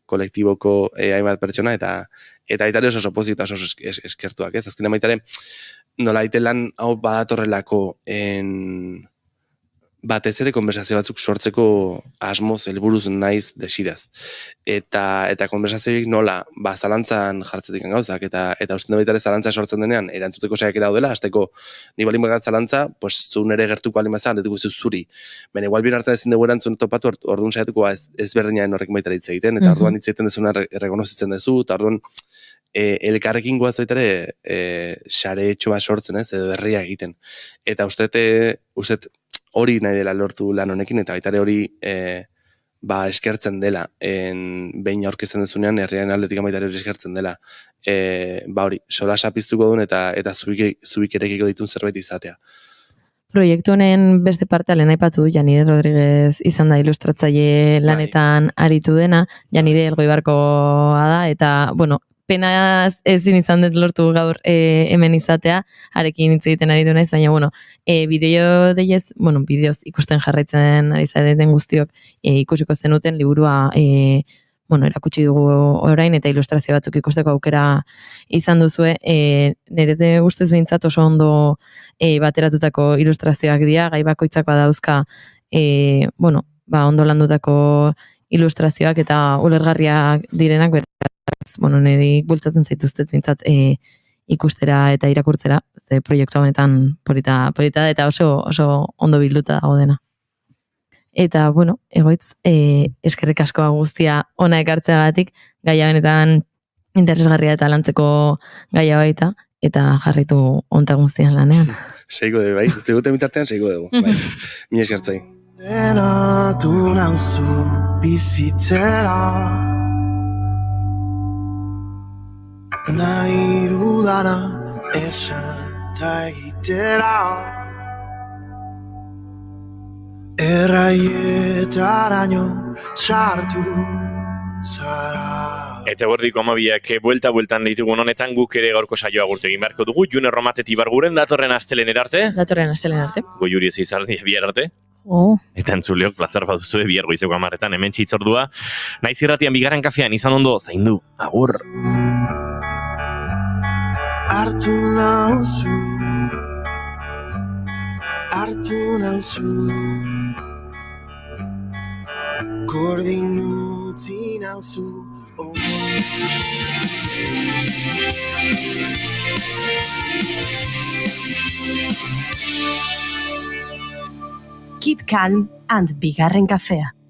kolektiboko hainbat pertsona, eta baitare oso pozita oso eskertuak, ez? Azkenean baitare, nola lan hau badatorrelako batez ere konversazio batzuk sortzeko asmoz, helburuz naiz desiraz. Eta konversazioik nola, zalantzan jartzetik gauzak, eta uste baita ere zalantza sortzen denean, erantzuteko saiakera daudela, hasteko ni balin bagat zalantza, zu nere gertuko alimazan, detuko zuri. Baina igual bien hartan ezin dugu erantzun topatu, orduan saiatuko ez berdinaren horrekin baita hitz egiten, eta orduan hitz egiten dezuna rekonozitzen dezu, eta orduan elkarrekin goaz baita ere sare etxo bat sortzen ez, edo berria egiten. Eta uste hori nahi dela lortu lan honekin, eta baitare hori eskertzen dela. Behin aurkezten dezunean, herriaren aldetik baitare hori eskertzen dela. Hori, sola sapiztuko duen eta zubik erekiko ditun zerbait izatea. Proiektu honen beste partea lehen aipatu, Janire Rodriguez izan da ilustratzaile lanetan aritu dena, Janire Elgoibarkoa da, eta, penaz ezin izan dut lortu gaur hemen izatea, harekin hitz egiten aritu naiz, baina, bideoz ikusten jarraitzen ari zareten guztiok ikusiko zenuten liburua erakutsi dugu orain eta ilustrazio batzuk ikusteko aukera izan duzue, nire ustez behintzat oso ondo bateratutako ilustrazioak dira, gai bakoitzakoa dauzka ondo landutako ilustrazioak eta ulergarriak direnak, niri bultzatzen zaituztet bintzat ikustera eta irakurtzera, ze proiektu honetan polita da eta oso ondo bilduta dago dena. Eta, egoitz, eskerrik asko guztia ona ekartzeagatik, gaia benetan interesgarria eta lantzeko gaia baita, eta jarritu onta guztian lanean. Seiko dugu, bai? Ez dugu temitartean, seiko dugu. Mila eskertzai. Dena du nauzu bizitzera, nahi dudana esan eta egitera, erraietaraino sartu zara. Eta gordiko amabiak bueltan ditugun honetan guk ere gaurko saioa gurtu egin beharko dugu. June Romateti barguren datorren astelen arte. Goiuri ez izardi bihar arte. Eta entzuleok plazar baduzue bihar goizeko 10:00 hemen txitzordua. Naiz irratian bigarren kafean izan ondo zaindu. Agur. Hartu nauzu hartu nauzu, gordin utzi nauzu, oh. Keep calm and bigarren kafea.